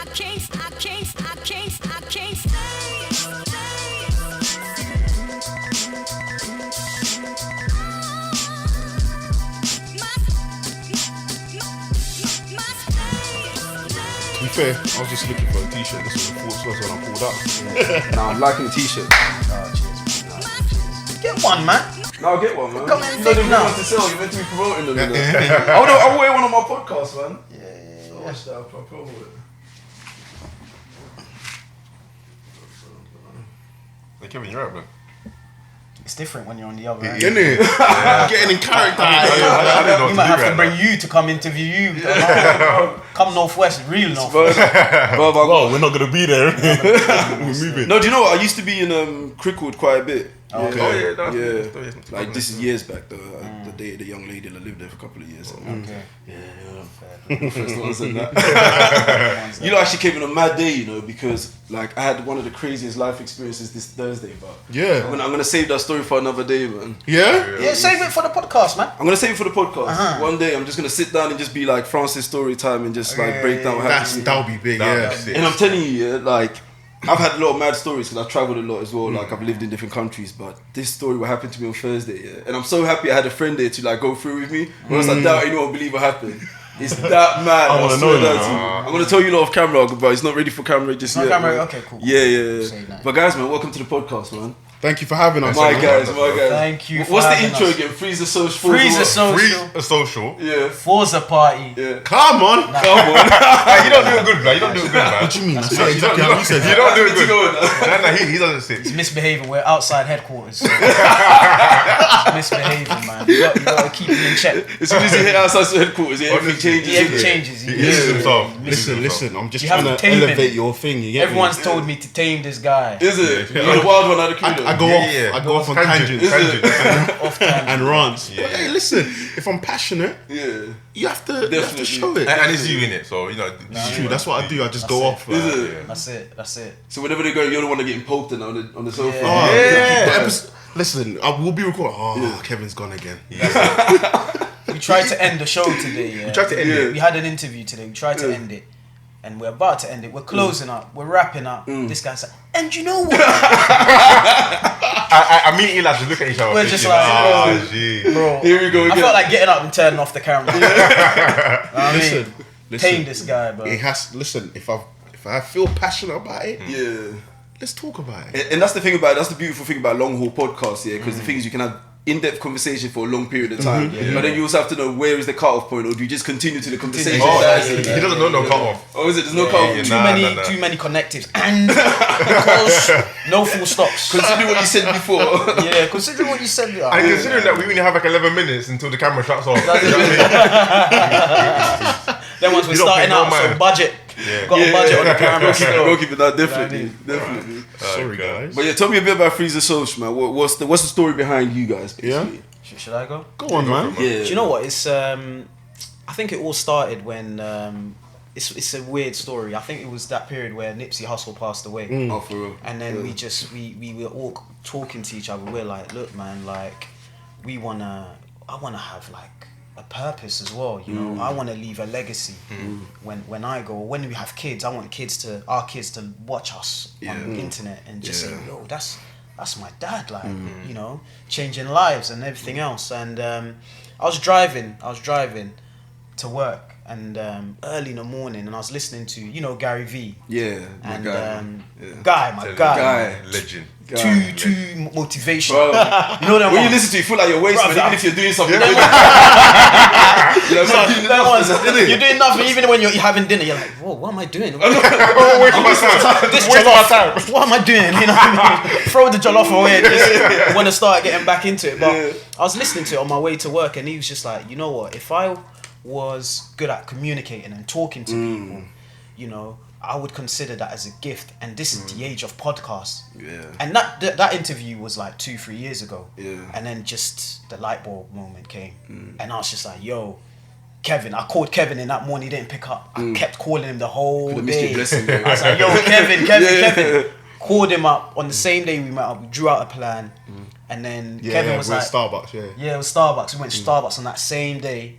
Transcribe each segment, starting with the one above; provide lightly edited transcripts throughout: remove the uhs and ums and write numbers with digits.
To be fair, I was just looking for a t-shirt. This was the fourth source when I pulled up. Nah, I'm liking the t-shirt. Oh, cheers. Nah, cheers. Get one, man. No, I'll get one, man. Come and you know take the now. ones to sell. You're meant to be promoting them. I'll wear one on my podcast, man. Yeah. Watch that. I'll promote it. Hey, Kevin, you're right, man. It's different when you're on the other end. Isn't it? Getting in character. We might have to bring you to come interview you. Come Northwest, real Northwest. Well, we're not going to be there. We're moving. No, do you know what? I used to be in Cricklewood quite a bit. Okay. Like this is years back though. I dated a young lady that lived there for a couple of years. Okay. First ones and that. You know, I actually came in a mad day, you know, because like I had one of the craziest life experiences this Thursday, but I'm gonna save that story for another day, man. Yeah, save it for the podcast, man. I'm gonna save it for the podcast. One day I'm just gonna sit down and just be like Francis story time and just like break down what happened to me. That'll be big, And I'm telling you, like I've had a lot of mad stories because I've travelled a lot as well. Like I've lived in different countries, but this story what happened to me on Thursday, and I'm so happy I had a friend there to like go through with me. Or else I doubt anyone would believe what happened. It's that mad. I want to know that. I'm gonna tell you lot off camera, but it's not ready for camera just yet. Camera, man. okay, cool. Yeah. But guys, man, welcome to the podcast, man. Thank you for having us. My guys. Thank you. What's the intro again? Freeze the social. Freeze the social. A social. Yeah. Forza party. Yeah. Come on. Hey, you don't do it good, man. You don't do it good, man. What do you mean? That's You exactly how he said You it. don't do it good. No, he doesn't sit. He's misbehaving. We're outside headquarters. So. Misbehaving, man. You gotta keep him in check. As soon as you hit outside headquarters, everything changes. He changes. He is himself. Listen, I'm just You trying have to to tame elevate him. your thing. You get Everyone's me? told me to tame this guy. Is it? You're the wild one out of the kingdom. I go off on tangents Off tangent. and rants. But hey, listen, if I'm passionate, you have to show it. And it's you in it, so you know. It's true. That's what I do. I just go off. That's it. So whenever they go, you're the one that getting poked on the sofa. Listen, I will be recording. Kevin's gone again. We tried to end the show today. Yeah. We tried to end it. We had an interview today. We tried to end it. And we're about to end it. We're closing up. We're wrapping up. This guy's like, and you know what? I immediately like to look at each other. We're just like, bro. Here we go again. I felt like getting up and turning off the camera. Listen, tame this guy, bro. It has. Listen, if I feel passionate about it, let's talk about it. And that's the thing about it. That's the beautiful thing about long haul podcasts, because the thing is you can have in-depth conversation for a long period of time, but then you also have to know where is the cut-off point, or do you just continue to the conversation? He doesn't know no cut-off. Oh, is it? There's no cut-off. Too many connectives and because no full stops. Consider what you said before. Consider what you said. And considering that we only have like 11 minutes until the camera shuts off. Then once we're starting out, so budget. Got a budget on the camera. We'll keep it that, definitely. Sorry, guys. But tell me a bit about Freeze the Social, man. What's the story behind you guys? Basically? Should I go? Go on, man. Do you know what? It's I think it all started when it's a weird story. I think it was that period where Nipsey Hussle passed away. Oh, for real. And then we were all talking to each other. We're like, look, man, like I wanna have like a purpose as well, you know. I want to leave a legacy when I go. When we have kids, I want our kids to watch us on the internet and just say, yo, that's my dad, like you know, changing lives and everything else. And I was driving to work, and early in the morning, and I was listening to, you know, Gary V. My guy, legend. Too motivational. You know that when one? you listen to it, you feel like you're wasting, even if you're doing something. You're doing nothing, even when you're having dinner. You're like, whoa, what am I doing? What am I doing? You know what I mean? Throw the jollof away. Just want to start getting back into it. But I was listening to it on my way to work, and he was just like, you know what? If I was good at communicating and talking to people, you know, I would consider that as a gift. And this is the age of podcasts. And that interview was like 2-3 years ago. And then just the light bulb moment came. And I was just like, yo, Kevin. I called Kevin in that morning. He didn't pick up. I kept calling him the whole day. I was like, yo, Kevin. Called him up on the same day we met up. We drew out a plan. And then Kevin was like, Starbucks, it was Starbucks. We went to Starbucks on that same day.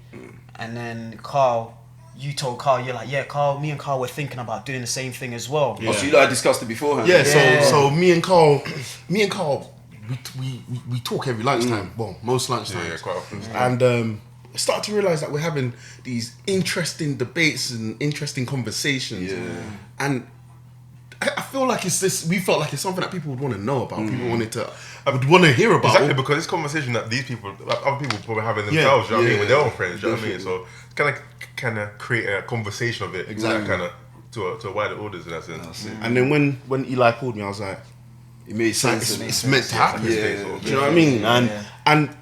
And then Carl, you told Carl, you're like, yeah, Carl, me and Carl were thinking about doing the same thing as well. Oh, so you like discussed it beforehand? Yeah, Yeah. so me and Carl, we talk every lunchtime. Well, most lunchtimes. Yeah, quite often. And started to realize that we're having these interesting debates and interesting conversations. Yeah. And I feel like we felt like it's something that people would want to know about. People would want to hear about. Exactly, because it's conversation that these people, like other people, probably having themselves. You know what I mean, with their own friends. You know what I mean. So it's kind of create a conversation of it. Exactly. Kind of to a wider audience in that sense. And then when Eli called me, I was like, It made sense. it's meant to happen. Yeah. Do you know what I mean? And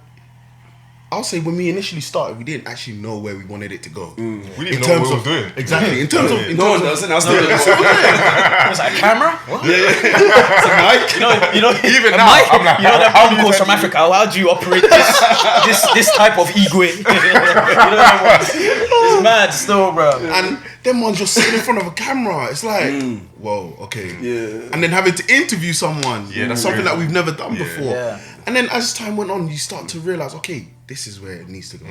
I'll say when we initially started, we didn't actually know where we wanted it to go. We didn't even know what we were doing. Exactly. In terms of No one doesn't. I still don't. Was that a camera? What? it's a mic. You know, Even a now, mic? I'm like, you know, them how do you uncles tell from me- Africa. How do you operate this type of ego? You know that one? It's mad still, bro. And them ones just sitting in front of a camera. It's like, whoa, okay. Yeah. And then having to interview someone. Yeah, that's something crazy. that we've never done before. Yeah. And then as time went on, you start to realize, okay, this is where it needs to go.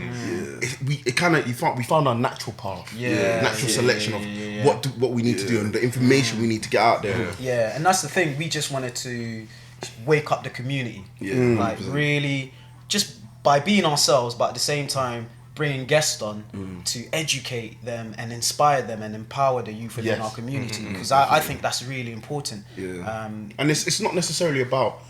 We found our natural path. Yeah. Natural Yeah, selection yeah, of yeah, yeah. what we need to do and the information we need to get out there. Yeah, and that's the thing. We just wanted to wake up the community. Like really, just by being ourselves, but at the same time bringing guests on to educate them and inspire them and empower the youth within Yes. our community. Because I think that's really important. Yeah. And it's not necessarily about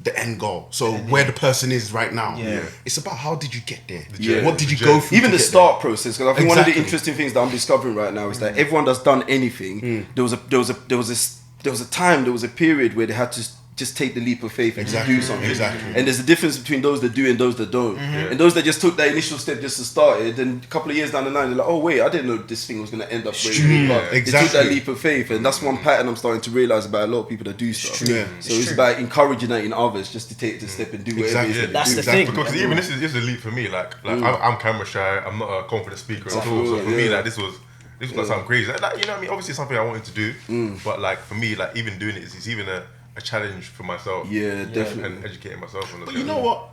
the end goal. So where the person is right now. Yeah. It's about how did you get there? Yeah. What did you The go journey. through? Even to the get start process, because I think one of the Exactly. interesting things that I'm discovering right now is that everyone that's done anything, there was a time, there was a period where they had to just take the leap of faith and just do something. Exactly. And there's a difference between those that do and those that don't. And those that just took that initial step just to start it, then a couple of years down the line, they're like, oh wait, I didn't know this thing was going to end up where it is. But they took that Exactly. leap of faith, and that's one pattern I'm starting to realize about a lot of people that do stuff. true. Yeah. So it's about encouraging that in others just to take the step and do whatever Exactly. it is that That's they the do. thing. Because even this is a leap for me. Like I'm camera shy. I'm not a confident speaker at all. So for me, like this was like something crazy. Like, you know what I mean? Obviously, something I wanted to do. But like for me, like even doing it is even a challenge for myself. Yeah, definitely. And educating myself on the But you know what?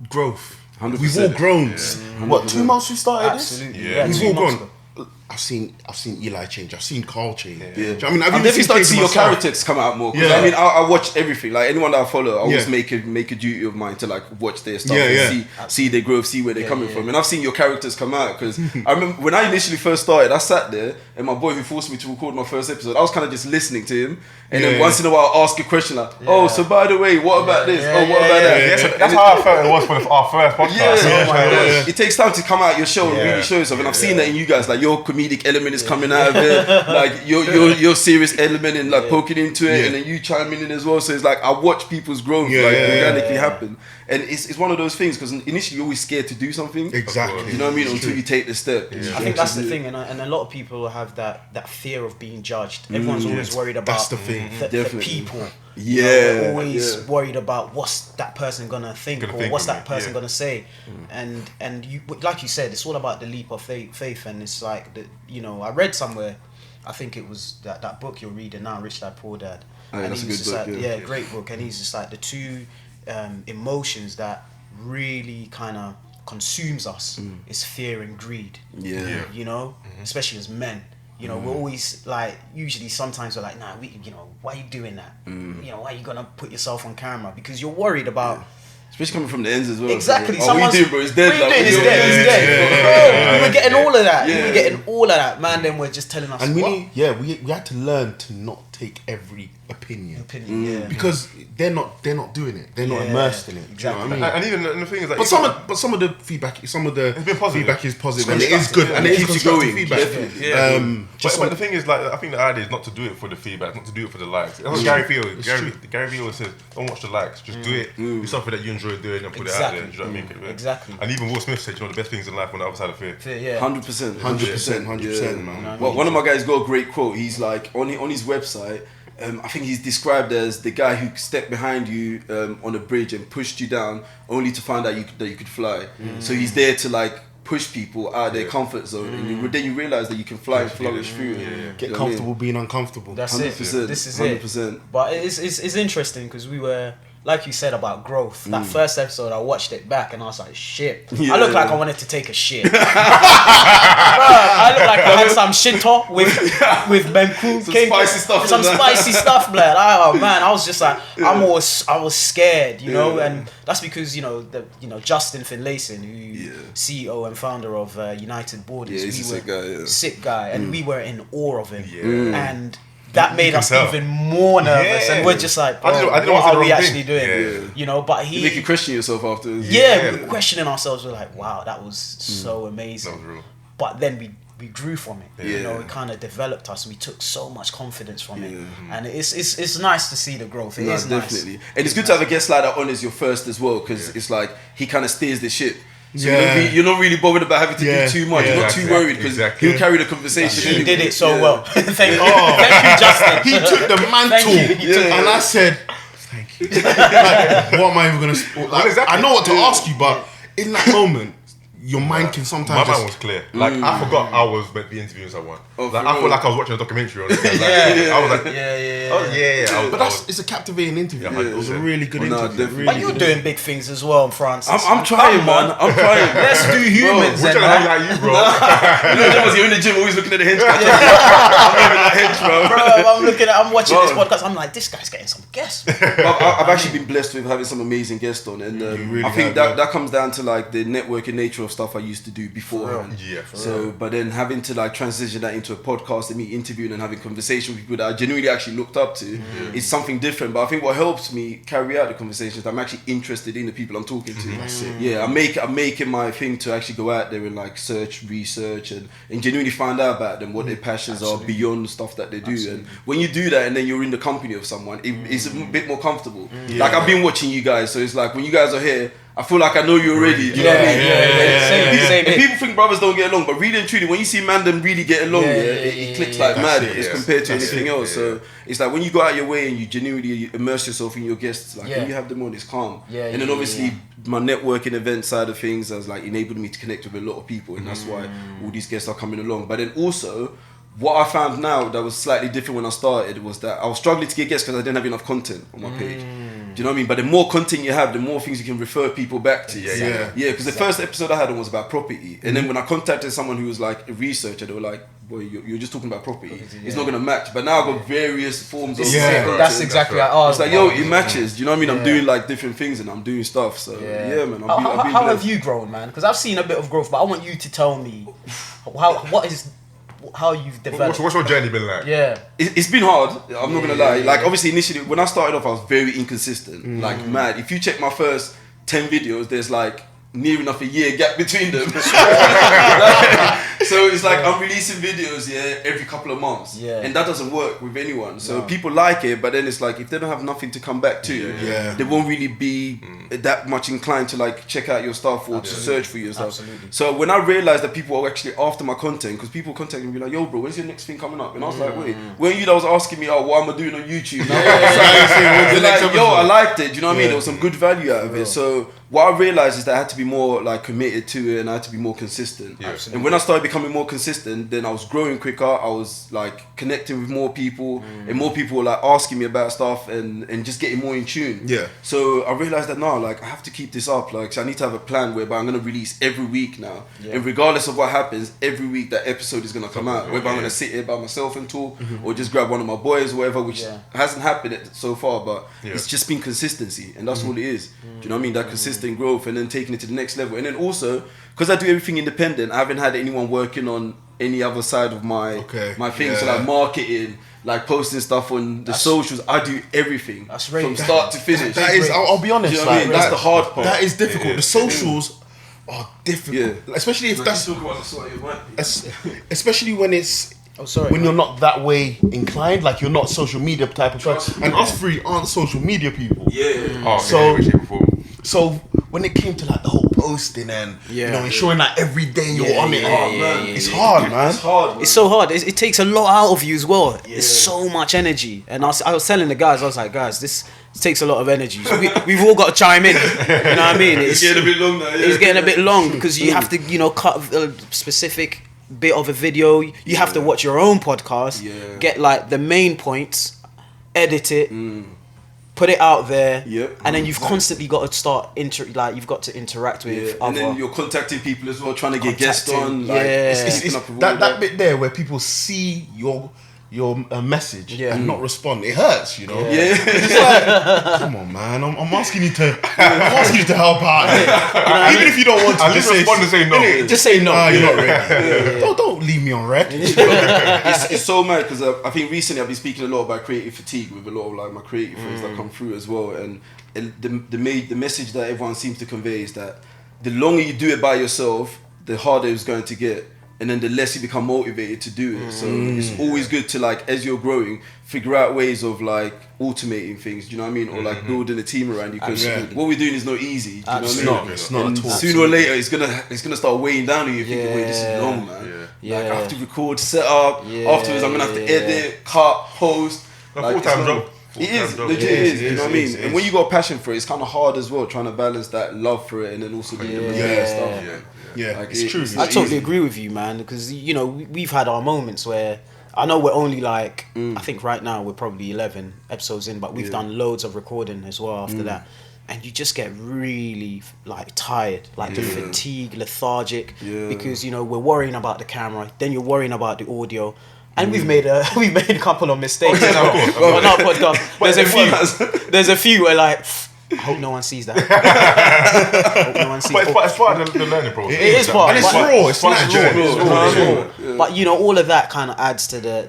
Growth. 100%. We've all grown. What, 2 months we started Absolutely. this? Yeah. We've 2 all months grown. I've seen Eli change. I've seen Carl change. Yeah. Do you know what I mean, I've I'm even definitely starting to see your myself. characters come out more. Because Yeah. I mean, I watch everything. Like anyone that I follow, I always Yeah. make a duty of mine to like watch their stuff Yeah, and yeah. see their growth, see where they're coming yeah. from. And I've seen your characters come out because I remember when I initially first started, I sat there and my boy who forced me to record my first episode, I was kind of just listening to him. And then Yeah. once in a while, I'll ask a question like, oh, so by the way, what about this? yeah, Oh, what yeah, about that? yeah, Yeah, so yeah. that's how I felt it was for our first podcast. Yeah. It takes time to come out your show and Yeah. really show yourself, and I've seen that in you guys. Like your comedic element is coming out of it, like your serious element and like poking into it, Yeah. and then you chiming in as well. So it's like I watch people's growth Yeah, like yeah, yeah, organically happen, and it's one of those things because initially you're always scared to do something. Exactly. You know what I mean? It's Until true. you take the step. I think that's the thing, and a lot of people have that fear of being judged. Everyone's always worried about That's the thing. the Definitely. people. Yeah, We're always yeah. worried about what's that person gonna think or what's that person yeah. gonna say, and you, like you said, it's all about the leap of faith, and it's like I read somewhere, I think it was that book you're reading now, Rich Dad Poor Dad, Oh, yeah, and that's he a was good just book, like, yeah. great book, and he's just like the two emotions that really kind of consumes us is fear and greed. Yeah. You know, especially as men. You know, we're always like, usually sometimes we're like, nah, why are you doing that? You know, why are you gonna put yourself on camera? Because you're worried about. Especially coming from the ends as well. Exactly. So, oh, what you doing, bro? It's dead. What are you Like, doing? It's what dead. you It's doing? dead. Bro, we were getting all of that. Yeah. We were getting all of that. Man, then we're just telling us And we what? had to learn to not take every opinion. Opinion, Because they're not doing it. They're not Yeah, immersed in it. exactly. Do you know what I mean? And even the thing is that But some of the feedback, been positive. feedback is positive and it is good Yeah. and it It is keeps you constructive going, feedback. definitely. Yeah. Just But the thing is, like, I think the idea is not to do it for the feedback, not to do it for the likes. That's what Gary Vee always says, don't watch the likes, just do it. Do something that you enjoy doing and put it out there. Do you know what I mean? Exactly. And even Will Smith said, the best things in life on the other side of fear. Yeah. 100%, 100%, man. One of my guys got a great quote. He's like on his website. I think he's described as the guy who stepped behind you on a bridge and pushed you down, only to find out that you could fly. So he's there to like push people out of their comfort zone, and then you realize that you can fly and flourish through it. Get You know what I mean? comfortable being uncomfortable. That's 100%, it. This is 100%. it. But it's interesting because we were like you said about growth, that first episode, I watched it back and I was like, shit. Yeah. I looked like I wanted to take a shit. Bruh, I looked like I had some shinto with Benku. Some spicy stuff. Some spicy stuff, blood. Oh man, I was just like, I was scared, you know, and that's because, Justin Finlayson, who CEO and founder of United Borders, he's a sick guy, sick guy, and we were in awe of him. And that made us even more nervous, and we're just like, I didn't know what are we wrong actually thing. doing? You know, but You make you question yourself afterwards. we were questioning ourselves. We're like, wow, that was so amazing. That was real. But then we grew from it. Yeah. You know, it kind of developed us, and we took so much confidence from it. And it's nice to see the growth. It is definitely. nice. And it's good to have a guest like that on as your first as well, because it's like he kind of steers the ship. So Yeah. you're not really bothered about having to Yeah. do too much. You're not too Exactly. worried because Exactly. he'll carry the conversation. He anyway. did it so well. Thank you, Oh. thank you, Justin. He took the mantle, Thank you. and I said, "Thank you." Like, what am I even gonna? Like, exactly. I know what to ask you, but in that moment, your mind can sometimes My just. mind was clear. Like I forgot I was meant to be interviewing someone. Oh, Like for I real? felt like I was watching a documentary on it. Like, I was like, Yeah. oh yeah. I was, But it's a captivating interview. Yeah, It was a 100%. really good Well, no, interview. definitely. But you're doing big things as well, Francis. I'm trying, Come man. on. I'm trying. Let's do humans. we're then, trying to hang man. out you, bro. You're in the gym always looking at the hench. I'm having that hench, bro. I'm watching this Bro. podcast. I'm like, this guy's getting some guests. I've actually been blessed with having some amazing guests on, and really I think have, that comes down to like the networking nature of stuff I used to do beforehand. Yeah, for So, but then having to like transition that into a podcast and me interviewing and having conversation with people that I genuinely actually looked up to is something different. But I think what helps me carry out the conversations, I'm actually interested in the people I'm talking to. Yeah, I'm making my thing to actually go out there and like research and genuinely find out about them, what their passions are beyond stuff that they do. And when you do that and then you're in the company of someone, it's a bit more comfortable. Like I've been watching you guys, so it's like when you guys are here, I feel like I know you already. Do you know what I mean? Same And here. people think brothers don't get along, but really and truly, when you see man them really get along, it clicks like mad as compared to anything else. So it's like when you go out your way and you genuinely immerse yourself in your guests, like when you have them on, it's calm. And then obviously my networking event side of things has like enabled me to connect with a lot of people, and that's why all these guests are coming along. But then also, what I found now that was slightly different when I started was that I was struggling to get guests because I didn't have enough content on my page. Do you know what I mean? But the more content you have, the more things you can refer people back to. Yeah. Because the first episode I had on was about property, and then when I contacted someone who was like a researcher, they were like, "Boy, you're just talking about property. It's not gonna match." But now I've got various forms of content. That's exactly how It's like, yo, it matches. Do you know what I mean? I'm doing like different things and I'm doing stuff. So yeah, man. How have you grown, man? Because I've seen a bit of growth, but I want you to tell me how you've developed. What's your journey been like? Yeah. It's been hard. I'm not gonna lie. Like obviously initially when I started off, I was very inconsistent. Like mad. If you check my first 10 videos, there's like near enough a year gap between them. So it's like I'm releasing videos every couple of months, and that doesn't work with anyone. So people like it, but then it's like if they don't have nothing to come back to, they won't really be that much inclined to like check out your stuff or to search for your stuff. Absolutely. So when I realized that people are actually after my content, because people contact me and be like, "Yo, bro, when's your next thing coming up?" And I was like, "Wait, when you that was asking me, what am I doing on YouTube?" They're like, "Yo, I liked it." Do you know what I mean? There was some good value out of it. So what I realized is that I had to be more like committed to it, and I had to be more consistent. And when I started becoming more consistent, then I was growing quicker. I was like connecting with more people, and more people were like asking me about stuff and just getting more in tune. Yeah. So I realized that now, like I have to keep this up. Like so I need to have a plan whereby I'm gonna release every week now, and regardless of what happens, every week that episode is gonna come out. Whether I'm gonna sit here by myself and talk, or just grab one of my boys or whatever, which hasn't happened so far, but it's just been consistency, and that's all it is. Do you know what I mean? That consistent growth, and then taking it to the next level, and then also because I do everything independent, I haven't had anyone working on any other side of my thing. So like marketing, like posting stuff on the socials, I do everything from start to finish. That is, I'll be honest. Do you know what I mean? That's the hard part. That is difficult. The socials are difficult, especially if that's, especially when it's. When you're not that way inclined, like you're not social media type of person, and us three aren't social media people. So when it came to like the whole posting and you know ensuring that every day you're on it, it's hard, man. It's hard. It's so hard. It takes a lot out of you as well. It's so much energy. And I was telling the guys, I was like, guys, this takes a lot of energy. So we've all got to chime in. You know what I mean? It's getting a bit long now. It's getting a bit long because you have to, cut a specific bit of a video. You have to watch your own podcast, get like the main points, edit it, put it out there, Yep. and then you've constantly got to start you've got to interact with and then other. you're contacting people as well, trying to get guests on. Like, Yeah. keeping up with all that bit there where people see your message and not respond, it hurts, you know. Yeah. It's like, come on, man, I'm asking you to help out. Even if you don't want to, At least respond and say no. Just say no. You're not ready. Don't leave me on red. It's so mad because I think recently I've been speaking a lot about creative fatigue with a lot of like my creative friends that come through as well, and the message that everyone seems to convey is that the longer you do it by yourself, the harder it's going to get, and then the less you become motivated to do it. So it's always good to, like, as you're growing, figure out ways of like automating things, do you know what I mean, or like building a team around you, because what we're doing is not easy, do you know what I mean? It's not And at all. sooner or later it's gonna start weighing down on you, thinking, wait, this is long, man. Like, I have to record, set up, afterwards I'm gonna have to edit, cut, post. A Like, full-time it's job. It is, Full-time job. legit It it is, is, you know what I mean? it is. And when you got a passion for it, it's kind of hard as well, trying to balance that love for it and then also the material stuff. Yeah, Like, it's true. It's I totally easy. agree with you, man, because we've had our moments where I know we're only like I think right now we're probably 11 episodes in, but we've done loads of recording as well after that, and you just get really like tired, like the fatigue, lethargic, because we're worrying about the camera, then you're worrying about the audio. And we've made a couple of mistakes on our podcast. There's a few where like, I hope no one sees that. I hope no one sees. But it's part of the learning process. It is part, And it's but- raw. It's part of the natural. journey. It's raw. But all of that kind of adds to the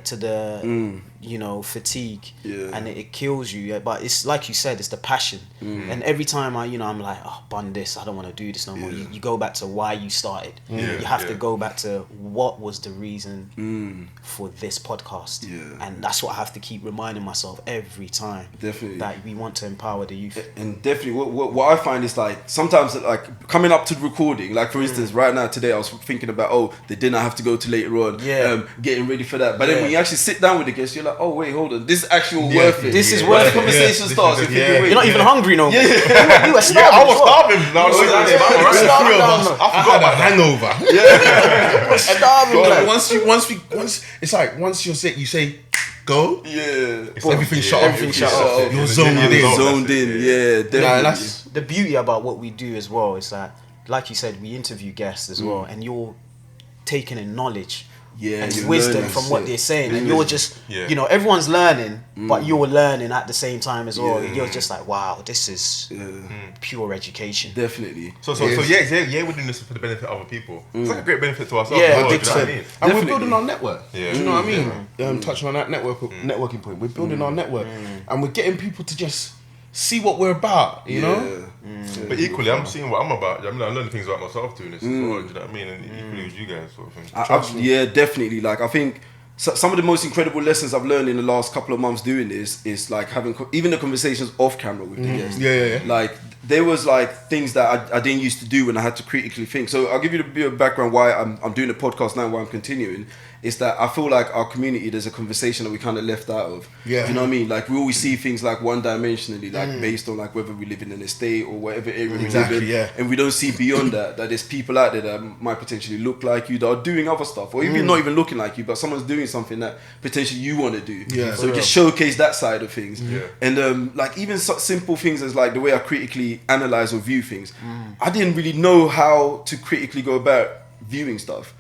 fatigue, and it kills you. Yeah, but it's like you said, it's the passion. And every time I'm like, oh, bun this, I don't want to do this no more. You go back to why you started. You have to go back to what was the reason for this podcast. And that's what I have to keep reminding myself every time. Definitely. That we want to empower the youth. And definitely, what I find is like sometimes like coming up to the recording, like for instance, right now today I was thinking about the dinner I have to go to later on, getting ready for that. But then when you actually sit down with the guests, you're like, oh wait, hold on, this is actually worth it. This is When worth the it. conversation starts, you're thinking, wait, You're not even hungry no more. We were Yeah, starving. I was starving. I was starving. I forgot about hangover. Starving. Once it's like once you're sick, you say go. Everything shut off. Everything shut off. You're zoned in. zoned in, definitely. Nah, that's The beauty about what we do as well is that, like you said, we interview guests as well, and you're taking in knowledge and you're wisdom learning, from what they're saying, and Wisdom. you're just, everyone's learning, but you're learning at the same time as well. You're just like, wow, this is pure education. Definitely. So we're doing this for the benefit of other people. It's like a great benefit to ourselves. Yeah, as well, big do you know what I time. mean? and we're building our network. Yeah. Do you know what I mean? Touching on that networking point, we're building our network, and we're getting people to just see what we're about. You know. But equally, I'm seeing what I'm about. I mean, I'm learning things about myself doing this as well. Do you know what I mean? And equally with you guys, sort of thing. Yeah, definitely. Like, I think some of the most incredible lessons I've learned in the last couple of months doing this is like having even the conversations off camera with the guests. Yeah. Like, there was like things that I didn't used to do when I had to critically think. So I'll give you a bit of background why I'm doing the podcast now, why I'm continuing. Is that I feel like our community, there's a conversation that we kind of left out of. Yeah. Do you know what I mean? Like, we always see things like one-dimensionally, like based on like whether we live in an estate or whatever area we live in. Yeah. And we don't see beyond that there's people out there that might potentially look like you, that are doing other stuff, or even not even looking like you, but someone's doing something that potentially you want to do. Yeah. So just showcase that side of things. And like even simple things as like the way I critically analyze or view things. I didn't really know how to critically go about viewing stuff.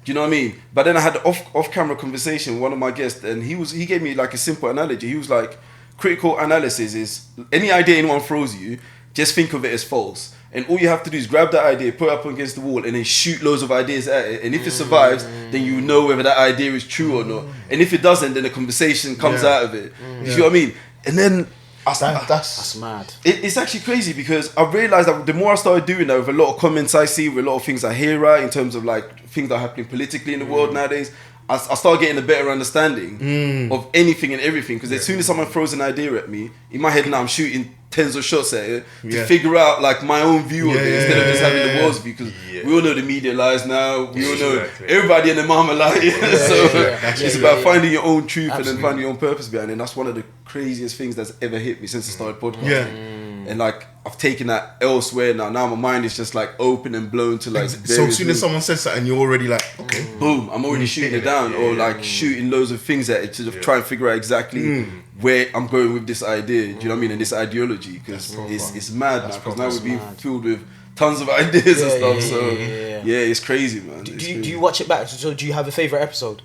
Do you know what I mean? But then I had an off-camera conversation with one of my guests, and he gave me like a simple analogy. He was like, critical analysis is any idea anyone throws you, just think of it as false. And all you have to do is grab that idea, put it up against the wall, and then shoot loads of ideas at it. And if it survives, then you know whether that idea is true or not. And if it doesn't, then a conversation comes out of it. You see what I mean? And then That's mad. it's actually crazy because I realized that the more I started doing that with a lot of comments I see, with a lot of things I hear, right, in terms of like things that are happening politically in the world nowadays, I started getting a better understanding of anything and everything. Because as soon as someone throws an idea at me, in my head now I'm shooting tens of shots at it to figure out like my own view of it instead of just having the world's view. Because we all know the media lies now. We all know everybody and their mama lie. It's about finding your own truth and then finding your own purpose behind it. And that's one of the craziest things that's ever hit me since I started podcasting. and like I've taken that elsewhere now. Now my mind is just like open and blown to like. So as soon as someone says that, and you're already like, okay, boom, I'm already shooting it down, or like shooting loads of things at it to try and figure out exactly where I'm going with this idea. Do you know what I mean? And this ideology, because it's mad now. Because now we're being filled with tons of ideas and stuff. So it's crazy, man. Do you watch it back? So do you have a favorite episode?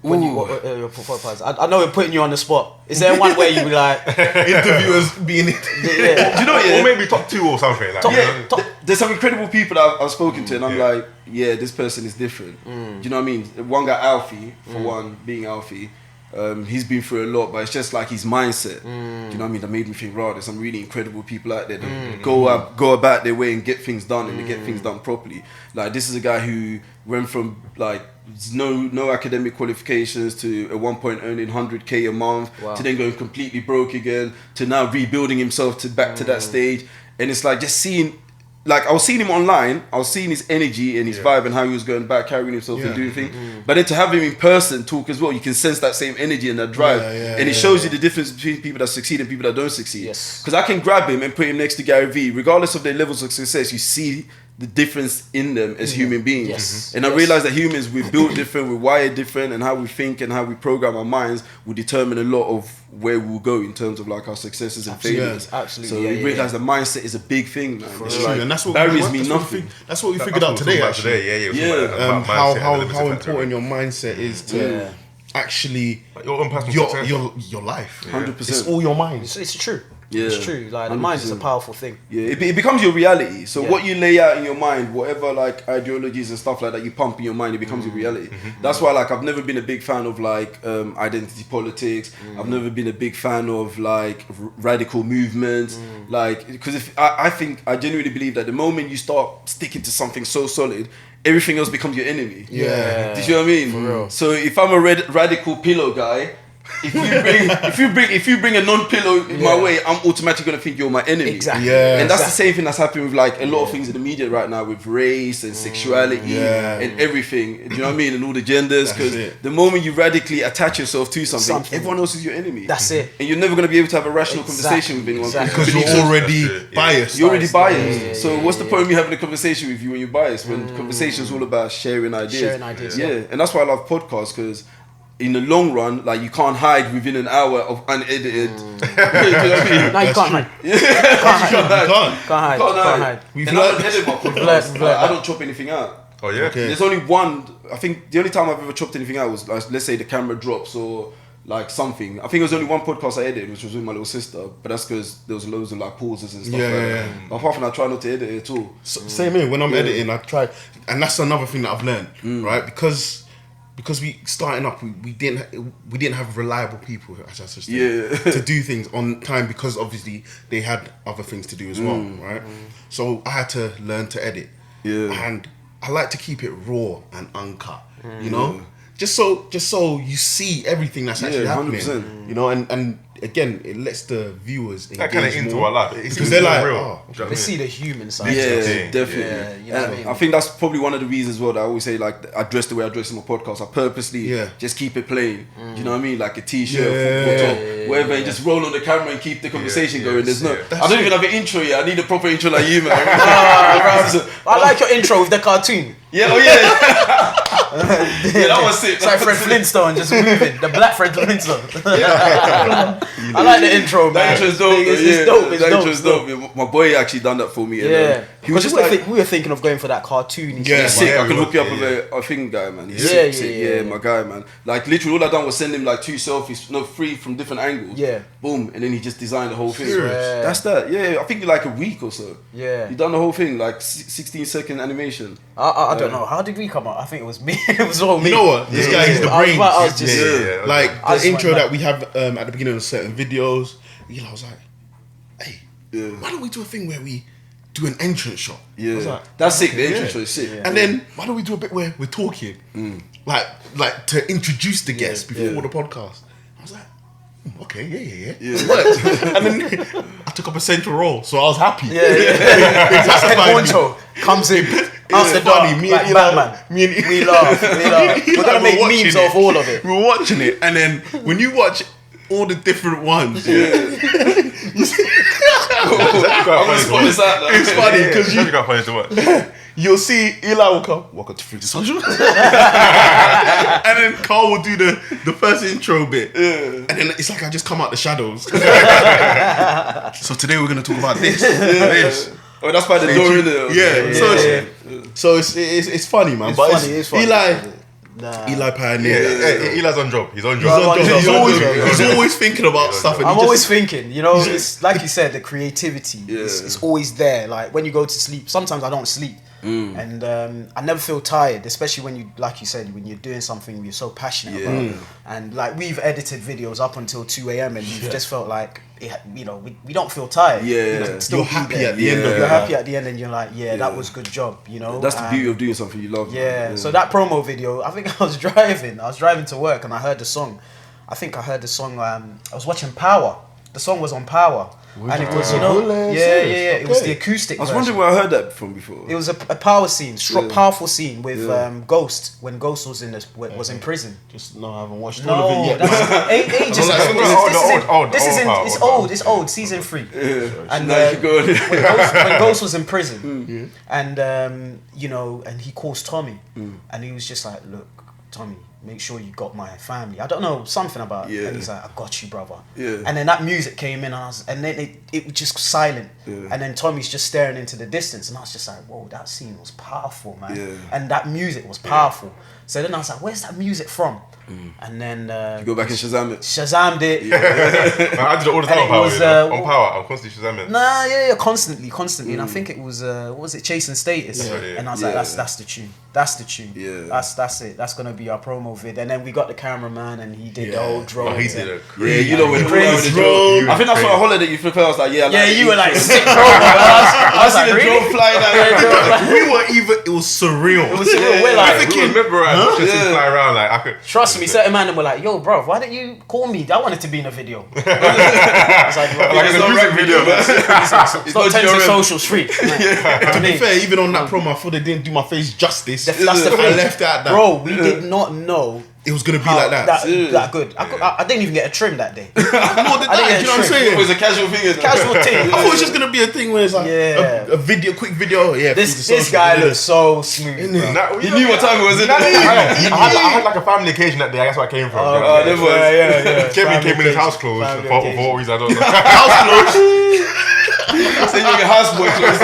When you your podcasts, I know we're putting you on the spot. Is there one where you be like interviewers being? Do you know? Or maybe top 2 or something. Like, there's some incredible people that I've spoken to, and I'm like, this person is different. Do you know what I mean? One guy, Alfie, for one, being Alfie, he's been through a lot, but it's just like his mindset. Do you know what I mean? That made me think, wow, there's some really incredible people out there that go about their way and get things done, and they get things done properly. Like, this is a guy who went from like no academic qualifications to at one point earning 100k a month, to then going completely broke again, to now rebuilding himself to back to that stage. And it's like just seeing, like, I was seeing him online, I was seeing his energy and his vibe and how he was going back, carrying himself and doing things. But then to have him in person talk as well, you can sense that same energy and that drive. And it shows you the difference between people that succeed and people that don't succeed. Because I can grab him and put him next to Gary Vee, regardless of their levels of success, you see the difference in them as human beings. And I realized that humans, we're built different, we're wired different, and how we think and how we program our minds will determine a lot of where we'll go in terms of like our successes and failures. Absolutely. So we realize the mindset is a big thing, man. It's true, and that's what barriers mean nothing. That's what we figured out today, actually. How important your mindset is to actually your own personal success. Your life. 100%. It's all your mind. It's true. It's true. Like, the mind is a powerful thing. It becomes your reality. So what you lay out in your mind, whatever like ideologies and stuff like that you pump in your mind, it becomes your reality. That's why like I've never been a big fan of like identity politics. I've never been a big fan of like radical movements. Like, because if I genuinely believe that the moment you start sticking to something so solid, everything else becomes your enemy. Do you know what I mean? For real. So if I'm a radical pillow guy, if you bring a non-pillow in my way, I'm automatically gonna think you're my enemy. Exactly. And that's the same thing that's happening with like a lot of things in the media right now, with race and sexuality and everything. Do you know what I mean? And all the genders. Because the moment you radically attach yourself to something, everyone else is your enemy. That's it. And you're never gonna be able to have a rational conversation with anyone because you're already biased. You're already biased. So what's the point of me having a conversation with you when you're biased? When conversation is all about sharing ideas. And that's why I love podcasts, because in the long run, like, you can't hide within an hour of unedited. No, you can't hide. Can't hide. And I don't edit my podcast. I don't chop anything out. Oh yeah. Okay. There's only one. I think the only time I've ever chopped anything out was like, let's say the camera drops or like something. I think it was only one podcast I edited, which was with my little sister. But that's because there was loads of like pauses and stuff like that. But apart from that, I try not to edit it at all. Same here. When I'm editing, I try, and that's another thing that I've learned, right? Because we starting up, we didn't have reliable people, as I said, to do things on time, because obviously they had other things to do as well, right? So I had to learn to edit, and I like to keep it raw and uncut, you know, just so you see everything that's actually happening, 100%. You know, and again, it lets the viewers engage that kind of into more, our life, because they're like, real. They see the human side. Definitely. You know what I mean? I think that's probably one of the reasons as well that I always say, like, I dress the way I dress in my podcast. I purposely just keep it plain. Do you know what I mean? Like a t-shirt, football top, whatever, and just roll on the camera and keep the conversation going. There's no, I don't even have an intro yet. I need a proper intro like you, man. I like your intro with the cartoon. That was sick. It's like Fred Flintstone just moving. The black Fred Flintstone. I like the intro, man. That intro's dope. It's dope. It's dope. My boy actually done that for me. He was just we were thinking of going for that cartoon. He's sick. I can hook you up with a thing guy, man. He's sick. My guy, man. Like, literally, all I done was send him like 2 selfies, 3 from different angles. Boom, and then he just designed the whole thing. That's that. I think like a week or so. He done the whole thing, like 16-second animation. I don't know. How did we come up? I think it was me. It was all me. You know what? This guy is the brains. I was just like the intro that we have at the beginning of certain videos. I was like, hey, why don't we do a thing where we do an entrance shot? I was like, that's sick. The entrance shot is sick. And then why don't we do a bit where we're talking, like to introduce the guests before the podcast? I was like, okay, it worked. And then I took up a central role, so I was happy. Head honcho comes in. Out the door, me like and Batman. We laugh. We're gonna make memes of all of it. We were watching it, and then when you watch all the different ones. It's funny because you got funny to watch. you'll see Eli will come, welcome to 3's Social. And then Carl will do the first intro bit. And then it's like I just come out the shadows. So today we're going to talk about this. Oh, that's by the door, isn't it? So it's funny, man. It's funny. Eli pioneer. Eli's on job. He's on job. He's always thinking about stuff. I'm always thinking, it's like you said, the creativity is always there. Like when you go to sleep, sometimes I don't sleep. And I never feel tired, especially when you, like you said, when you're doing something you're so passionate about. And like we've edited videos up until 2 a.m. and you've just felt like, we don't feel tired. You're happy at the end of it. You're happy at the end and you're like, that was a good job, That's the beauty of doing something you love. So that promo video, I think I was driving to work and I heard the song. I think I heard the song, I was watching Power. The song was on Power. And it was, it was the acoustic I was wondering where I heard that from before. It was a power scene, powerful scene with Ghost, when Ghost was in prison. I haven't watched all of it yet. That's ages ago. It's old, season 3. And when Ghost was in prison, and and he calls Tommy, and he was just like, look, Tommy, make sure you got my family. I don't know, something about it. And he's like, I got you, brother. And then that music came in and then it was just silent. And then Tommy's just staring into the distance and I was just like, whoa, that scene was powerful, man. And that music was powerful. So then I was like, where's that music from? And then you go back and Shazam it. Shazammed it. I did it all the time on Power. On Power, I'm constantly Shazamming. Constantly. And I think it was what was it, Chasing Status? And I was like, that's the tune. That's the tune. That's it. That's gonna be our promo vid. And then we got the cameraman and he did the whole drone. He did a crazy. When the drone. I think that's what a holiday you flipped. I was like, you were like sick promo. I was like, the drone flying out. It was surreal. We're like, we remember just fly around like I could. Trust me, certain man were like, yo, bro, why didn't you call me? I wanted to be in a video. I was like, it's a music video. It's not 10 social street. To be fair, even on that promo, I thought they didn't do my face justice. That's the I thing. left it at that. Bro, we did not know it was gonna be like that. That good. I didn't even get a trim that day. More than that, you know what I'm saying? It was a casual thing. Casual thing. I thought it was just gonna be a thing where it's like a video, quick video. This guy looks so smooth. He knew what time it was. I had like a family occasion that day. That's where I came from. Kevin came in his house clothes for what reason I don't know. House clothes. So you get houseboy clothes.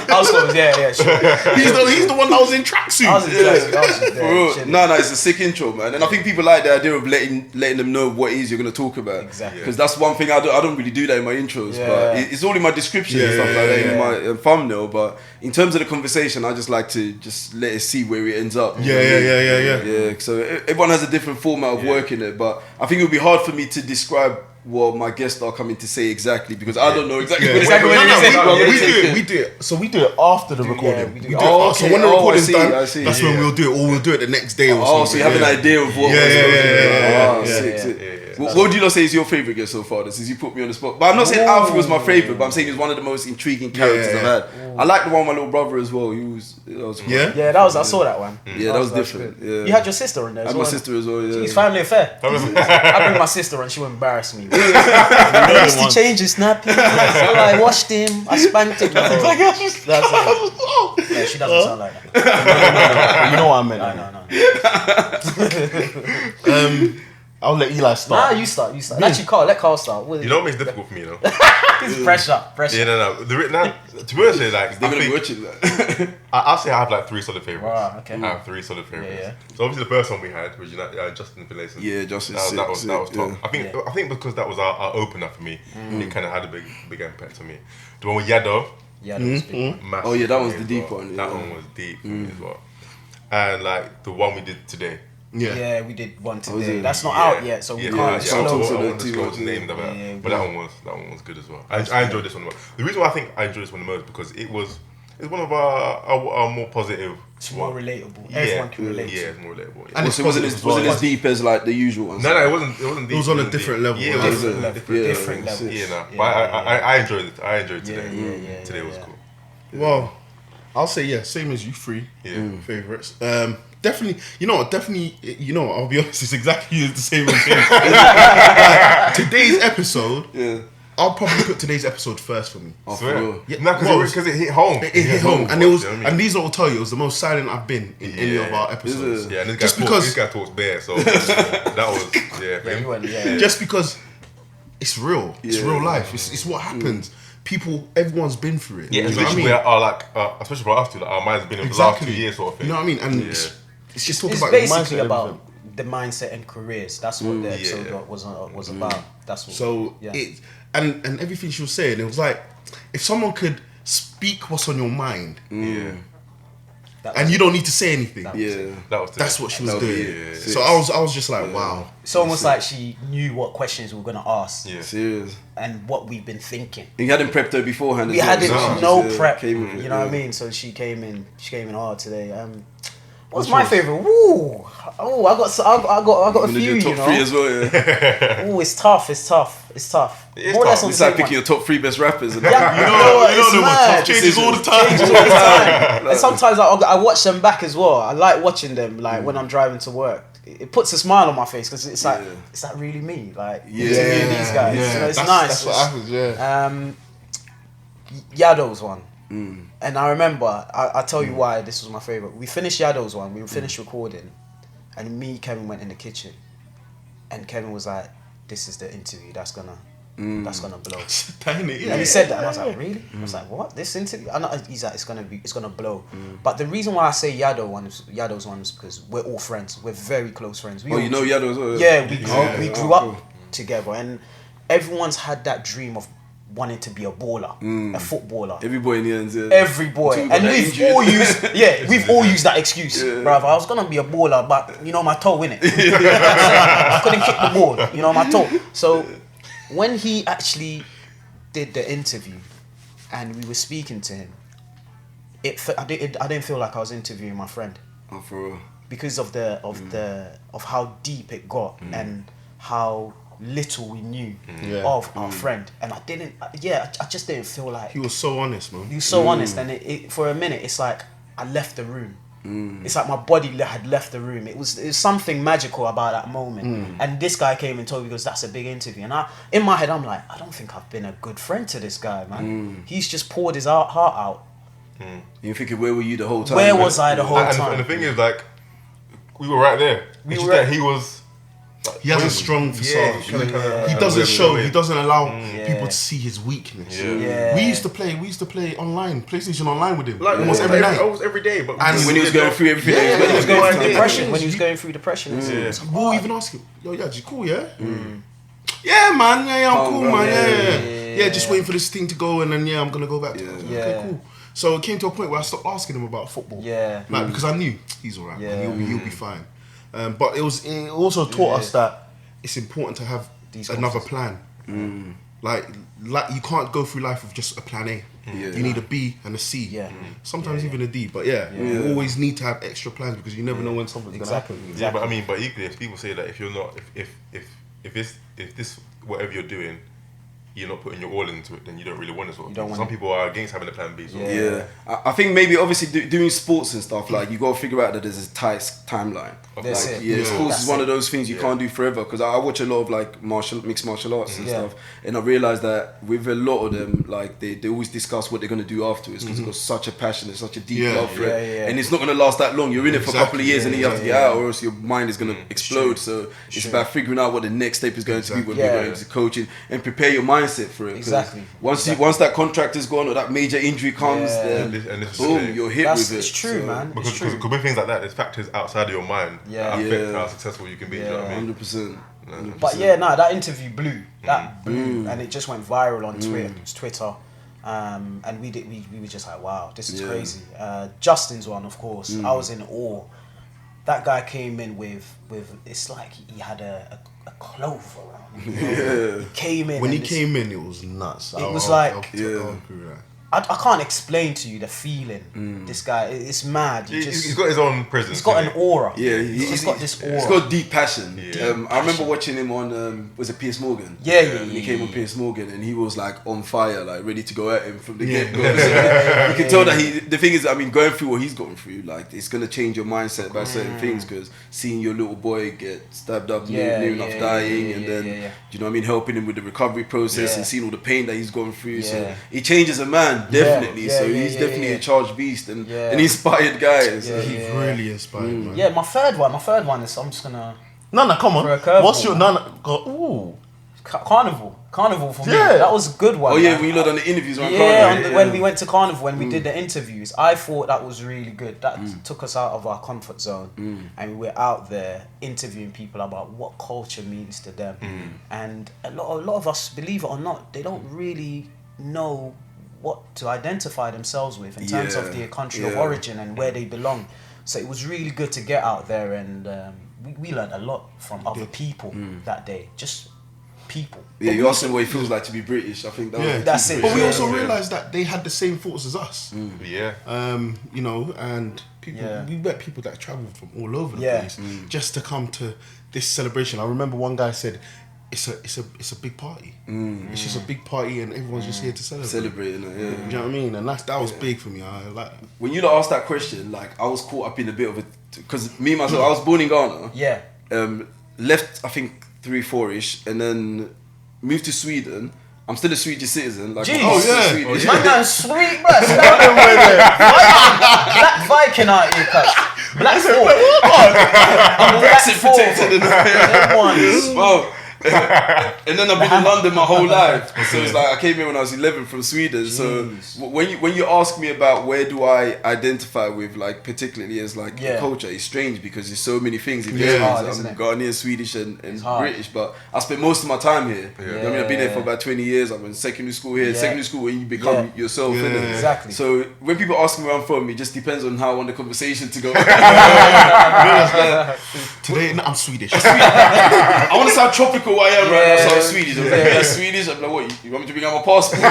House clothes, sure. He's the one that was in tracksuit. I was just there. No, it's a sick intro, man. And I think people like the idea of letting them know what it is you're going to talk about. Exactly. Because that's one thing I don't really do that in my intros, but it's all in my description and stuff like that, in my thumbnail. But in terms of the conversation, I just like to just let it see where it ends up. Yeah. So everyone has a different format of working it, but I think it would be hard for me to describe what my guests are coming to say exactly because I don't know exactly what we do it. So we do it after the recording. So when the recording's done, that's when we'll do it, or we'll do it the next day or something. So you have an idea of what What would you not say is your favourite guest so far? Since you put me on the spot. But I'm not saying Alfie was my favourite, but I'm saying he's one of the most intriguing characters I've had. I like the one with my little brother as well. I saw that one. That was different. You had your sister in there as well. I had my sister as well, It's family affair. I bring my sister and she will embarrass me. I used to change his nappy. So I washed him. I spanked him. Yeah, she doesn't sound like that. You know what I meant. No. I'll let Eli start. Nah, you start. Actually, let Carl start. You know what makes it difficult for me, though? It's pressure. Yeah, no. To be honest, like, I'll say I have like 3 solid favourites. Wow, okay. I have 3 solid favourites. Yeah. So obviously the first one we had was Justin Finlayson. Yeah, Justin. That was top. I think because that was our opener for me, it kind of had a big impact on me. The one with Yado. Yeah, that was big. Massive. Oh yeah, that was the deep one. That one was deep for me as well. And like the one we did today. Yeah, we did one today. That's not out yet, so we can't disclose the name of it. But that one was good as well. I enjoyed this one the most. The reason why I think I enjoyed this one the most because it's one of our more positive. It's more relatable. Everyone can relate. Yeah, it's more relatable. And it wasn't as deep as like the usual ones. No, it wasn't deep. It was on a different level. Yeah, it was different level. But I enjoyed it. I enjoyed today. Today was cool. Well, I'll say same as you 3 favourites. definitely, I'll be honest, it's exactly the same as this. Like, today's episode, I'll probably put today's episode first for me. I swear. Yeah, no, because it hit home. It hit home, and you it was, know what I mean? and these lot will tell you it was the most silent I've been in any of our episodes. Yeah, and just because this guy talks bare, so that was just because it's real, it's real life, it's what happens. People, everyone's been through it. Yeah, especially especially for us two, like our mind's been in the last 2 years sort of thing. You know what I mean? And it's just talking It's about basically mindset about the mindset and careers. That's what the episode was about. That's what. So it and everything she was saying, it was like if someone could speak what's on your mind, and you don't need to say anything. That's what she was doing. So I was just like, wow. It's almost like she knew what questions we were gonna ask. Yeah, serious. And what we've been thinking. And you hadn't prepped her beforehand. We had no prep. You know what I mean? So she came in hard today. What's my favorite? Woo! Oh, I got a few. Top 3 as well. Yeah. Oh, it's tough. It's more or less on It's the like same picking your top 3 best rappers. And it changes all the time. And sometimes I watch them back as well. I like watching them, like when I'm driving to work. It puts a smile on my face because it's like, is that really me? Like, interviewing these guys. Yeah. You know, it's that's, nice. That's what happens, Yado's one. And I remember, I'll tell you why this was my favourite. We finished Yado's one, we finished recording, and Kevin went in the kitchen. And Kevin was like, this is the interview that's gonna blow. And he said that, and I was like, really? I was like, what? This interview? He's like, it's gonna blow. But the reason why I say Yado's one is because we're all friends. We're very close friends. You know Yado as well? Yeah, we grew up together, and everyone's had that dream of wanting to be a baller, a footballer. Every boy in the end, every boy, and we've all used that excuse, bruv. I was gonna be a baller, but my toe in it. I couldn't kick the ball, my toe. So when he actually did the interview, and we were speaking to him, I didn't feel like I was interviewing my friend. Oh, for real. Because of how deep it got and how little we knew of our friend, and I just didn't feel like he was so honest, man. He was so honest, and it for a minute it's like I left the room. It's like my body had left the room. It was something magical about that moment. And this guy came and told me, because that's a big interview, and in my head I'm like, I don't think I've been a good friend to this guy, man. He's just poured his heart out. You're thinking, where were you the whole time? Where was I the whole time? And the thing is, like, we were right there. He was. He has a strong facade. He doesn't show. He doesn't allow people to see his weakness. We used to play online, PlayStation Online with him, like almost every night. Almost every day. But when he was going through everything, when he was going through depression, when he was going through depression, we'll even ask him, yo, you cool, yeah? Yeah, man. Yeah, I'm cool, man. Yeah, just waiting for this thing to go, and then I'm gonna go back. Okay, cool. So it came to a point where I stopped asking him about football. Like because I knew he's alright. He'll be fine. But it also taught us that it's important to have another plan. Like you can't go through life with just a plan A. You need a B and a C. Sometimes even a D. But you always need to have extra plans because you never know when something's gonna happen. Yeah, but I mean, but equally, if people say that if you're not, if this whatever you're doing, you're not putting your all into it, then you don't really want to. Some people are against having a plan B. So. I think maybe obviously doing sports and stuff, like you got to figure out that there's a tight timeline. Sports is one of those things you can't do forever, because I watch a lot of like mixed martial arts and stuff, and I realised that with a lot of them, like they always discuss what they're going to do afterwards, because they've got such a passion and such a deep love for it, and it's not going to last that long. You're in it for a couple of years and then you have to get out, or else your mind is going to explode. So it's about figuring out what the next step is going to be, when you're going into coaching, and prepare your mindset for it. Once that contract is gone or that major injury comes, then boom, you're hit with it. It's true, man. Because with things like that, there's factors outside of your mind that affect how successful you can be. You know what I mean? 100%. But that interview blew. That blew, and it just went viral on Twitter. And we were just like, wow, this is crazy. Justin's one, of course, I was in awe. That guy came in with it's like he had a cloth around him. He came in. When he came in, it was nuts. It was like, I'll agree with that. I can't explain to you the feeling. This guy, it's mad. He's got his own presence. He's got an aura. Yeah, he's got this aura. He's got deep passion. Yeah. I remember watching him on was it Piers Morgan? Yeah. And he came on Piers Morgan, and he was like on fire, like ready to go at him from the get go. You can tell that the thing is, I mean, going through what he's gone through, like it's gonna change your mindset by certain things. Because seeing your little boy get stabbed up, near enough dying, and then you know what I mean, helping him with the recovery process and seeing all the pain that he's gone through. So he changes a man definitely. So he's definitely a charged beast and an inspired guy. So He really inspired, man. Yeah, my third one is I'm just gonna Nana, come on. For a curveball. What's your Nana? Ooh. Carnival for me. Yeah. That was a good one. Oh yeah, man. when you lot on the interviews around Yeah, Carnival. when we went to Carnival, when we did the interviews, I thought that was really good. That took us out of our comfort zone, and we were out there interviewing people about what culture means to them. And a lot of us, believe it or not, they don't really know what to identify themselves with in terms of their country of origin and where they belong. So it was really good to get out there, and we learned a lot from other people that day. Just people. Yeah, you asked him what it feels like to be British. I think that's it. But we also realised that they had the same thoughts as us. Yeah. You know, and people we met people that travelled from all over the place just to come to this celebration. I remember one guy said, it's a big party. It's just a big party, and everyone's just here to celebrate. Celebrating it, yeah. You know what I mean? And that was big for me. I like that. When you lot asked that question, like I was caught up in a bit of a, because me myself, I was born in Ghana. Yeah. Left I think 3-4ish, and then moved to Sweden. I'm still a Swedish citizen. Like, Jeez. I'm still Oh, yeah. Swedish. Man, that's sweet, bro. Black Viking out here, cuz. Black Ford. I'm Brexit protected and Them ones. Well, and then I've been in London my whole life. So it's like I came here when I was 11 from Sweden. So when you ask me about where do I identify with, like particularly as like the culture, it's strange because there's so many things. If It's hard, isn't I'm it? Ghanaian, Swedish, and British, but I spent most of my time here. You know what I mean, I've been here for about 20 years. I went to secondary school here. Secondary school when you become yourself. Innit? Exactly. So when people ask me where I'm from, it just depends on how I want the conversation to go. Today, I'm Swedish. I want to sound tropical. I am right now, so I'm Swedish. I'm like, you're Swedish. I'm like, what? You want me to bring out my passport?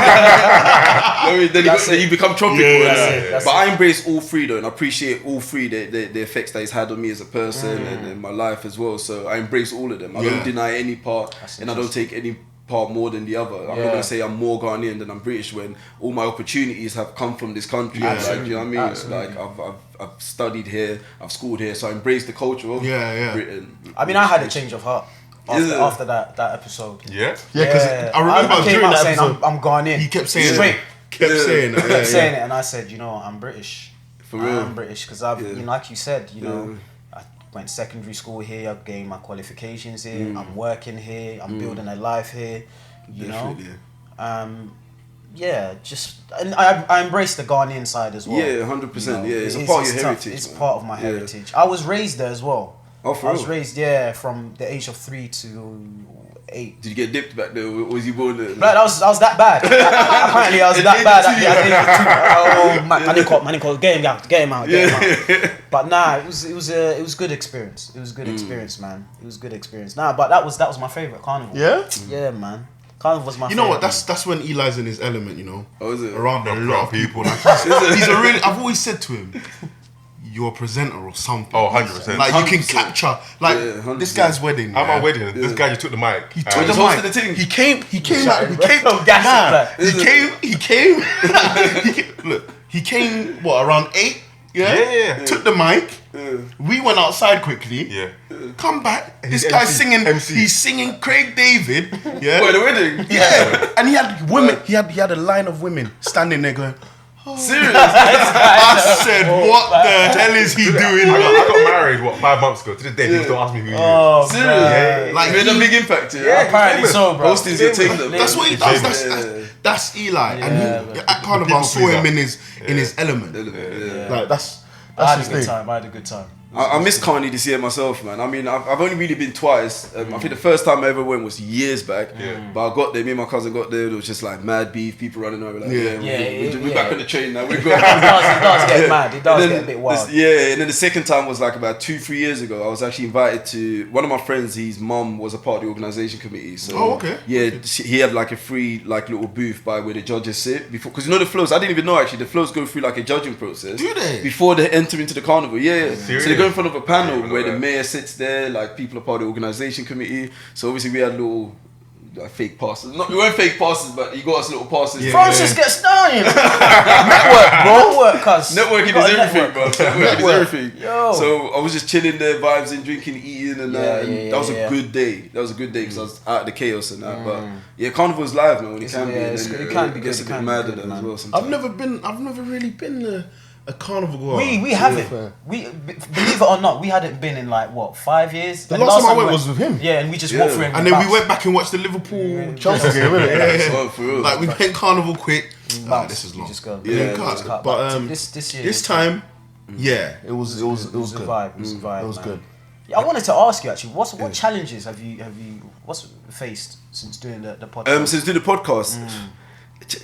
Then you become tropical. That's But I embrace all three though, and I appreciate all three, the effects that it's had on me as a person and in my life as well. So I embrace all of them. I don't deny any part, and I don't take any part more than the other. I'm not gonna say I'm more Ghanaian than I'm British when all my opportunities have come from this country. Like, you know what I mean? Absolutely. Like I've studied here, I've schooled here, so I embrace the culture of Britain. I mean, I had a change of heart after that episode. Yeah? Yeah, because I remember I came during out that saying episode, I'm Ghanaian. he kept saying straight. Kept saying it. Kept saying it, and I said, you know, I'm British. For real. I'm British because I've, you know, like you said, you know, I went to secondary school here. I gained my qualifications here. I'm working here. I'm building a life here. You know, just and I embrace the Ghanaian side as well. Yeah, 100%. You know, Yeah, it's a part of your tough. heritage. It's man. part of my heritage. I was raised there as well. Oh, for I was real? raised from the age of 3 to 8. Did you get dipped back there, or was you born there? Right, I was that bad. Apparently, I was that bad. Man, called get him out. But nah, it was good experience. It was good experience, man. It was good experience. Nah, but that was my favorite carnival. Yeah? Yeah, man. Carnival was my. You know what? favorite. That's when Eli's in his element. You know, Oh, is it? around a lot of people. Like, he's a really. I've always said to him, you're a presenter or something. Oh, 100%. Like you can 100%. capture. Like 100%. this guy's wedding. At my wedding, this guy just took the mic. He and- took the hosted mic. the thing. He came. He came. Look, he came. What, around 8? Yeah. Took the mic. We went outside quickly. Yeah. Come back. This he's guy's MC. singing. MC. He's singing Craig David. Yeah. Wait, the wedding? Yeah. And he had women. He had a line of women standing there going. Serious? I said, what the hell is he doing? I got married, 5 months ago. To this day, people still ask me who you Oh, Serious? man. Like, You made a he- big impact, yeah? Yeah, apparently so, bro. Hosting's your thing, though. That's what he does. That's Eli. And at Carnival, I saw him in his element. Yeah. Like that's I had a his good thing. time. I had a good time. I miss Carney this year myself, man. I mean, I've only really been twice. I think the first time I ever went was years back. But I got there, me and my cousin got there. It was just like mad beef, people running over. Like, we're back on the train now. We're going. It does get mad. It does get a bit wild. And then the second time was like about 2-3 years ago. I was actually invited to one of my friends. His mum was a part of the organisation committee. So he had like a free like little booth by where the judges sit before, because you know the floats. I didn't even know actually the floats go through like a judging process. Do they? Before they enter into the carnival? Yeah. So they go in front of a panel where the mayor sits there, like people are part of the organisation committee. So obviously we had little fake passes. We weren't fake passes, but you got us little passes. Francis gets down, you know. Network, bro. Networking is everything, bro. Networking is everything. Yo. So I was just chilling there, vibes and drinking, eating, and that. And that was a good day. That was a good day because I was out of the chaos and that. But yeah, Carnival's live, man. When it can be, it can be gets a good. bit mad at that as well. Sometimes. I've never really been a carnival goer. We haven't. Believe it or not, we hadn't been in like what 5 years. The last time I went was with him. Yeah, and we just walked through him. And then we went back and watched the Liverpool Chelsea game. Like we went carnival quick. This is long. Just go. But this year, this time, it was good. It was a vibe. It was a vibe. It was good. Yeah, I wanted to ask you actually, what challenges have you faced since doing the podcast? Since doing the podcast.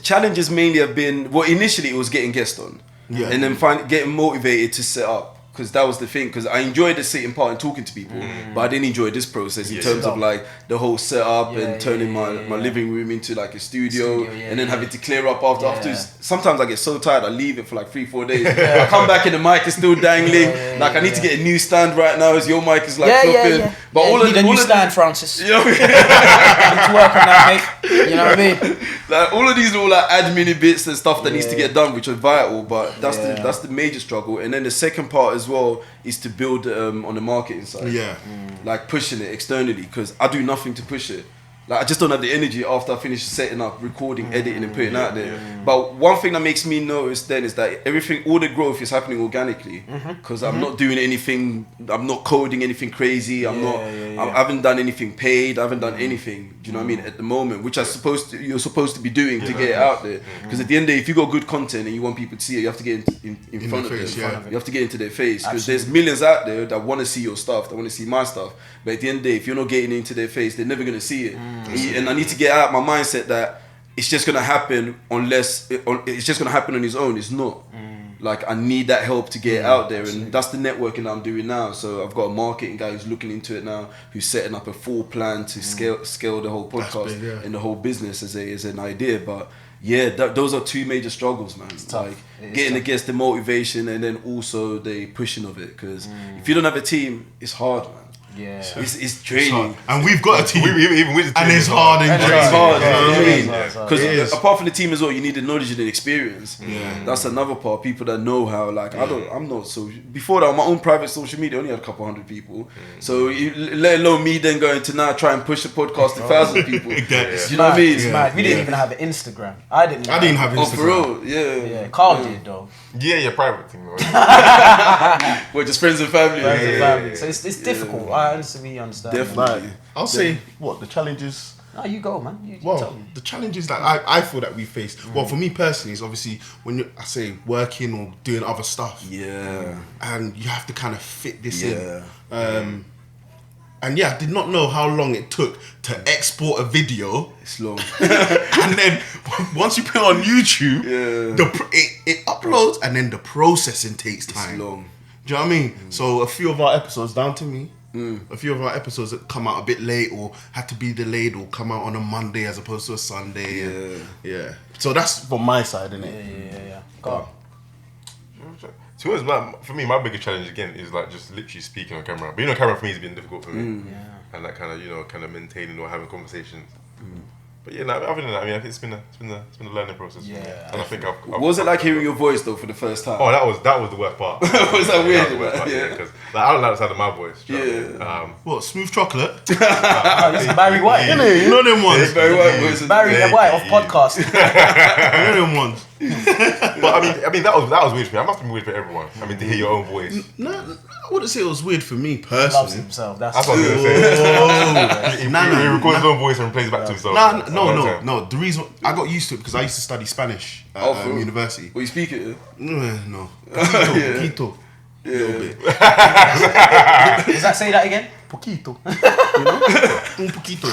Challenges mainly have been, well, initially it was getting guests on, and then getting motivated to set up, because that was the thing, because I enjoyed the sitting part and talking to people, but I didn't enjoy this process in terms of like the whole setup and turning my living room into like a studio and then having to clear up afterwards. Sometimes I get so tired I leave it for like 3-4 days. I come back and the mic is still dangling. Like I need to get a new stand right now as your mic is like flopping. But all you need a new stand, Francis. You know what I mean? You need to work on that, mate. You know what I mean? Like all of these little like admin bits and stuff that needs to get done, which are vital, but that's the major struggle. And then the second part as well is to build on the marketing side. Like pushing it externally, because I do nothing to push it. Like I just don't have the energy after I finish setting up, recording, editing and putting it out there. But one thing that makes me notice then is that all the growth is happening organically, because I'm not doing anything, I'm not coding anything crazy, I haven't done anything paid, I haven't done anything, do you know what I mean, at the moment, which you're supposed to be doing to get it out there. Because at the end of the day, if you got good content and you want people to see it, you have to get in front of them. You have to get into their face, because there's millions out there that want to see your stuff, that want to see my stuff. But at the end of the day, if you're not getting into their face, they're never going to see it. And I need to get out my mindset that it's just going to happen it's just going to happen on its own. It's not. Like I need that help to get it out there, and that's the networking that I'm doing now. So I've got a marketing guy who's looking into it now, who's setting up a full plan to scale the whole podcast and the whole business as an idea. But those are two major struggles, man. It's like getting against the motivation and then also the pushing of it, because if you don't have a team, it's hard, man. Yeah, it's draining, and we've got a team, even with the team, and it's hard and draining. It's hard, you know what I mean? Because apart from the team as well, you need the knowledge and the experience. That's another part. People that know how. Like I'm not so. Before that, on my own private social media, I only had a couple hundred people. So let alone me then going to now try and push a podcast to 1,000 people. You know what I mean? It's mad. We didn't even have an Instagram. I didn't have Instagram. Oh, for real? Yeah. Carl did though. Yeah, private thing. We're just friends and family. So it's difficult. I honestly understand. Definitely. I'll say the challenges. No, you go, man. You well, the challenges that I feel that we face. Well, for me personally, is obviously when I say working or doing other stuff. Yeah. And you have to kind of fit this in. And I did not know how long it took to export a video. It's long. And then once you put it on YouTube, it uploads, and then the processing takes time. It's long. Do you know what I mean? So a few of our episodes, down to me, a few of our episodes that come out a bit late or had to be delayed or come out on a Monday as opposed to a Sunday. Yeah. So that's from my side, isn't it? Yeah. Go on. To us, for me, my biggest challenge again is like just literally speaking on camera. Being on camera for me has been difficult for me, and like kind of maintaining or having conversations. But other than that, I mean, it's been a learning process. Yeah. And I think I've what was it like hearing your voice though for the first time? Oh, that was the worst part. Was that weird? That was the worst part, because I don't like the sound of my voice. What, Smooth Chocolate? This is Barry White. You know them ones. Barry White voice. Barry White off podcast. You know them ones. But I mean that was weird for me. That must have been weird for everyone. I mean, to hear your own voice. No, I wouldn't say it was weird for me He personally. loves himself. That's what I was gonna say. He records his own voice and plays back to himself. No. The reason I got used to it because I used to study Spanish at university. Well, you speak it? No. Poquito. little bit. Does that say that again? Poquito. Un poquito.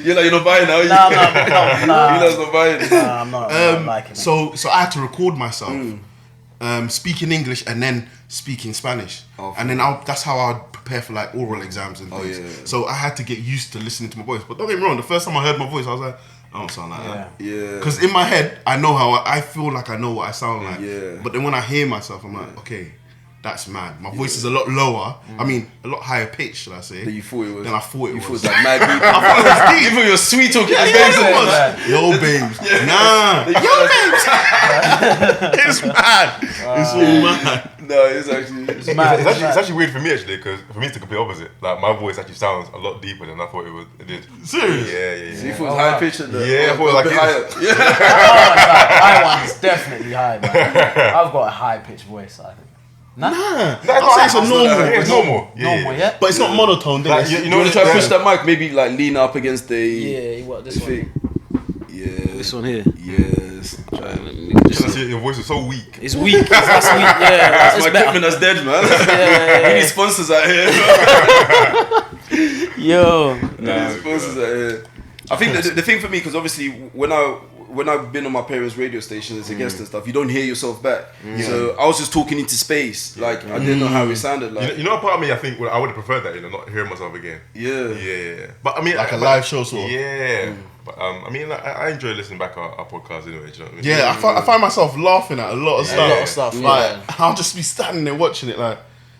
You're not buying now. Nah, You're not buying. I'm not liking it. So I had to record myself speaking English and then speaking Spanish, and then that's how I'd prepare for like oral exams and things. So I had to get used to listening to my voice. But don't get me wrong, the first time I heard my voice, I was like, I don't sound like that. Yeah. Because in my head, I know how I feel like I know what I sound like. Yeah. But then when I hear myself, I'm like, okay, that's mad. My voice is a lot lower. I mean, a lot higher pitch, should I say? Than you thought it was. Than I thought it was. You thought it was like mad deep. I thought it was deep. You thought you were sweet talking. Yo, babes. Nah. Yo, babes. It's mad. It's all mad. No, it's actually. It's actually weird for me actually, because for me it's the complete opposite. Like my voice actually sounds a lot deeper than I thought it did. Serious? Yeah. So you thought it was high pitched? Yeah, I thought it was like higher. Yeah. High one's definitely high, man. I've got a high pitched voice, I think. Nah. I'd say it's a normal. It's normal. Normal, yeah? But it's not monotone, then. Like, You want to try to push that mic? Maybe like lean up against the. Yeah, what, this one? thing. Yeah. This one here. Yes. Your voice is so weak. It's weak. That's weak, yeah. My equipment that's dead, man. We need sponsors out here. Yo. Sponsors out here. I think the thing for me, because obviously when I've been on my parents' radio stations and guests and stuff, you don't hear yourself back. So I was just talking into space. Like I didn't know how it sounded. Like You know, part of me, I think I would have preferred that, not hearing myself again. yeah. But I mean, Like a live show sort of. Yeah. But I mean, I enjoy listening back our podcast anyway. Do you know what I mean? Yeah, I find myself laughing at a lot of stuff. A lot of stuff, Like, I'll just be standing there watching it, like,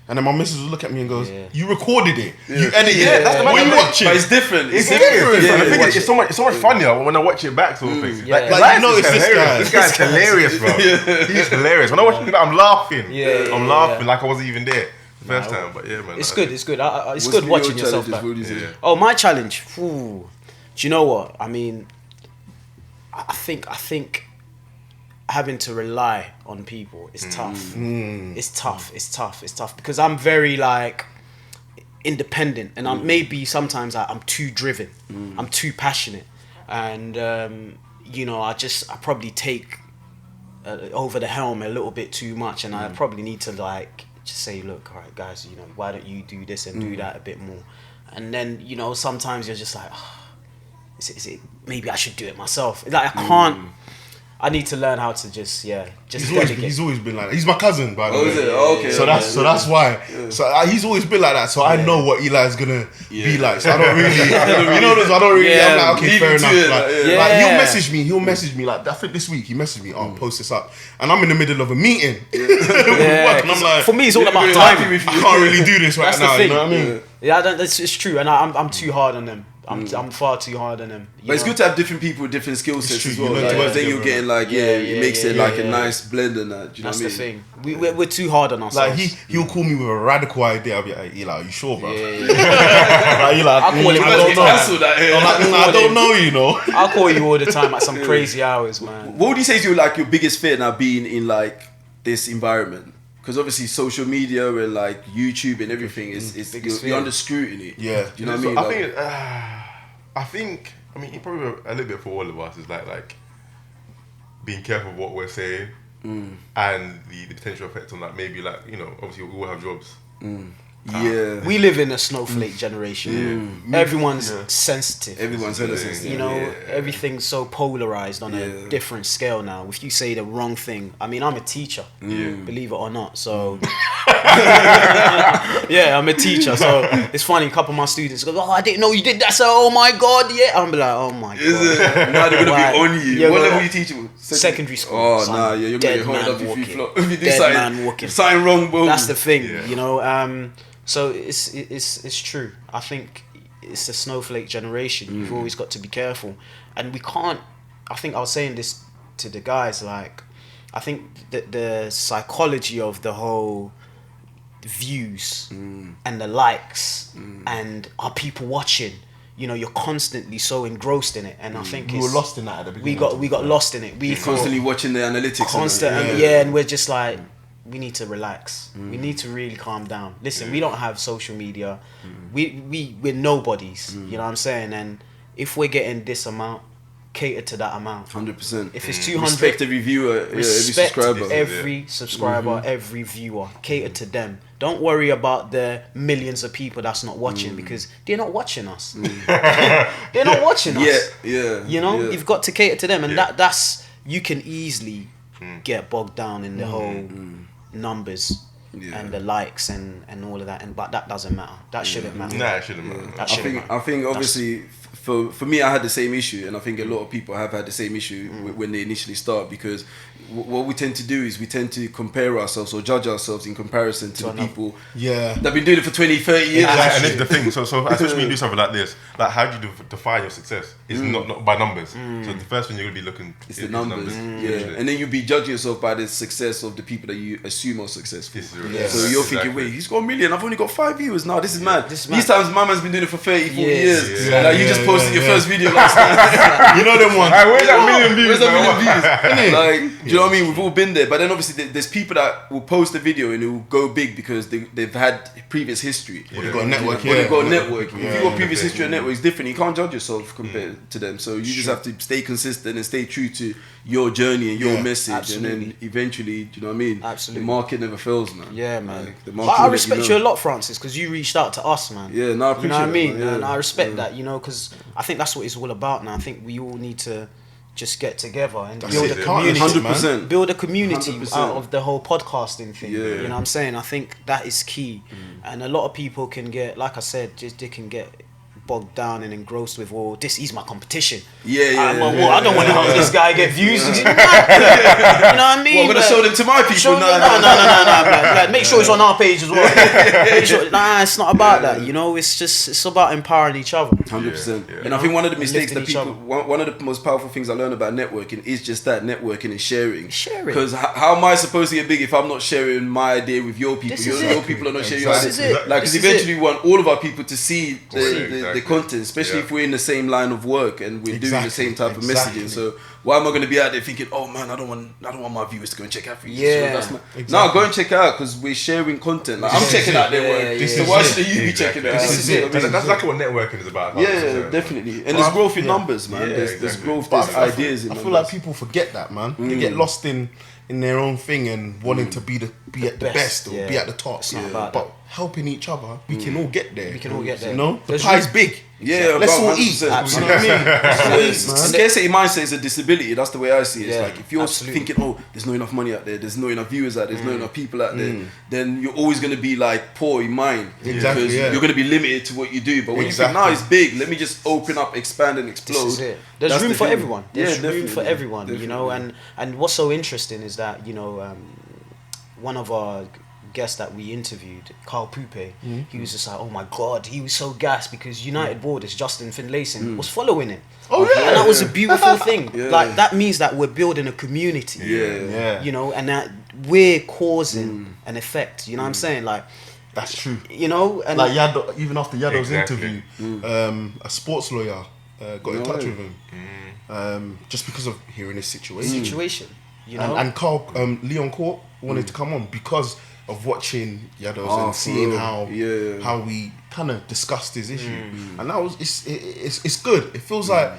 and then my missus will look at me and goes, "You recorded it, you edited it. that's the What main you thing. watching?" But it's different. It's different. different. I think Yeah. it's so much funnier when I watch it back, sort of thing. Yeah. Like, Life you know, is it's this hilarious. guy. This guy's hilarious, bro. He's hilarious. When I watch it, I'm laughing. I'm laughing like I wasn't even there the first time. But yeah, man. It's good. It's good. It's What's good been watching your yourself challenges? back. What do you say? Oh, my challenge. Ooh. Do you know what? I mean, I think having to rely on people is tough. It's tough. It's tough because I'm very like independent, and I'm maybe sometimes I'm too driven. I'm too passionate, and I probably take over the helm a little bit too much, and I probably need to like just say, look, all right, guys, why don't you do this and do that a bit more, and then sometimes you're just like, is it maybe I should do it myself. Like I can't. I need to learn how to just delegate. He's always been like that. He's my cousin, by the way. Is it? Oh, okay. So that's why. Yeah. So he's always been like that. So I know what Eli's gonna be like. So I don't really, I'm like, okay, fair enough. He'll message me like, I think this week he messaged me, post this up, and I'm in the middle of a meeting with work, and I'm like, for me, it's all about timing. I can't really do this right now. You know what I mean? Yeah, it's true, and I'm too hard on them. I'm far too hard on them. But it's good to have different people with different skill sets as well. You Like, learn to then you're getting like, it makes it like a yeah. nice blend and that. Do you know That's what I the mean? thing. We're too hard on ourselves. Like he'll call me with a radical idea. I'll be like, Eli, are you sure, bro? Yeah. Like, Eli, I'll call him. I don't know. Cancel that here. I'm like, I don't know, I'll call you all the time at some crazy hours, man. What would you say is your biggest fear now being in like this environment? Because obviously social media and like YouTube and everything is you're under scrutiny. Yeah. Do you know what I mean? I think probably a little bit for all of us is like being careful of what we're saying and the potential effects on that. Maybe like obviously we all have jobs. Yeah. We live in a snowflake generation. Everyone's sensitive. Everyone's hella sensitive. Everything's so polarized on a different scale now. If you say the wrong thing, I'm a teacher, believe it or not. So, yeah, I'm a teacher. So it's funny. A couple of my students go, "Oh, I didn't know you did that." So, oh my god, yeah. I'm like, oh my god. Is it? Now they're gonna be on you. Yeah, What well, level are you teaching? Secondary school. Oh son. nah, yeah, you're gonna Dead get hold man up if walking. you do Dead something. man walking. Something wrong, boom. That's the thing, So it's true. I think it's a snowflake generation. You've always got to be careful, and we can't. I think I was saying this to the guys. Like, I think that the psychology of the whole views and the likes and are people watching. You're constantly so engrossed in it, and I think We were lost in that at the beginning. we got lost in it. We You're constantly watching the analytics. and we're just like, we need to relax. We need to really calm down. Listen, we don't have social media. We're nobodies. You know what I'm saying? And if we're getting this amount, cater to that amount. 100%. If it's 200, respect every viewer, every respect subscriber. every subscriber, every viewer. Cater to them. Don't worry about the millions of people that's not watching because they're not watching us. They're not watching us. Yeah. You know, you've got to cater to them, and that's you can easily get bogged down in the whole numbers. And the likes and all of that, but that doesn't matter. That shouldn't matter. Nah, it shouldn't matter. I think obviously for me, I had the same issue, and I think a lot of people have had the same issue when they initially start, because what we tend to do is we tend to compare ourselves or judge ourselves in comparison to the people that have been doing it for 20, 30 years. And this is the thing. So especially when you do something like this, like how do you define your success? It's not by numbers. So the first thing you're gonna be looking is the numbers. And then you'll be judging yourself by the success of the people that you assume are successful. So you're thinking, wait, he's got 1 million, I've only got 5 viewers. Now this is mad. These times my man's been doing it for 30, 40 years. Like you just posted your first video last night. You know them ones. Where's that million views? Where's that million views? Like, do you know what I mean? We've all been there. But then obviously there's people that will post a video and it will go big because they've had previous history. They've got a network. They've got a network. If you've got previous history and network, it's different. You can't judge yourself compared to them. So you just have to stay consistent and stay true to your journey and your message. And then eventually, do you know what I mean? Absolutely. The market never fails, man. Yeah, man. Like, but I respect you a lot, Francis, because you reached out to us, man. Yeah, no, I appreciate you know what I mean? that, man. Yeah. And I respect that, you know, because I think that's what it's all about now. I think we all need to just get together and build a community. 100%. Build a community 100%. out of the whole podcasting thing. Yeah. You know what I'm saying? I think that is key. And a lot of people can get, like I said, they can get bogged down and engrossed with, well, this is my competition. I don't want to help this guy get views. You know what I mean? Well, I'm going to show them to my people. No. Like, make sure it's on our page as well. It's not about that. You know, it's about empowering each other. 100%. And I think one of the mistakes that people, one of the most powerful things I learned about networking is just that, networking and sharing. Because how am I supposed to get big if I'm not sharing my idea with your people? Your people are not sharing your idea. Like, because eventually we want all of our people to see the content, especially if we're in the same line of work and we're doing the same type of messaging. So why am I going to be out there thinking, oh man, I don't want my viewers to go and check out for you. No, go and check out because we're sharing content. Like, I'm checking out their work. So why should you be checking it out? That's exactly what networking is about. Yeah, definitely. And there's growth in numbers, man. There's growth, there's ideas in numbers. I numbers. feel like people forget that, man. They get lost in their own thing and wanting to be at the best or be at the top. But helping each other, we can all get there. You know, the pie's big. Yeah, let's all eat. You know what I mean? Scarcity mindset is a disability. That's the way I see it. It's like if you're thinking, oh, there's not enough money out there, there's not enough viewers out there, there's not enough people out there, then you're always going to be like poor in mind. Because you're going to be limited to what you do. But when you think, now it's big, let me just open up, expand and explode. This is it. There's room for everyone. There's room for everyone, you know. And what's so interesting is that, you know, one of our guest that we interviewed, Carl Poupe, he was just like, oh my god, he was so gassed because United Borders, Justin Finlayson, was following him. And that was a beautiful thing. Like, that means that we're building a community. You know, and that we're causing an effect. You know what I'm saying? Like, that's true. You know, and like Yado, even after Yado's interview, a sports lawyer got in touch with him just because of hearing his situation. You know, and Carl, Leon Court wanted to come on because of watching Yado's and seeing how we kind of discussed his issue, and that was it's good. It feels like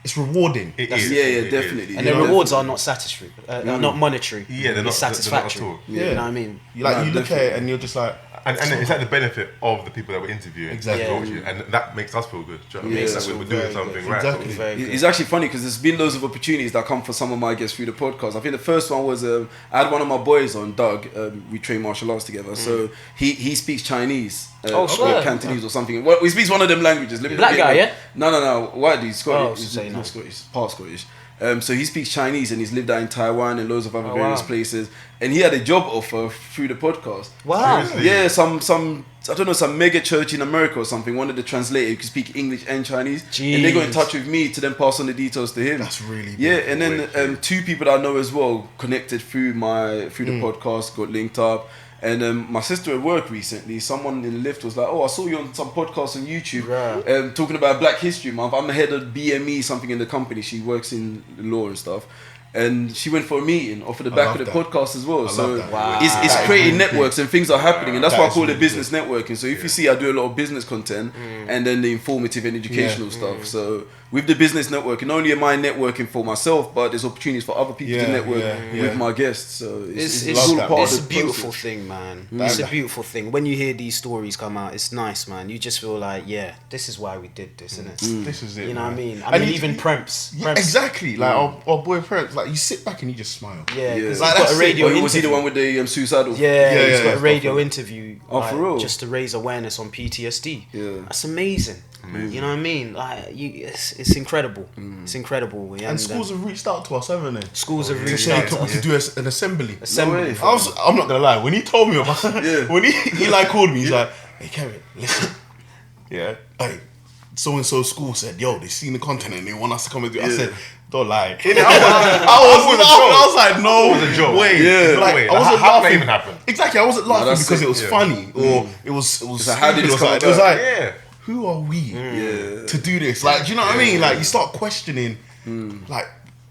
it's rewarding. It is. Definitely. And the rewards are not satisfactory, not monetary. They're not satisfactory. They're not at all. You know what I mean? You look at it and you're just like. And it's at the benefit of the people that we're interviewing. Exactly. And that makes us feel good. Do you know what I mean? Like we're doing something right. Exactly. It's actually funny because there's been loads of opportunities that come for some of my guests through the podcast. I think the first one was I had one of my boys on, Doug. We train martial arts together. So he speaks Chinese. Or Cantonese or something. Well, he speaks one of them languages. Black guy, yeah? No. White dude. Scottish. He's not Scottish. Part Scottish. So he speaks Chinese and he's lived out in Taiwan and loads of other various places. And he had a job offer through the podcast. Wow. Seriously? Yeah, some I don't know, some mega church in America or something wanted to translate. Who could speak English and Chinese. Jeez. And they got in touch with me to then pass on the details to him. That's really and then two people that I know as well connected through the podcast, got linked up. And my sister at work recently, someone in the lift was like, oh, I saw you on some podcast on YouTube talking about Black History Month. I'm the head of BME, something in the company. She works in law and stuff. And she went for a meeting off of the back of the podcast as well. So it's creating networks and things are happening. And that's why I call it business networking. So if you see I do a lot of business content, and then the informative and educational stuff. So with the business networking, not only am I networking for myself, but there's opportunities for other people to network with my guests. So it's all part of the beautiful process. thing, man. It's a beautiful thing. When you hear these stories come out, it's nice, man. You just feel like, yeah, this is why we did this, isn't it? This is it. You know what I mean? I And mean, you- even Premps. Yeah, exactly. Like our boy Prince, like you sit back and you just smile. Yeah, because Like, he's got that's a radio it. interview. Was he the one with the suicidal? Yeah, he's got a stuff radio like interview. Oh, for real? Just to raise awareness on PTSD. Yeah. That's amazing. You know what I mean? Like, it's incredible. It's incredible. Yeah, And schools have reached out to us, haven't they? schools have To reached say out to we us. could do an assembly. Assembly. I'm not gonna lie. When he told me about, when Eli called me, he's like, "Hey Kevin, listen, hey, so and so school said, yo, they seen the content and they want us to come and do it." I said, "Don't lie." I was like, "No It was a joke. way." Yeah. Like, Wait, I wasn't how did that laughing. even happen? Exactly, I wasn't laughing that's because it, it was funny or it was. So how did stupid this or come something. It was about? like, Yeah. who are we to do this? Like, do you know what I mean? Like, you start questioning, like,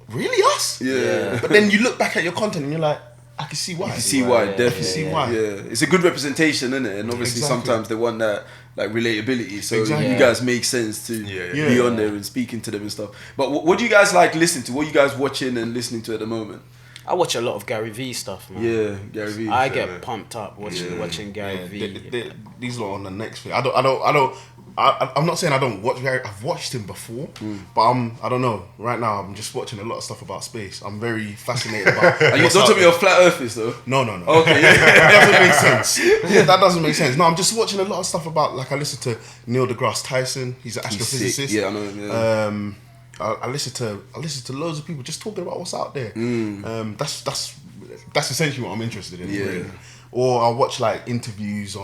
really us? Yeah. But then you look back at your content and you're like, I can see why. You see why, definitely. I can see why. Yeah, it's a good representation, isn't it? And obviously Exactly. sometimes they want that like relatability. So Exactly. you guys make sense to Yeah. be on there and speaking to them and stuff. But what do you guys like listening to? What are you guys watching and listening to at the moment? I watch a lot of Gary Vee stuff, man. Yeah, Gary Vee. I get pumped up watching Gary Vee. These lot on the next thing. I'm not saying I don't watch Gary. I've watched him before, but I don't know. Right now, I'm just watching a lot of stuff about space. I'm very fascinated about. And you don't tell me you're flat earthers though. No. Okay, yeah. That doesn't make sense. Yeah, that doesn't make sense. No, I'm just watching a lot of stuff about. Like I listen to Neil deGrasse Tyson. He's an astrophysicist. sick. Yeah, I know him. Yeah. I listen to loads of people just talking about what's out there. That's essentially what I'm interested in. Yeah. Really. Or I'll watch like interviews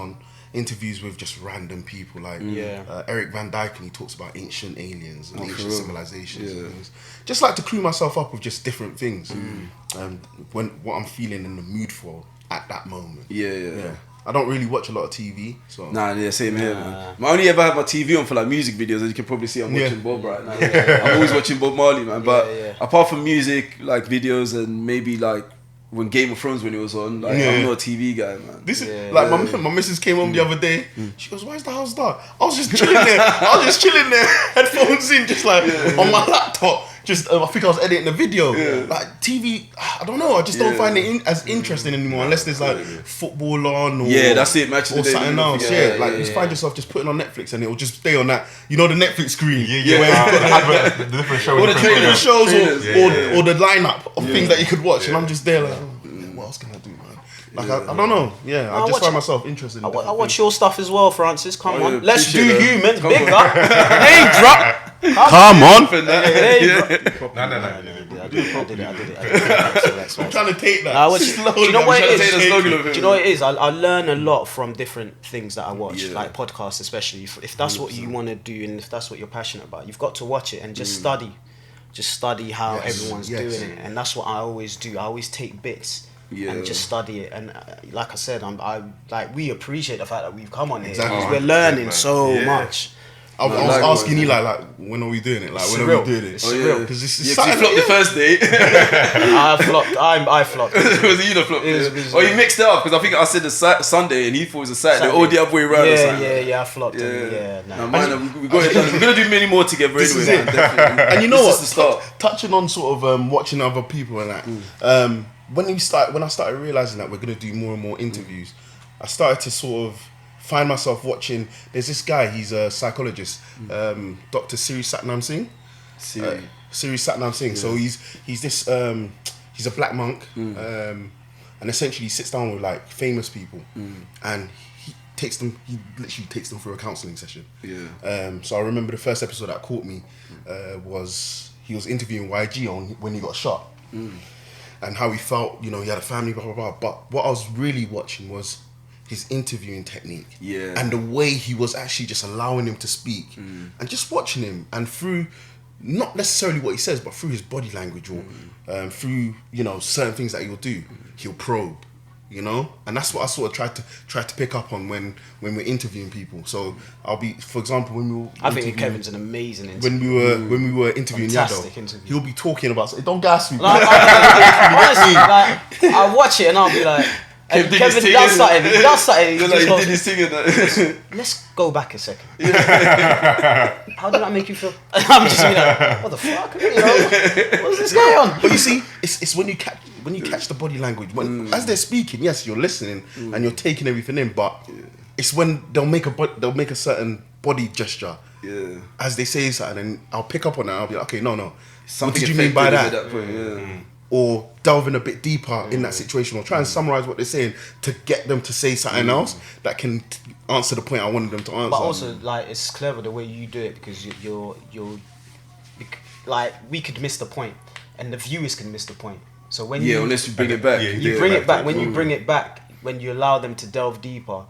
with just random people like Eric Van Dyke, and he talks about ancient aliens and ancient civilizations and things. Just like to clue myself up with just different things when what I'm feeling in the mood for at that moment. Yeah. I don't really watch a lot of TV, so Nah, yeah, same here, man. I only ever have my TV on for like music videos, as you can probably see. I'm watching Bob right now. I'm always watching Bob Marley, man. But apart from music, like videos, and maybe like when Game of Thrones when it was on, like I'm not a TV guy, man. This is like my missus came home the other day. She goes, "Why is the house dark?" I was just chilling there, headphones in, just like on my laptop. Just I think I was editing a video. Like TV, I don't know. I just don't find it as interesting anymore unless there's like football on or that's it. Match of the or day, something else. Like you find yourself just putting on Netflix and it will just stay on that. You know the Netflix screen. The different shows. All the Different trailers. shows Trailers. or the lineup of things that you could watch, and I'm just there like, what else can I do, man? Like I don't know. Yeah, I just find myself interested in I different watch things. your stuff as well, Francis. Come on, yeah, let's do appreciate that. humans. Come Big on. up, name drop. Come on. I did it. I'm trying to take that. Do you know what it is? Do Do you know what it is? I learn a lot from different things that I watch, like podcasts especially. If that's what you want to do and if that's what you're passionate about, you've got to watch it and just study. Just study how everyone's doing it, and that's what I always do. I always take bits and just study it. And like I said, we appreciate the fact that we've come on here because we're learning so much. I was asking Eli, like, when are we doing it? Like, when are we doing it? It's surreal. Because it's You flopped the first day. I flopped. Was it you that flopped? You mixed it up because I think I said the Sunday and he thought it was a Saturday. Or the other way around. I flopped. We got it done. We're gonna do many more together anyway. Man, definitely. And you know This what? is the start. Touching on sort of watching other people and that. When I started realizing that we're gonna do more and more interviews, I started to sort of find myself watching. There's this guy. He's a psychologist, Dr. Siri Satnam Singh. Siri Satnam Singh. So he's this. He's a black monk, and essentially he sits down with like famous people, and he literally takes them for a counselling session. So I remember the first episode that caught me was he was interviewing YG on when he got shot, and how he felt. You know, he had a family, blah blah blah. But what I was really watching was his interviewing technique, and the way he was actually just allowing him to speak, and just watching him, and through not necessarily what he says, but through his body language or through certain things that he'll do, he'll probe, and that's what I sort of tried to pick up on when we're interviewing people. So I'll be, for example, when we were I think Kevin's an amazing interview. when we were interviewing Fantastic Yado, interview. he'll be talking about. Don't gas me. Honestly, I watch it and I'll be like, And did Kevin his thing, does innit? something. He does something. He did his thing in that. Let's go back a second. How did that make you feel? I'm just like, what the fuck? You know, what's this going on? But you see, it's when you catch the body language. When as they're speaking, yes, you're listening and you're taking everything in. But it's when they'll make a certain body gesture. Yeah. As they say something, and I'll pick up on that. I'll be like, okay, no. Something what did you mean by affected that? at point, yeah. Or delve in a bit deeper in that situation, or try and summarize what they're saying to get them to say something else that can answer the point I wanted them to answer. But also, like, it's clever the way you do it because you're like, we could miss the point, and the viewers can miss the point. So when unless you bring it back, you bring it back. When you bring it back, when you allow them to delve deeper,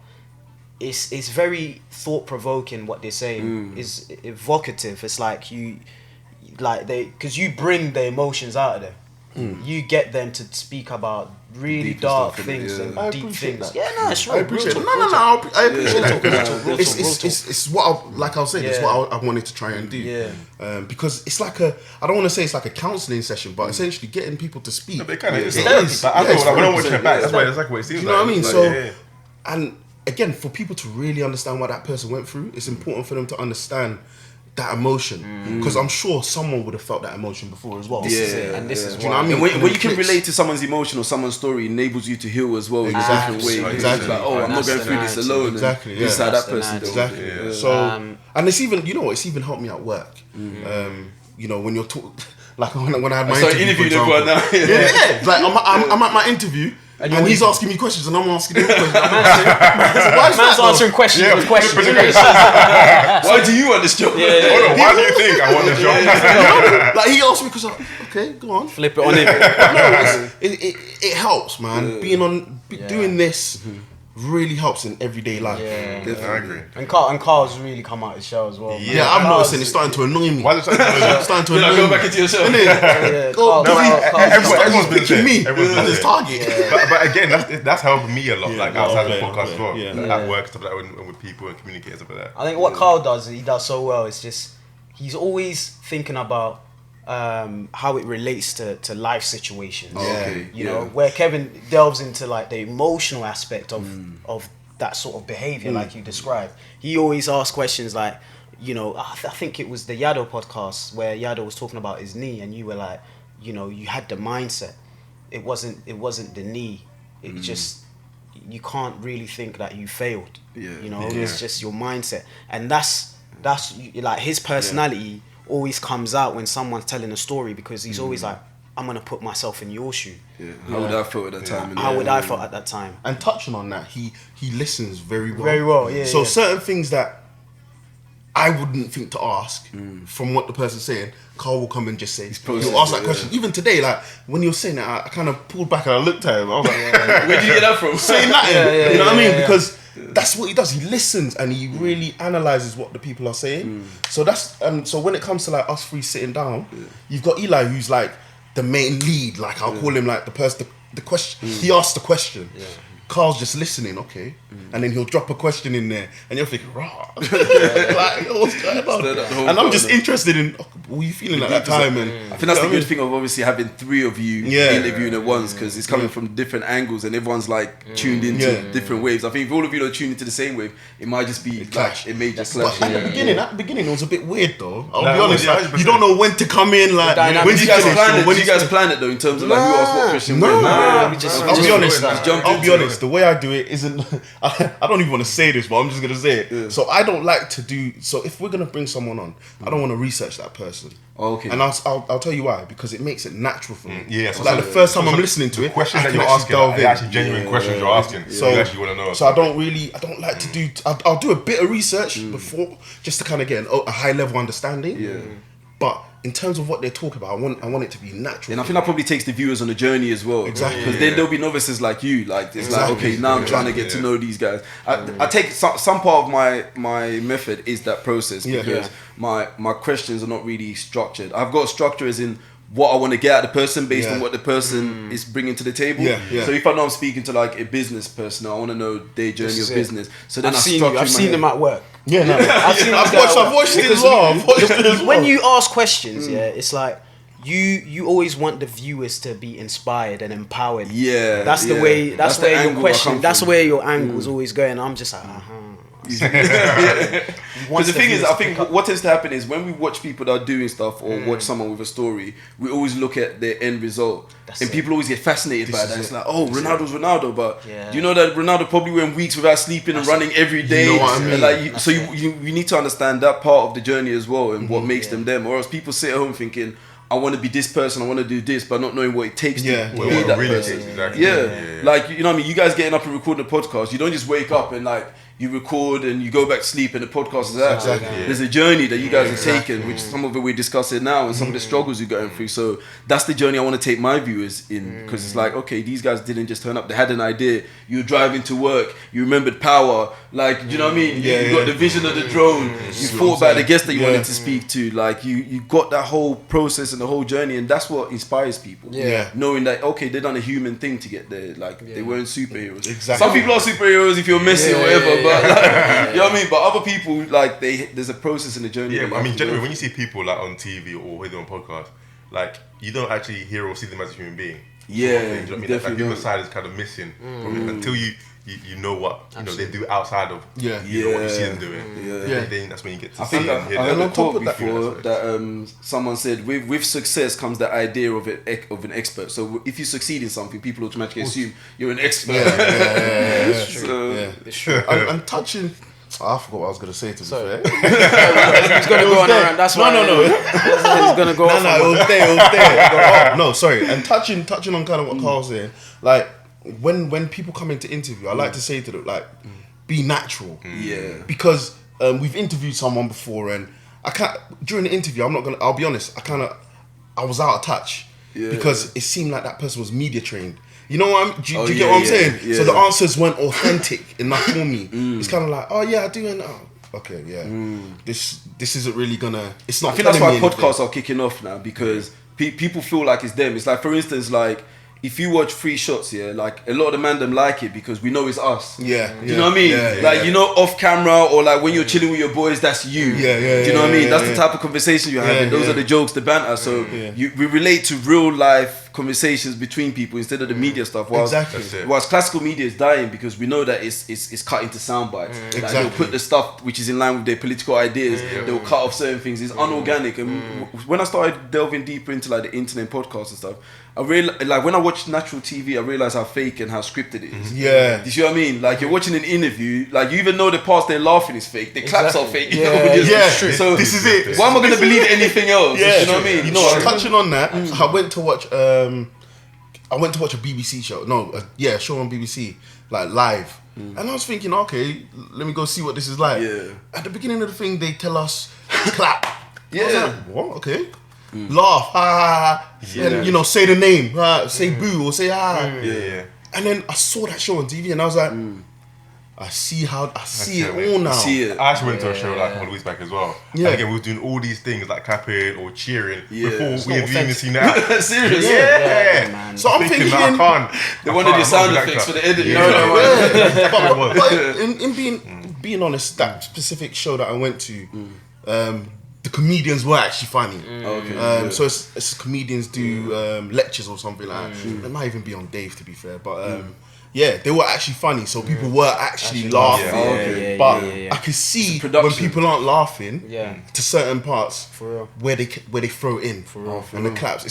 it's very thought provoking. What they're saying is evocative. It's like because you bring the emotions out of them. You get them to speak about really dark things and deep things. That. Yeah, no, it's real. I appreciate it. Real No, talk. I appreciate that. Real talk. It's what like I was saying. It's what I wanted to try and do. Yeah. Because it's like I don't want to say it's like a counselling session, but essentially getting people to speak. No, but it kind of is. It Like, is. I Yeah, thought when I watch it's it back, that's exactly what it seems you know what I mean? Like, So, and again, for people to really understand what that person went through, it's important for them to understand that emotion, because I'm sure someone would have felt that emotion before as well. This is it, and this is Do you know what I mean? And when And you it can clicks. relate to someone's emotion or someone's story, it enables you to heal as well in a different way. Exactly. It's like, oh, I'm not That's going the through this narrative. alone. Exactly, And this is yeah. how That's that the person dealt Exactly. with it. Yeah. So, and it's even, it's even helped me at work. You know, when you're like when I had my So interview, interviewed for everyone example. now. Yeah, like I'm at my interview. And he's asking me questions, and I'm asking him questions. Man's answering questions with questions. Why do you want this job? Hold on, why do you think I want this job? Like he asked me because okay, go on. Flip it on him. No, it helps, man. Doing this really helps in everyday life. Yeah. I agree. And Carl's really come out his shell as well. Yeah, I'm noticing it's starting to annoy me. Why is it It's starting to You're like, annoy go me. back into yourself. Yeah, Go, Carl- everyone's been picking there. me Everyone's been as his there. target. But again, that's helping me a lot, like outside the podcast as well. Yeah. At work, stuff like that, when with people and communicating stuff like that. I think what Carl does, he does so well. It's just he's always thinking about how it relates to life situations. Okay, You know, where Kevin delves into like the emotional aspect of that sort of behavior, like you described. He always asks questions like, you know, I think it was the Yado podcast where Yado was talking about his knee, and you were like, you know, you had the mindset. It wasn't the knee. It just, you can't really think that you failed. You know, it's just your mindset, and that's like his personality always comes out when someone's telling a story, because he's always like, I'm gonna put myself in your shoe. How would I feel at that time? How would I feel at that time? And touching on that, he listens very well. Very well, yeah. So certain things that I wouldn't think to ask from what the person's saying, Carl will come and just say, he'll ask that question. Even today, like when you're saying that, I kind of pulled back and I looked at him. I was like, Where did you get that from? saying that, you know what I mean? Because that's what he does. He listens and he really analyzes what the people are saying. So that's so when it comes to like us three sitting down, you've got Eli, who's like the main lead. Like I'll call him like the person. The question he asks the question. Carl's just listening, okay, and then he'll drop a question in there, and you're thinking, "Rah!" Like, what's going on? And I'm just interested in what are you feeling at that time. And I think that's the good thing of obviously having three of you interviewing at once, because it's coming from different angles and everyone's like tuned into different waves. I think if all of you are tuned into the same wave, it might just be clash. It may just clash. But at the beginning, it was a bit weird though. I'll Nah, be honest. yeah, Like, you don't know when to come in. Like when Did you you guys finish, plan it? or when Did you guys plan it though in terms of like who asked what question? No, when? I'll just be honest. just jumped I'll be into honest. The way I do it isn't. I don't even want to say this, but I'm just gonna say it. So I don't like to do. So if we're gonna bring someone on, I don't want to research that person. Okay. And I'll tell you why, because it makes it natural for me. Yeah, so like the first time I'm listening to it, questions I that can you're actually asking, delve are in. actually genuine questions you're asking. So you actually want to know. So I don't like to do. I'll do a bit of research before, just to kind of get a high level understanding. But in terms of what they talk about, I want it to be natural. And I think that probably takes the viewers on a journey as well. Exactly. Because then there'll be novices like you. Like it's like, okay, now I'm trying to get to know these guys. I take some part of my method is that process, because my questions are not really structured. I've got a structure as in what I want to get out of the person based on what the person is bringing to the table. So if I know I'm speaking to like a business person, I want to know their journey of business. So then I've seen them at work. Yeah, no, I've watched it as well. When you ask questions, it's like you always want the viewers to be inspired and empowered. Yeah, That's the yeah. way. That's the where your angle I question. come That's from. where your angle's always going. I'm just like, Because the thing is, viewers I to think pick up- what tends to happen is when we watch people that are doing stuff or watch someone with a story, we always look at their end result, That's and it. people always get fascinated by is that. it. It's like, oh, Ronaldo's Ronaldo, but Yeah. do you know that Ronaldo probably went weeks without sleeping and running every day? know what I mean? And like, so you need to understand that part of the journey as well, and what makes them them. Or else people sit at home thinking, I want to be this person, I want to do this, but not knowing what it takes Yeah. to Well, be what that really person. takes, exactly. Yeah. Like, you know what I mean? You guys getting up and recording a podcast, you don't just wake up and like, you record and you go back to sleep and the podcast is out. Exactly. There's a journey that you guys are taking, which some of it we're discussing now and some of the struggles you're going through. So that's the journey I want to take my viewers in, because it's like, okay, these guys didn't just turn up, they had an idea, you were driving to work, you remembered power, like, you know what I mean? Yeah, You got the vision of the drone, you thought about the guest that you Yeah. wanted to speak to, like you got that whole process and the whole journey, and that's what inspires people. Yeah. Knowing that, okay, they done a human thing to get there, like they weren't superheroes. Exactly. Some people are superheroes if you're messy or whatever, but like, you know what I mean? But other people, like, there's a process in the journey. Yeah, that but you I mean, have to go generally, when you see people like on TV or hear them on podcasts, like you don't actually hear or see them as a human being. Yeah, Sort of thing, do you know what I mean? Like, definitely human don't. side is kind of missing from it until you know what they do outside of Yeah. you know what you see them doing. Yeah. Then that's when you get to I see think and hear I them. heard a on top quote of that, before that someone said, with success comes the idea of an expert. So if you succeed in something, people automatically assume you're an expert. Yeah. So, Yeah. It's true. And touching. I forgot what I was gonna say. To be fair. He's gonna go on around. That's why. No. He's gonna go. off No, on it was there. No, sorry. And touching on kind of what Carl's saying, like when people come into interview, I like to say to them, like, be natural. Yeah. Because we've interviewed someone before, and I can't. During the interview, I'll be honest. I was out of touch because it seemed like that person was media trained. You know what do you get what I'm saying? yeah. So the answers weren't authentic enough for me. It's kind of like, oh yeah, I do, and okay, yeah. This isn't really gonna. It's not. I think that's why telling me anything. podcasts are kicking off now, because people feel like it's them. It's like, for instance, like if you watch Free Shots, like a lot of the man them like it because we know it's us. Yeah, Do you know what I mean? Yeah, you know, off camera or like when you're chilling with your boys, that's you. Yeah. Do you know what I mean? That's the yeah. type of conversation you're having. Those are the jokes, the banter. So we relate to real life conversations between people instead of the media stuff. Whilst, Exactly. That's it. whilst classical media is dying because we know that it's cut into sound bites. Like Exactly. they'll put the stuff which is in line with their political ideas. They'll cut off certain things. It's unorganic. And when I started delving deeper into like the internet podcasts and stuff, I realized, like when I watch natural TV, I realize how fake and how scripted it is. Yeah. Do you see what I mean? Like you're watching an interview, like you even know the parts they're laughing is fake. The claps are fake. You know, Yeah. So This is it. why am I gonna believe anything else? Yeah. You know what I mean? You know what? Touching on that, I went to watch. I went to watch a BBC show. No, a show on BBC, like live. And I was thinking, okay, let me go see what this is like. Yeah. At the beginning of the thing, they tell us clap. I was Yeah. like, what? Okay. Laugh, ha ha ha, and say the name, say boo or say ha. Yeah. And then I saw that show on TV, and I was like, I see it all now. See it. I actually went to a show like a couple of weeks back as well. Yeah. And again, we were doing all these things like clapping or cheering before it's we not had even authentic. seen that. Serious? Yeah. man. So I'm thinking, I can't. They wanted the sound effects for the editing. No, but in being honest, that specific show that I went to, the comedians were actually funny. Okay. So it's comedians do lectures or something like that. It might even be on Dave, to be fair, but yeah, they were actually funny. So people were actually laughing. Yeah, okay. But yeah. I can see when production. people aren't laughing Yeah. to certain parts For real. where they throw it in and the claps.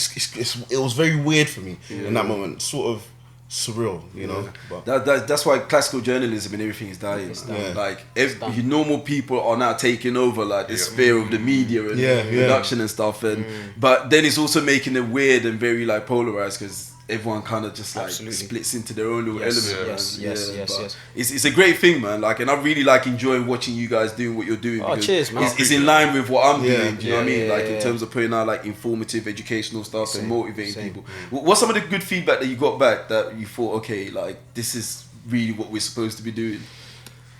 It was very weird for me in that moment. Sort of surreal, you know. But That's why classical journalism and everything is dying. Yeah. Like you normal people are now taking over like the sphere of the media and production and stuff. And but then it's also making it weird and very like polarized because everyone kind of just like Absolutely. splits into their own little Yes, element. yes, man. yes, Yeah, yes, but yes. It's a great thing, man. Like, and I really like enjoying watching you guys doing what you're doing. Oh, because cheers, man. It's in line with what I'm Yeah. doing. Do you know what I mean? Yeah, Like in yeah. terms of putting out like informative, educational stuff and motivating same. people. What's some of the good feedback that you got back that you thought, okay, like this is really what we're supposed to be doing?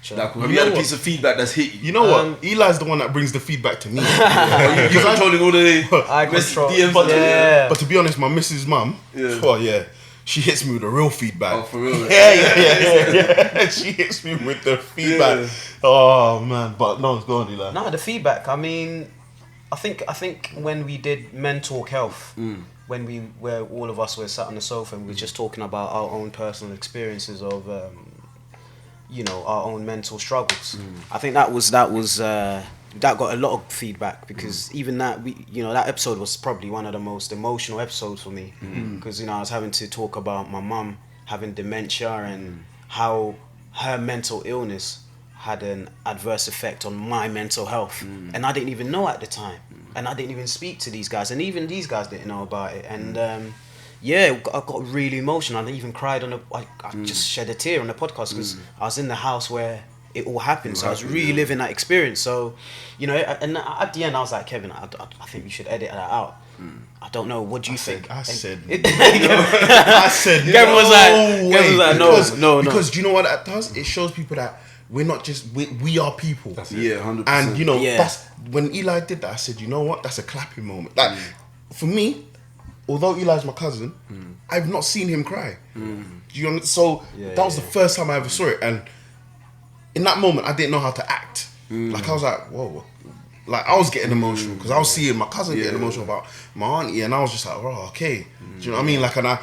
Like, have you had a piece of feedback that's hit you? you know what? Eli's the one that brings the feedback to me. You're controlling all the I control. DMs. Yeah. But to be honest, my missus' mum, Yeah. she hits me with the real feedback. Oh, for real? Yeah. She hits me with the feedback. Yeah. Oh man, but no, it's going, Eli. No, the feedback. I mean, I think when we did Men Talk Health, where all of us were sat on the sofa and we were just talking about our own personal experiences of, our own mental struggles. I think that got a lot of feedback because even that that episode was probably one of the most emotional episodes for me because I was having to talk about my mum having dementia and how her mental illness had an adverse effect on my mental health, and I didn't even know at the time, and I didn't even speak to these guys, and even these guys didn't know about it, and I got really emotional. I even cried I just shed a tear on the podcast because I was in the house where it all happened, so I was reliving that experience. So, and at the end I was like, Kevin, I think you should edit that out. I don't know. What do you think? I said, Kevin was like, no. Because do you know what that does? It shows people that we're not just we are people. That's it. 100%. And that's when Eli did that. I said, you know what? That's a clapping moment. Like for me, although Eli's my cousin, I've not seen him cry. So that was the first time I ever saw it, and in that moment, I didn't know how to act. Like I was like, whoa. Like I was getting emotional because I was seeing my cousin getting emotional about my auntie, and I was just like, oh, okay. Do you know what I mean? Like, and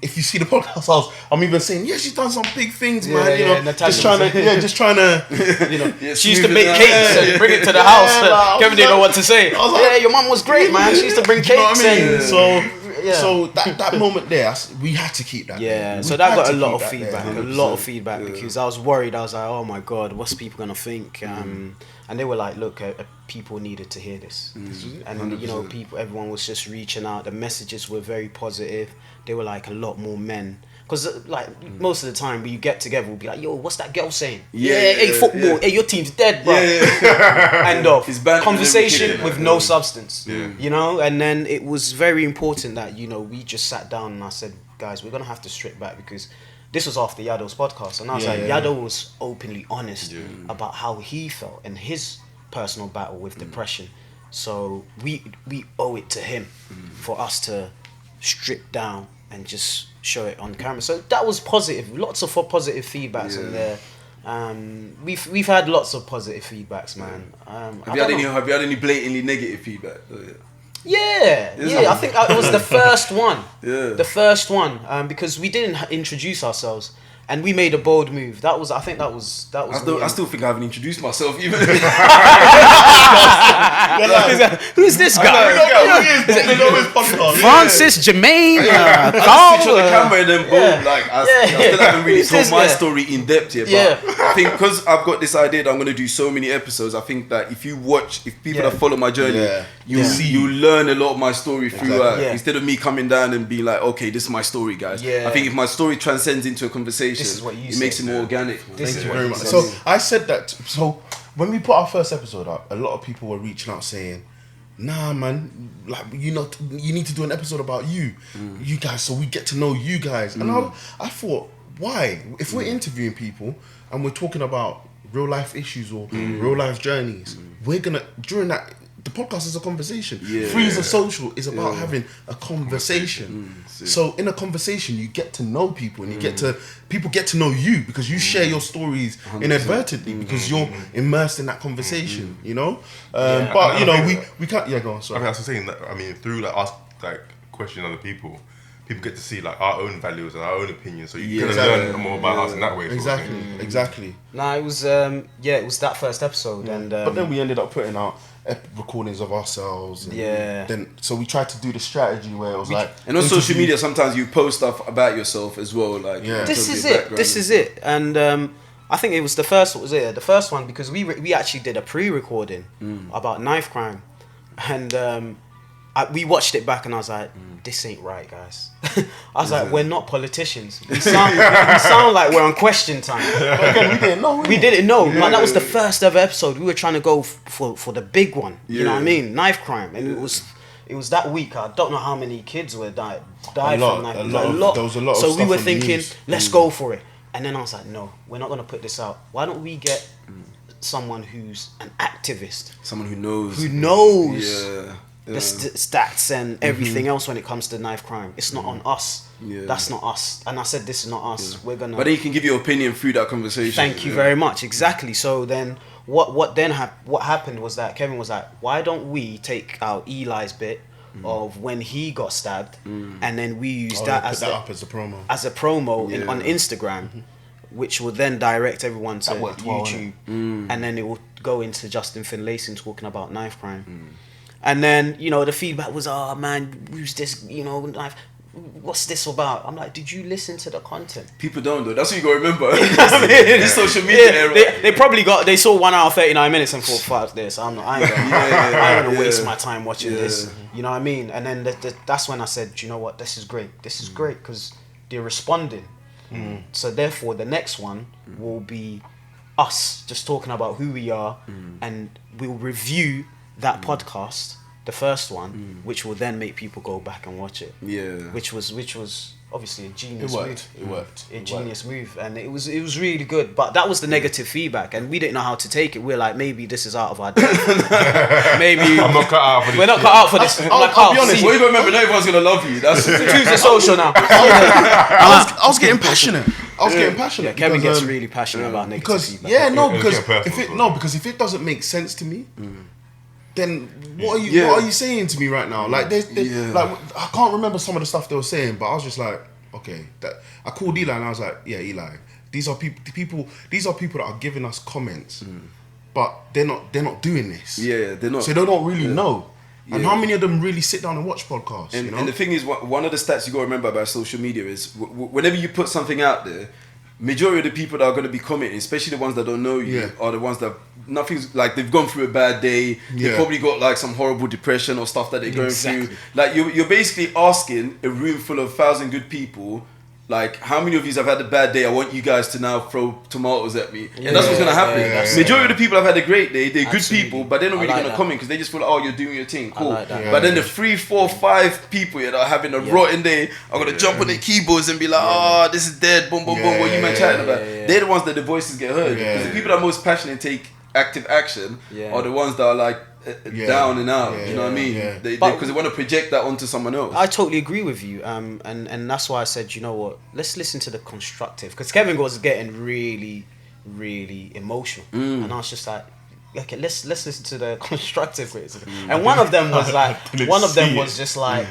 if you see the podcast, I'm even saying, yeah, she's done some big things, man. Just trying to, she used to make cakes and bring it to the house. Kevin didn't know what to say. I was like, your mum was great, man. She used to bring cakes. So that moment there, we had to keep that. Yeah, so that got a lot of feedback, because I was worried. I was like, oh my God, what's people gonna think? And they were like, look, people needed to hear this. And 100%. Everyone was just reaching out. The messages were very positive. They were like a lot more men. Because most of the time when you get together, we'll be like, yo, what's that girl saying? Football. Hey, your team's dead, bro. End of. Conversation with no substance. And then it was very important that, we just sat down and I said, guys, we're going to have to strip back, because this was after Yado's podcast. And I was Yado was openly honest about how he felt and his personal battle with depression. So we owe it to him for us to strip down and just show it on camera. So that was positive. Lots of positive feedbacks in there. We've had lots of positive feedbacks, man. Have you had any blatantly negative feedback? I think it was the first one. The first one, because we didn't introduce ourselves. And we made a bold move. I still think I haven't introduced myself even. Who's this guy? Francis, Jermaine, I switch on the camera and then boom. I still haven't really told my story in depth yet. But I think because I've got this idea that I'm going to do so many episodes, I think that if people that follow my journey, you learn a lot of my story throughout. Instead of me coming down and being like, okay, this is my story, guys. I think if my story transcends into a conversation, this is what you it makes it more organic. Thank you very much. So I said that. So when we put our first episode up, a lot of people were reaching out saying, "Nah, man, you need to do an episode about you guys, so we get to know you guys." And I thought, why? If we're interviewing people and we're talking about real life issues or real life journeys, we're gonna during that. The podcast is a conversation. 3's a social is about having a conversation. So in a conversation, you get to know people, and people get to know you because you share your stories 100%. Inadvertently because you're immersed in that conversation. We can't. Yeah, go on. Sorry. I was saying that. I mean, through us questioning other people get to see our own values and our own opinions. So you can learn more about us in that way. Exactly. No, it was it was that first episode, and but then we ended up putting out recordings of ourselves. And then so we tried to do the strategy where it was and on social media sometimes you post stuff about yourself as well. This is it. And I think it was the first one because we actually did a pre-recording about knife crime, and we watched it back and I was like, this ain't right, guys. I was like, we're not politicians. We sound like we're on Question Time. But again, we didn't know. We didn't know. That was the first ever episode. We were trying to go for the big one. You know what I mean? Knife crime. And it was that week. I don't know how many kids were died from knife. A lot. There was a lot of stuff. So we were thinking, let's go for it. And then I was like, no, we're not going to put this out. Why don't we get someone who's an activist? Someone who knows. The stats and everything else when it comes to knife crime. It's not on us. That's not us. And I said, this is not us. We're gonna. But then you can give your opinion through that conversation. Thank you very much. Exactly. So then what happened was that Kevin was like, why don't we take out Eli's bit of when he got stabbed, and then we use that put as that the, up as a promo. on Instagram, which will then direct everyone to worked well, YouTube, and then it will go into Justin Finlayson talking about knife crime. And then, you know, the feedback was, oh man, use this, you know, knife. What's this about? I'm like, did you listen to the content? People don't though. That's what you gotta remember. This social media era. They probably they saw 1 hour 39 minutes and thought, fuck this. I ain't gonna waste my time watching this. You know what I mean? And then that's when I said, you know what? This is great. This is great because they're responding. So therefore, the next one will be us just talking about who we are, and we'll review that podcast, the first one, which will then make people go back and watch it. Yeah. Which was obviously a genius move. It worked. A genius move, and it was really good. But that was the negative feedback, and we didn't know how to take it. We're like, maybe this is out of our depth. Maybe I'm not cut out for this. we're not cut out for this. I'll be honest. Well, you gotta remember, not everyone's gonna love you. That's choose the social now. I was getting passionate. Yeah, Kevin gets really passionate about negative feedback. Because if it doesn't make sense to me, then what are you saying to me right now? Like like I can't remember some of the stuff they were saying, but I was just like, okay. I called Eli and I was like, yeah, Eli, these are people that are giving us comments, but they're not doing this. Yeah, they're not. So they don't really know. And how many of them really sit down and watch podcasts? And the thing is, one of the stats you got to remember about social media is whenever you put something out there, majority of the people that are going to be commenting, especially the ones that don't know you, are the ones that nothing's like they've gone through a bad day. They probably got like some horrible depression or stuff that they're going through. Like you're basically asking a room full of 1,000 good people, like, how many of you have had a bad day? I want you guys to now throw tomatoes at me. And that's what's going to happen. Majority of the people have had a great day. They're good people, but they're not really going to comment because they just feel like, oh, you're doing your thing. Cool. But then the 3, 4, 5 people that are having a rotten day are going to jump on their keyboards and be like, oh, this is dead. Boom, boom, boom. What you man chatting about? They're the ones that the voices get heard. Because the people that are most passionate and take active action are the ones that are like, down and out, you know what I mean? Because they want to project that onto someone else. I totally agree with you, and that's why I said, you know what, let's listen to the constructive, because Kevin was getting really, really emotional, and I was just like, okay, let's listen to the constructive criticism. And one of them was like, just like,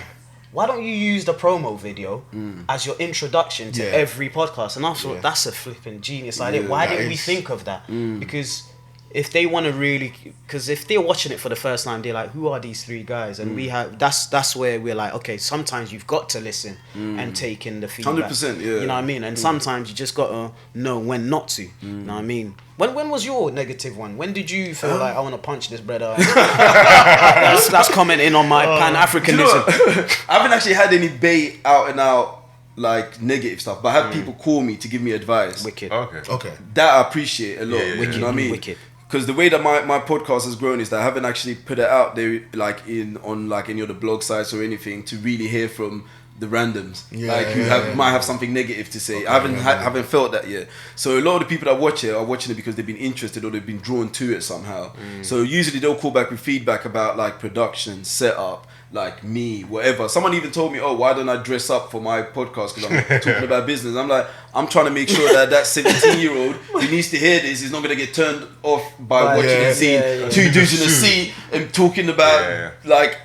why don't you use the promo video as your introduction to every podcast? And I thought that's a flipping genius idea. Why didn't we think of that? Because if they want to really, because if they're watching it for the first time, they're like, who are these 3 guys? And we have, that's where we're like, okay, sometimes you've got to listen and take in the feedback. 100%, You know what I mean? And sometimes you just got to know when not to. You know what I mean? When was your negative one? When did you feel like, I want to punch this brother? that's commenting on my Pan-Africanism. I haven't actually had any bait out and out like negative stuff, but I have people call me to give me advice. Wicked. Okay. That I appreciate a lot. Wicked. You know what I mean? Wicked. Because the way that my podcast has grown is that I haven't actually put it out there like on any of the blog sites or anything to really hear from the randoms who might have something negative to say. I haven't felt that yet. So a lot of the people that watch it are watching it because they've been interested or they've been drawn to it somehow. So usually they'll call back with feedback about like production, setup, like me, whatever. Someone even told me, oh, why don't I dress up for my podcast because I'm talking about business. I'm like, I'm trying to make sure that 17-year-old who needs to hear this is not going to get turned off by watching and seeing 2 dudes in a seat and talking about like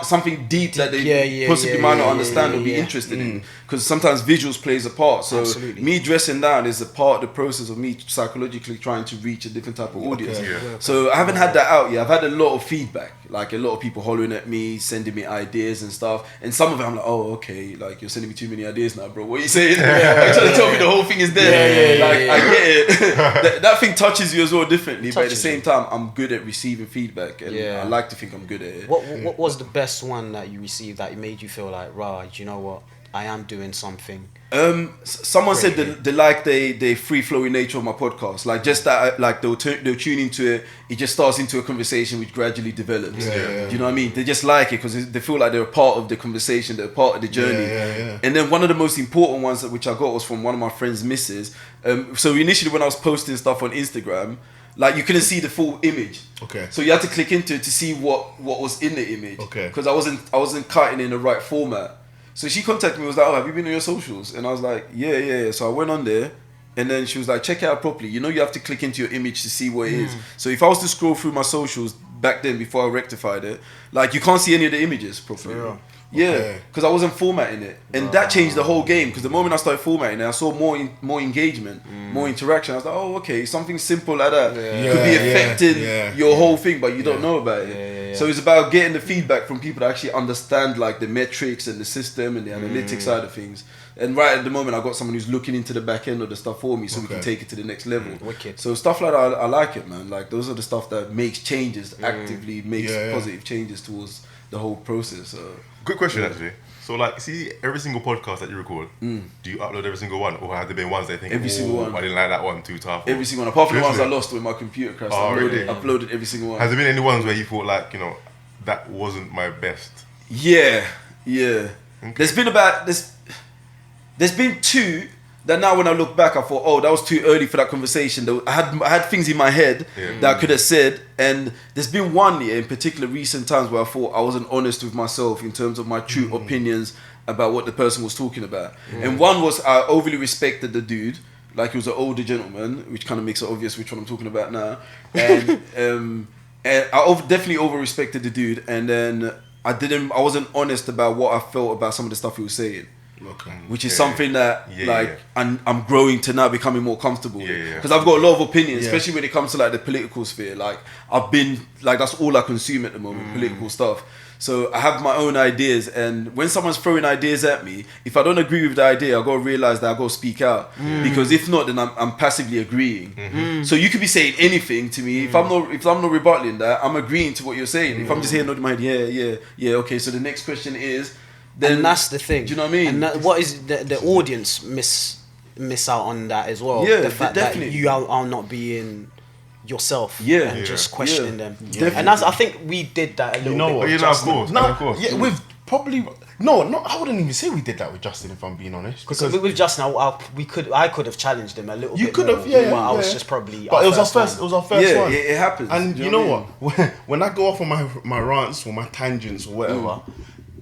something deep that they possibly might not understand or be interested in. Because sometimes visuals plays a part. So me dressing down is a part of the process of me psychologically trying to reach a different type of audience. So I haven't had that out yet. I've had a lot of feedback, like a lot of people hollering at me, sending me ideas and stuff. And some of it I'm like, oh, okay, like you're sending me too many ideas now, bro. What are you saying? Like trying to tell me the whole thing is there. I get it. that thing touches you as well differently. But at the same time, I'm good at receiving feedback. And I like to think I'm good at it. What was the best one that you received that made you feel like, Raj, you know what? I am doing something. Someone said they like the free flowing nature of my podcast. Like just that, like they'll tune into it. It just starts into a conversation which gradually develops. Do you know what I mean? They just like it because they feel like they're a part of the conversation. They're a part of the journey. And then one of the most important ones which I got was from one of my friends' missus. So initially when I was posting stuff on Instagram, like you couldn't see the full image. So you had to click into it to see what was in the image. Because I wasn't cutting in the right format. So she contacted me, was like, oh, have you been on your socials? And I was like, yeah. So I went on there And then she was like, check it out properly. You know, you have to click into your image to see what it is. So if I was to scroll through my socials back then before I rectified it, like you can't see any of the images properly. Yeah, because I wasn't formatting it, and that changed the whole game. Because the moment I started formatting it, I saw more engagement, more interaction. I was like, oh, okay, something simple like that could be affecting your whole thing, but you don't know about it. So it's about getting the feedback from people that actually understand like the metrics and the system and the analytics side of things. And right at the moment, I've got someone who's looking into the back end of the stuff for me, so we can take it to the next level. Wicked. So stuff like that, I like it, man. Like those are the stuff that makes changes, actively makes positive changes towards the whole process. Quick question, actually. So, like, see, every single podcast that you record, do you upload every single one, or have there been ones that think, every single one, I didn't like that one, too tough? Every single one, apart from the ones I lost when my computer crashed. Uploaded every single one. Has there been any ones where you thought, like, you know, that wasn't my best? Yeah. Okay. There's been two that now when I look back, I thought, oh, that was too early for that conversation. I had things in my head that I could have said, and there's been one in particular recent times where I thought I wasn't honest with myself in terms of my true opinions about what the person was talking about. And one was I overly respected the dude, like he was an older gentleman, which kind of makes it obvious which one I'm talking about now. And and I definitely over respected the dude, and then I wasn't honest about what I felt about some of the stuff he was saying. Okay. Which is something that I'm growing to now, becoming more comfortable with, because I've got a lot of opinions, especially when it comes to like the political sphere. Like I've been like, that's all I consume at the moment, political stuff. So I have my own ideas, and when someone's throwing ideas at me, if I don't agree with the idea, I gotta realize that I gotta speak out, because if not, then I'm passively agreeing. So you could be saying anything to me. If I'm not rebutting that, I'm agreeing to what you're saying. If I'm just here nodding my head, okay. So the next question is. Then that's the thing. Do you know what I mean? And what is the audience miss out on that as well? Yeah, the fact definitely. that you are not being yourself, and just questioning them. And I think we did that a little bit. Of course. Yeah, we've probably no. I wouldn't even say we did that with Justin, if I'm being honest. Because with Justin, I could have challenged him a little bit. You could have, but I was just probably. But it was our first. It was our first one. Yeah, it happens. And you know what? When I go off on my rants or my tangents or whatever.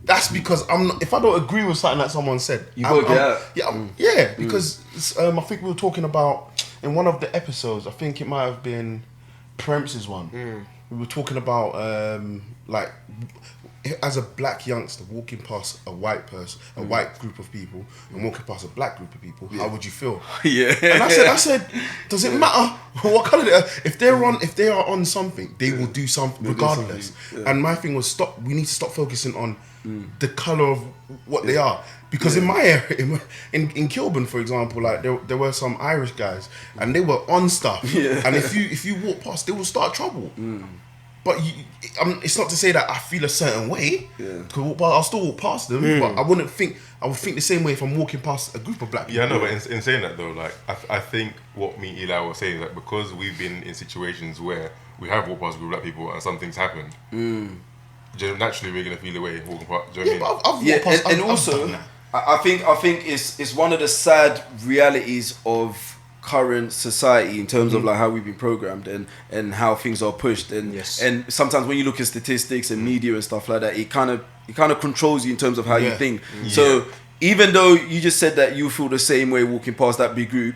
That's because I'm not, if I don't agree with something that someone said, you gotta get out. Because I think we were talking about in one of the episodes. I think it might have been Prem's one. We were talking about like as a black youngster walking past a white person, a white group of people, and walking past a black group of people. How would you feel? And I said, does it matter what color they are? If they are on something, they will do something regardless. And my thing was we need to stop focusing on the color of what they are, because in my area, in Kilburn, for example, like there were some Irish guys and they were on stuff, and if you walk past, they will start trouble. But it's not to say that I feel a certain way. But I'll still walk past them. But I would think the same way if I'm walking past a group of black people. Yeah, no, but in saying that though, like I think what me and Eli were saying is that because we've been in situations where we have walked past a group of black people and something's happened. Naturally, we're gonna feel the way walking past. Do you know what I mean? I've walked past, and also, I think it's one of the sad realities of current society in terms of like how we've been programmed and how things are pushed, and sometimes when you look at statistics and media and stuff like that, it kind of controls you in terms of how you think. So even though you just said that you feel the same way walking past that big group,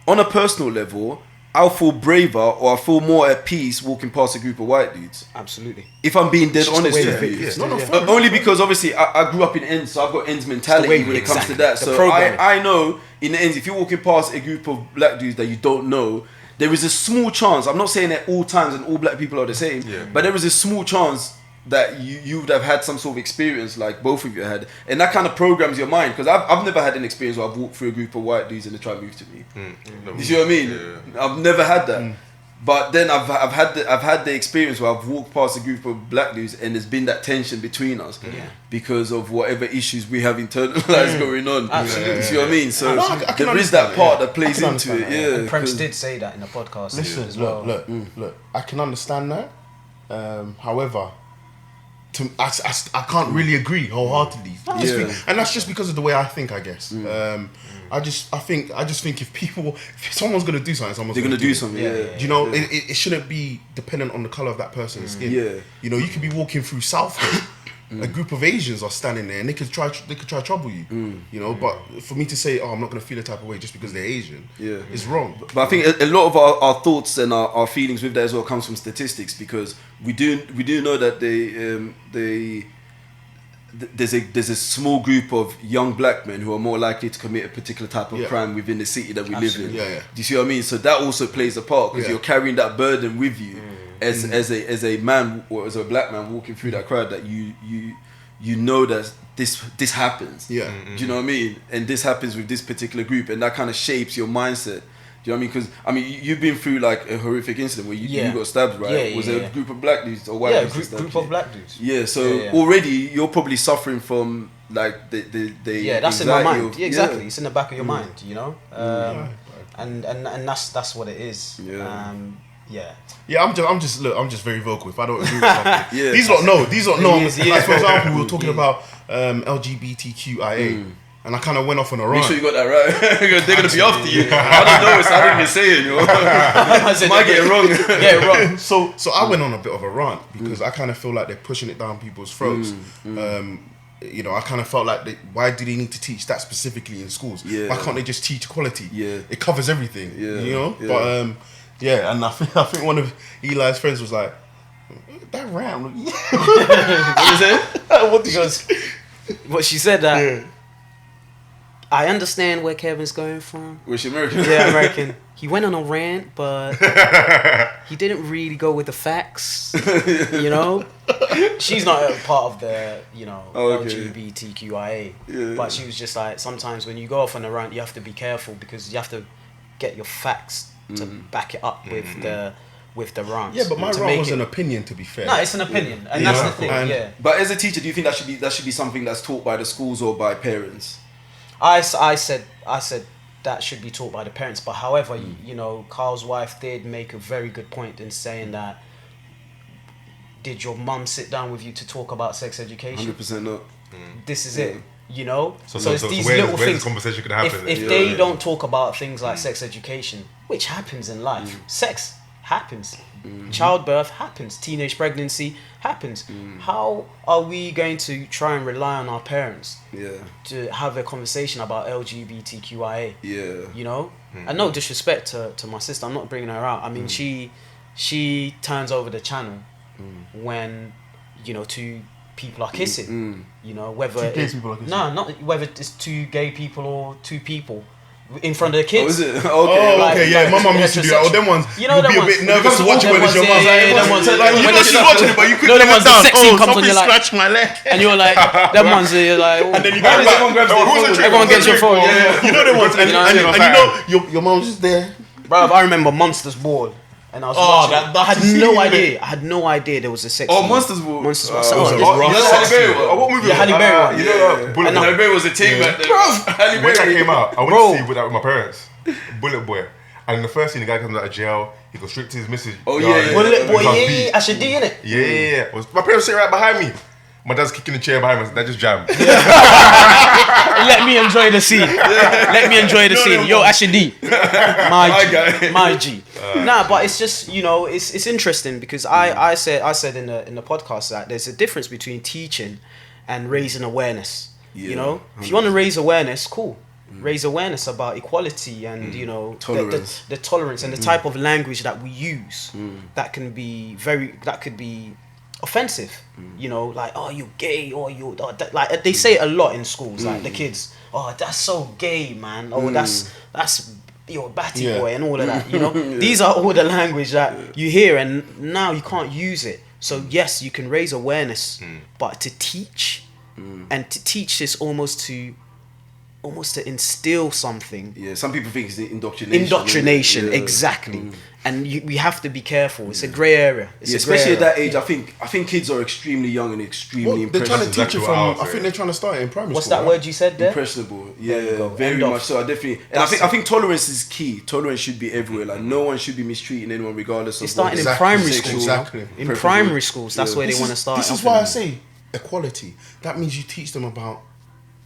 on a personal level, I'll feel braver or I feel more at peace walking past a group of white dudes. Absolutely. If I'm being dead honest with you. Only because obviously I grew up in ends, so I've got ends mentality when it comes to that. So I know in the ends, if you're walking past a group of black dudes that you don't know, there is a small chance, I'm not saying at all times and all black people are the same, but there is a small chance that you would have had some sort of experience like both of you had, and that kind of programs your mind, because I've never had an experience where I've walked through a group of white dudes and they try to move to me. You see what I mean? I've never had that. But then I've had the experience where I've walked past a group of black dudes and there's been that tension between us because of whatever issues we have internalized going on. Absolutely. You see what I mean? So there is that part that plays into it. And Prems did say that in the podcast. Listen, as well. Look, I can understand that. However, I can't really agree wholeheartedly. And that's just because of the way I think, I guess. I just think if someone's gonna do something, someone's gonna do something. You know, it shouldn't be dependent on the color of that person's skin. You know, you could be walking through Southgate a group of Asians are standing there and they could try to trouble you, you know. But for me to say, oh, I'm not going to feel a type of way just because they're Asian, is wrong. But I think a lot of our thoughts and our feelings with that as well comes from statistics, because we do know that there's a small group of young black men who are more likely to commit a particular type of crime within the city that we live in. Do you see what I mean? So that also plays a part, because you're carrying that burden with you as a man or as a black man walking through that crowd, that you know that this happens. Do you know what I mean? And this happens with this particular group, and that kind of shapes your mindset. Do you know what I mean? Because I mean, you've been through like a horrific incident where you got stabbed, right? Was it a group of black dudes or white dudes? Yeah, group of black dudes. Yeah, so already you're probably suffering from like the that's in my mind. Exactly, it's in the back of your mind, you know. And that's what it is. I'm just very vocal. If I don't agree with something, these lot know. Like, for example, we were talking about LGBTQIA. And I kind of went off on a rant. Make sure you got that right. They're going to be after you. I don't know. I didn't even say it. You know? Might get it wrong. Get it wrong. So I went on a bit of a rant because I kind of feel like they're pushing it down people's throats. You know, I kind of felt like why do they need to teach that specifically in schools? Why can't they just teach equality? It covers everything. You know. But and I think one of Eli's friends was like, that rant. What you say? What goes? What she said that. I understand where Kevin's going from. Was she American? Yeah, American. He went on a rant, but he didn't really go with the facts. You know, she's not a part of the LGBTQIA, but she was just like, sometimes when you go off on a rant, you have to be careful because you have to get your facts to back it up with the rants. Yeah, but my rant was an opinion, to be fair. No, it's an opinion, and that's the thing. But as a teacher, do you think that should be something that's taught by the schools or by parents? I said that should be taught by the parents, but however, you know, Carl's wife did make a very good point in saying that, did your mum sit down with you to talk about sex education? 100% not. This is it, you know? So it's these little things. This conversation could happen? If they don't talk about things like sex education, which happens in life, sex happens, childbirth happens, teenage pregnancy happens. How are we going to try and rely on our parents to have a conversation about LGBTQIA? You know, and no disrespect to my sister, I'm not bringing her out. I mean, she turns over the channel when, you know, two people are kissing. You know, whether not whether it's two gay people or two people in front of the kids. Oh, is it? Okay. My mum used to do that. Them ones, you know, you'd be a bit nervous to watch it when it's your mum's like, you know she's watching it, but you couldn't get down. Something scratched my leg. And you're like, them ones are like, and then you grab everyone gets your phone. You know them ones, and you know your mum's just there. Bro, I remember Monsters Ball. And I was watching. I had no idea there was a sex scene. Monsters Ball. Monsters Ball. What movie? Halle Berry one. Halle Berry was a team back then. Halle When that Berry came out, I went to see with my parents. Bullet Boy. And in the first scene, the guy comes out of jail. He goes straight to his missus. Bullet Boy, I should do it. Yeah. My parents sit right behind me. My dad's kicking the chair behind me. That just jammed. Let me enjoy the scene. Let me enjoy the scene. Yo, Ashidi. My G. Nah, but it's just, you know, it's interesting because I said in the podcast that there's a difference between teaching and raising awareness. You know, if you want to raise awareness, cool. Raise awareness about equality and you know tolerance. The tolerance and the type of language that we use that could be offensive, you know, like, oh, you gay, or you like they say it a lot in schools, like the kids, oh, that's so gay, man, oh, that's you're a batty boy and all of that, you know. These are all the language that you hear, and now you can't use it. So yes, you can raise awareness, but to teach and to teach is almost to instill something. Yeah, some people think it's indoctrination. Indoctrination, exactly. And we have to be careful. It's a grey area. Especially at that age. I think kids are extremely young and extremely they're trying to impressionable. teach it from. I think they're trying to start it in primary What's school. that word you said there? Impressionable. Yeah, very much so. I definitely. And I think tolerance is key. Tolerance should be everywhere. Like no one should be mistreating anyone regardless of. It's starting in primary school. Exactly. In primary schools, that's where they want to start. This is why I say equality. That means you teach them about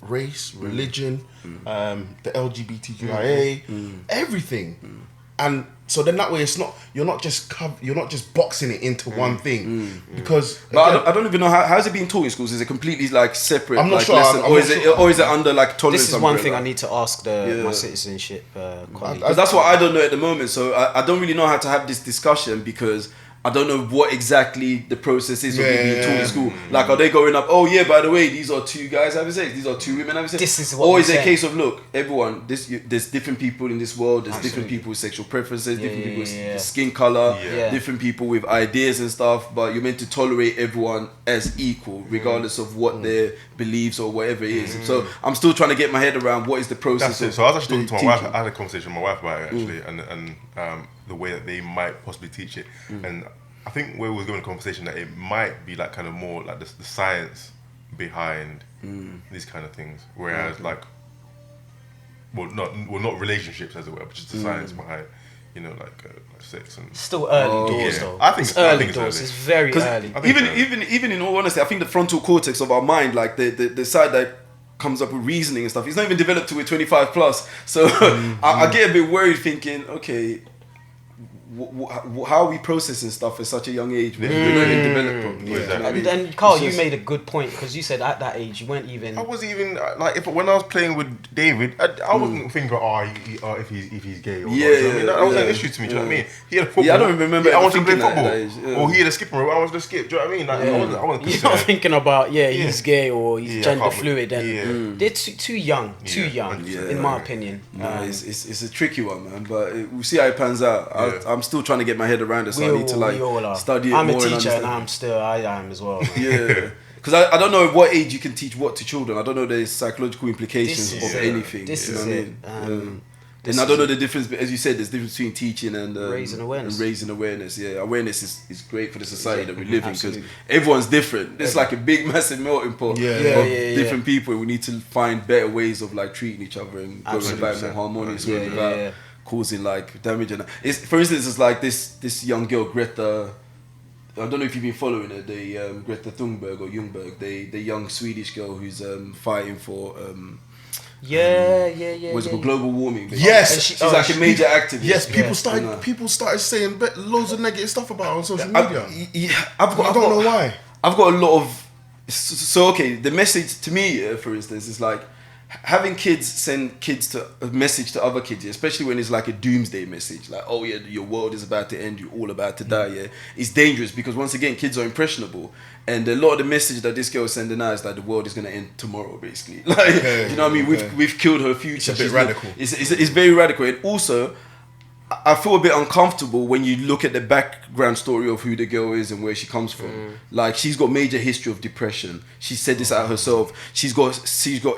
race, religion, the LGBTQIA, everything. and so then that way you're not just boxing it into one thing because. But again, I don't even know how's it being taught in schools. Is it completely like separate? I'm not like, sure, lesson, I'm or not is it sure. or is it under like tolerance? This is one umbrella? thing I need to ask my citizenship colleague. Because that's what I don't know at the moment. So I don't really know how to have this discussion because I don't know what exactly the process is of me being taught in school. Like, are they going up, oh yeah, by the way, these are 2 guys having sex, these are 2 women having sex? This is what or we're is it a saying. case of, look, everyone, there's different people in this world, there's different people with sexual preferences, different people with skin color, different people with ideas and stuff, but you're meant to tolerate everyone as equal, regardless of what their beliefs or whatever it is. So I'm still trying to get my head around what is the process. That's it. So I was actually talking to my wife. I had a conversation with my wife about it actually, and the way that they might possibly teach it. And I think where we was going in the conversation that it might be like kind of more like the science behind these kind of things, whereas like, not relationships as it were, but just the science behind, like sex and. Still early doors though. I think it's early it's doors. early. It's very early. Even in all honesty, I think the frontal cortex of our mind, like the side that comes up with reasoning and stuff, it's not even developed till we're 25 plus. So I get a bit worried thinking, okay, how are we processing stuff at such a young age when we're not even developed properly? Exactly. You know what I mean? And Carl, It's you just- made a good point because you said at that age you weren't even. I wasn't even like when I was playing with David, I wasn't thinking, if he's gay or not. Yeah, You know what I mean? That was an yeah. issue to me. Do you know what I mean? He had a football. Yeah, I don't remember I ever wanted to play thinking that football, at that age, yeah. or he had a skipping rope. I wanted to skip. Do you know what I mean? Like I wasn't You're not concerned. thinking about he's gay or he's Yeah, I gender can't- fluid, and yeah. they're too young, Yeah, in my opinion. Nah, it's a tricky one, man. But we'll see how it pans out. Yeah. I'm still trying to get my head around it, so I need to we all are. study it I'm more. a teacher, and understand. I am as well. Man. Yeah, because I don't know at what age you can teach what to children. I don't know the psychological implications This of is anything. This you know is what I it. mean? And I don't know the difference, but as you said, there's difference between teaching and Raising awareness. and raising awareness. Yeah, awareness is great for the society that we live in because Absolutely. everyone's different. It's like a big, massive melting pot Yeah. of Yeah. different people. We need to find better ways of like treating each other and going about it more harmonious way without causing like damage. And it's, for instance, it's like this young girl Greta. I don't know if you've been following her. The Greta Thunberg or Ljungberg, the young Swedish girl who's fighting for. What's it called? Global warming. Basically. Yes, And She's like a major activist. Yes, people Yeah. started saying loads of negative stuff about her on social I media. don't know why. I've got a lot of. So okay, the message to me, for instance, is like having kids send kids to a message to other kids, especially when it's like a doomsday message, like, oh yeah, your world is about to end, you're all about to die. Yeah, it's dangerous because once again, kids are impressionable, and a lot of the message that this girl is sending out is that the world is gonna end tomorrow, basically. Like, you know what I mean? We've killed her future. It's a bit radical. It's very radical, and also. I feel a bit uncomfortable when you look at the background story of who the girl is and where she comes from. Like, she's got major history of depression. She said this out herself. She's got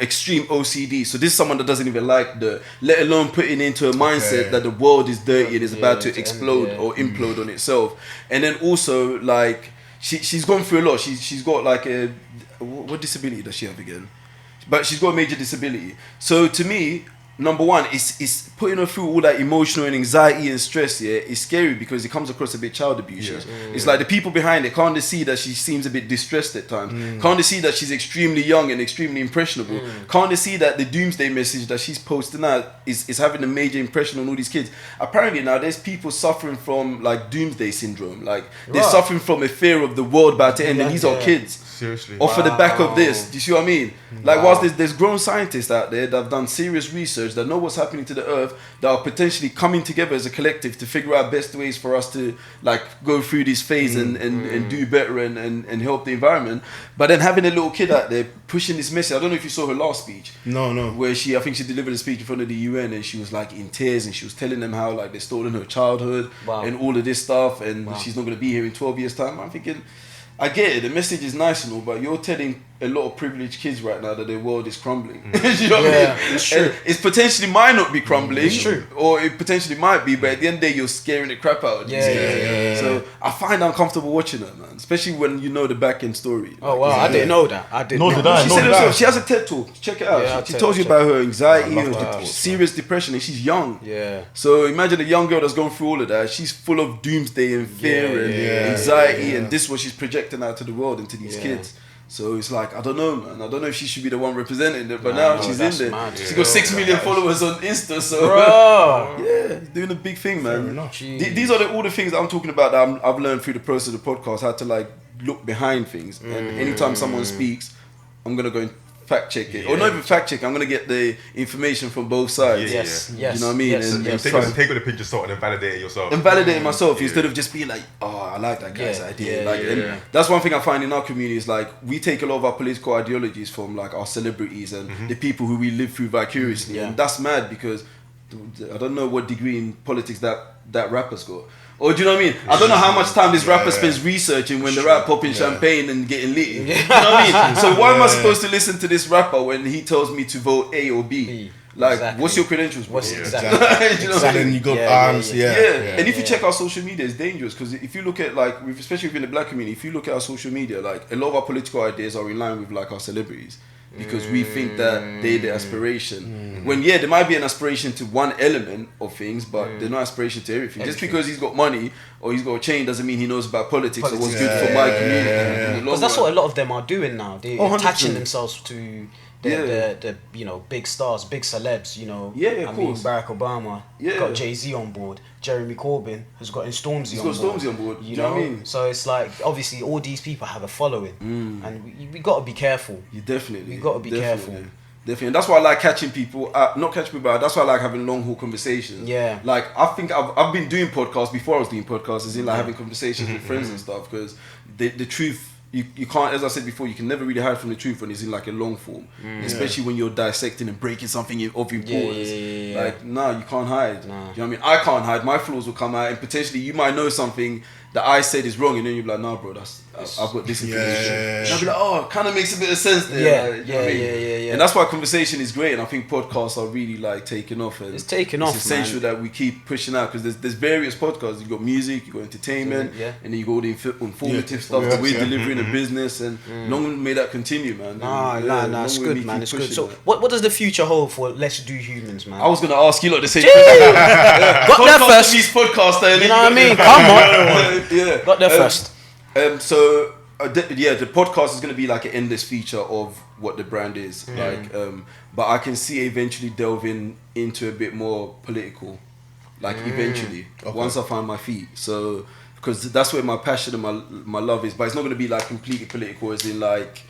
extreme OCD. So this is someone that doesn't even like dirt, let alone putting into a mindset that the world is dirty and is about to explode or implode on itself. And then also, like, she's gone through a lot. She's got like what disability does she have again? But she's got a major disability. So to me, number one, is putting her through all that emotional and anxiety and stress. Yeah, is scary because it comes across a bit child abuse. It's like the people behind it can't they see that she seems a bit distressed at times? Can't they see that she's extremely young and extremely impressionable? Can't they see that the doomsday message that she's posting out is having a major impression on all these kids? Apparently now there's people suffering from like doomsday syndrome. Like they're suffering from a fear of the world about to end, and these are kids. Seriously. Off of the back of this, do you see what I mean? Like, whilst there's grown scientists out there that have done serious research, that know what's happening to the earth, that are potentially coming together as a collective to figure out best ways for us to like go through this phase and do better and help the environment. But then having a little kid out there pushing this message, I don't know if you saw her last speech. No. Where I think she delivered a speech in front of the UN and she was like in tears and she was telling them how like they're stolen her childhood and all of this stuff and she's not going to be here in 12 years time. I'm thinking, I get it, the message is nice and all, but you're telling a lot of privileged kids right now that their world is crumbling. You know what I mean? It's true. And it potentially might not be crumbling, It's true. or it potentially might be, but at the end of the day, you're scaring the crap out of these kids. So I find uncomfortable watching her, man, especially when you know the back end story. Oh wow, I didn't know that. I didn't. Nor know did that. I. She Nor said did herself, I. she has a TED talk. Check it out. Yeah, she tells you about her anxiety, her that. serious depression, and she's young. Yeah. So imagine a young girl that's going through all of that. She's full of doomsday and fear and anxiety, and this is what she's projecting out to the world and to these kids. So it's like, I don't know, man. I don't know if she should be the one representing it, but now she's in there. Mad. She's got 6 million followers on Insta, so Bro. yeah, doing a big thing, man. enough. These are all the things that I'm talking about that I've learned through the process of the podcast, how to like look behind things. And anytime someone speaks, I'm gonna go and fact check it, or not even fact check. I'm gonna get the information from both sides. Yes. You know what I mean? Yes. And Yes. Take it with a pinch of salt and then validate it yourself. and validating myself instead of just being like, oh, I like that guy's idea. And that's one thing I find in our community is like we take a lot of our political ideologies from like our celebrities and the people who we live through vicariously, and that's mad because I don't know what degree in politics that rapper's got. Or do you know what I mean? I don't know how much time this rapper spends researching when they're out popping champagne and getting lit. You know what I mean? So why am I supposed to listen to this rapper when he tells me to vote A or B? Like, what's your credentials, bro? Exactly. Do you know what I mean? And you got arms, Yeah. And if you check our social media, it's dangerous because if you look at like, especially within the black community, if you look at our social media, like a lot of our political ideas are in line with like our celebrities because we think that they're the aspiration. When there might be an aspiration to one element of things, but there's no aspiration to everything. Just because he's got money or he's got a chain doesn't mean he knows about politics or what's good for my community. Because that's what a lot of them are doing now. They're 100%. attaching themselves to the you know, big stars, big celebs, you know. Of mean, course. Barack Obama got Jay-Z on board. Jeremy Corbyn has got Stormzy on board. You know what I mean? So it's like, obviously, all these people have a following. And we got to be careful. You definitely. You got to be careful. Definitely. And that's why I like catching people, not catching people, but that's why I like having long haul conversations. Yeah. Like, I think I've been doing podcasts before I was doing podcasts, as in like having conversations with friends and stuff, because the truth, you can't, as I said before, you can never really hide from the truth when it's in like a long form, especially when you're dissecting and breaking something of importance. Like, nah, you can't hide. Nah. Do you know what I mean? I can't hide. My flaws will come out, and potentially you might know something that I said is wrong, and then you'll be like, nah, bro, I've got this information. And I'll be like, oh, it kind of makes a bit of sense there. Like, you know what I mean? And that's why conversation is great, and I think podcasts are really like taking off. And It's taking off, It's essential that we keep pushing out because there's various podcasts. You got music, you got entertainment, and then you got all the informative stuff that we're delivering a business, and long may that continue, man. Nah, it's good, man. It's good. So, what does the future hold for Let's Do Humans, man? I was gonna ask you lot the same. Got there first. These podcasts, You know what I mean? Come on. Got there first. So the podcast is going to be like an endless feature of what the brand is like, but I can see eventually delving into a bit more political, like eventually once I find my feet. So because that's where my passion and my love is, but it's not going to be like completely political as in like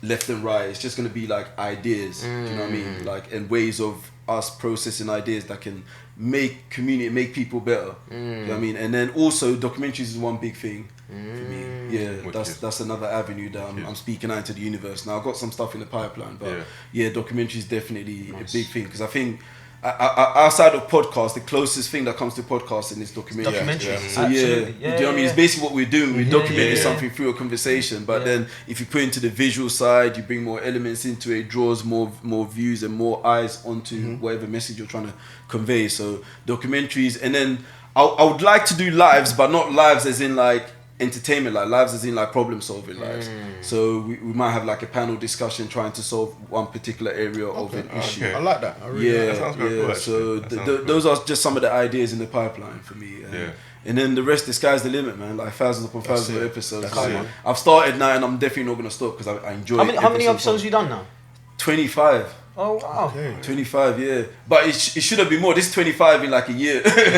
left and right. It's just going to be like ideas. Do you know what I mean? Like, and ways of us processing ideas that can make community, make people better. You know what I mean? And then also documentaries is one big thing for me. Yeah, that's another avenue that I'm speaking out into the universe. Now I've got some stuff in the pipeline, but documentary is definitely a big thing because I think outside of podcast, the closest thing that comes to podcasting is documentary. So do you know what I mean? It's basically what we're doing. We're documenting something through a conversation, but then if you put into the visual side, you bring more elements into it, it draws more views and more eyes onto whatever message you're trying to convey. So documentaries, and then I would like to do lives, but not lives as in like entertainment, like lives as in like problem solving lives. So we might have like a panel discussion trying to solve one particular area of an issue. I like that. I really that sounds very cool, So those are just some of the ideas in the pipeline for me. And then the rest, the sky's the limit, man. Like thousands upon thousands of episodes. I've started now, and I'm definitely not gonna stop because I enjoy it. How many episodes have you done now? 25. Oh wow. 25, yeah. But it should have been more. This is 25 in like a year. So if you do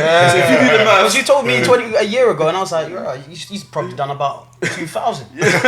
the math. Because you told me 20 a year ago, and I was like, you're right. He's probably done about 2,000. If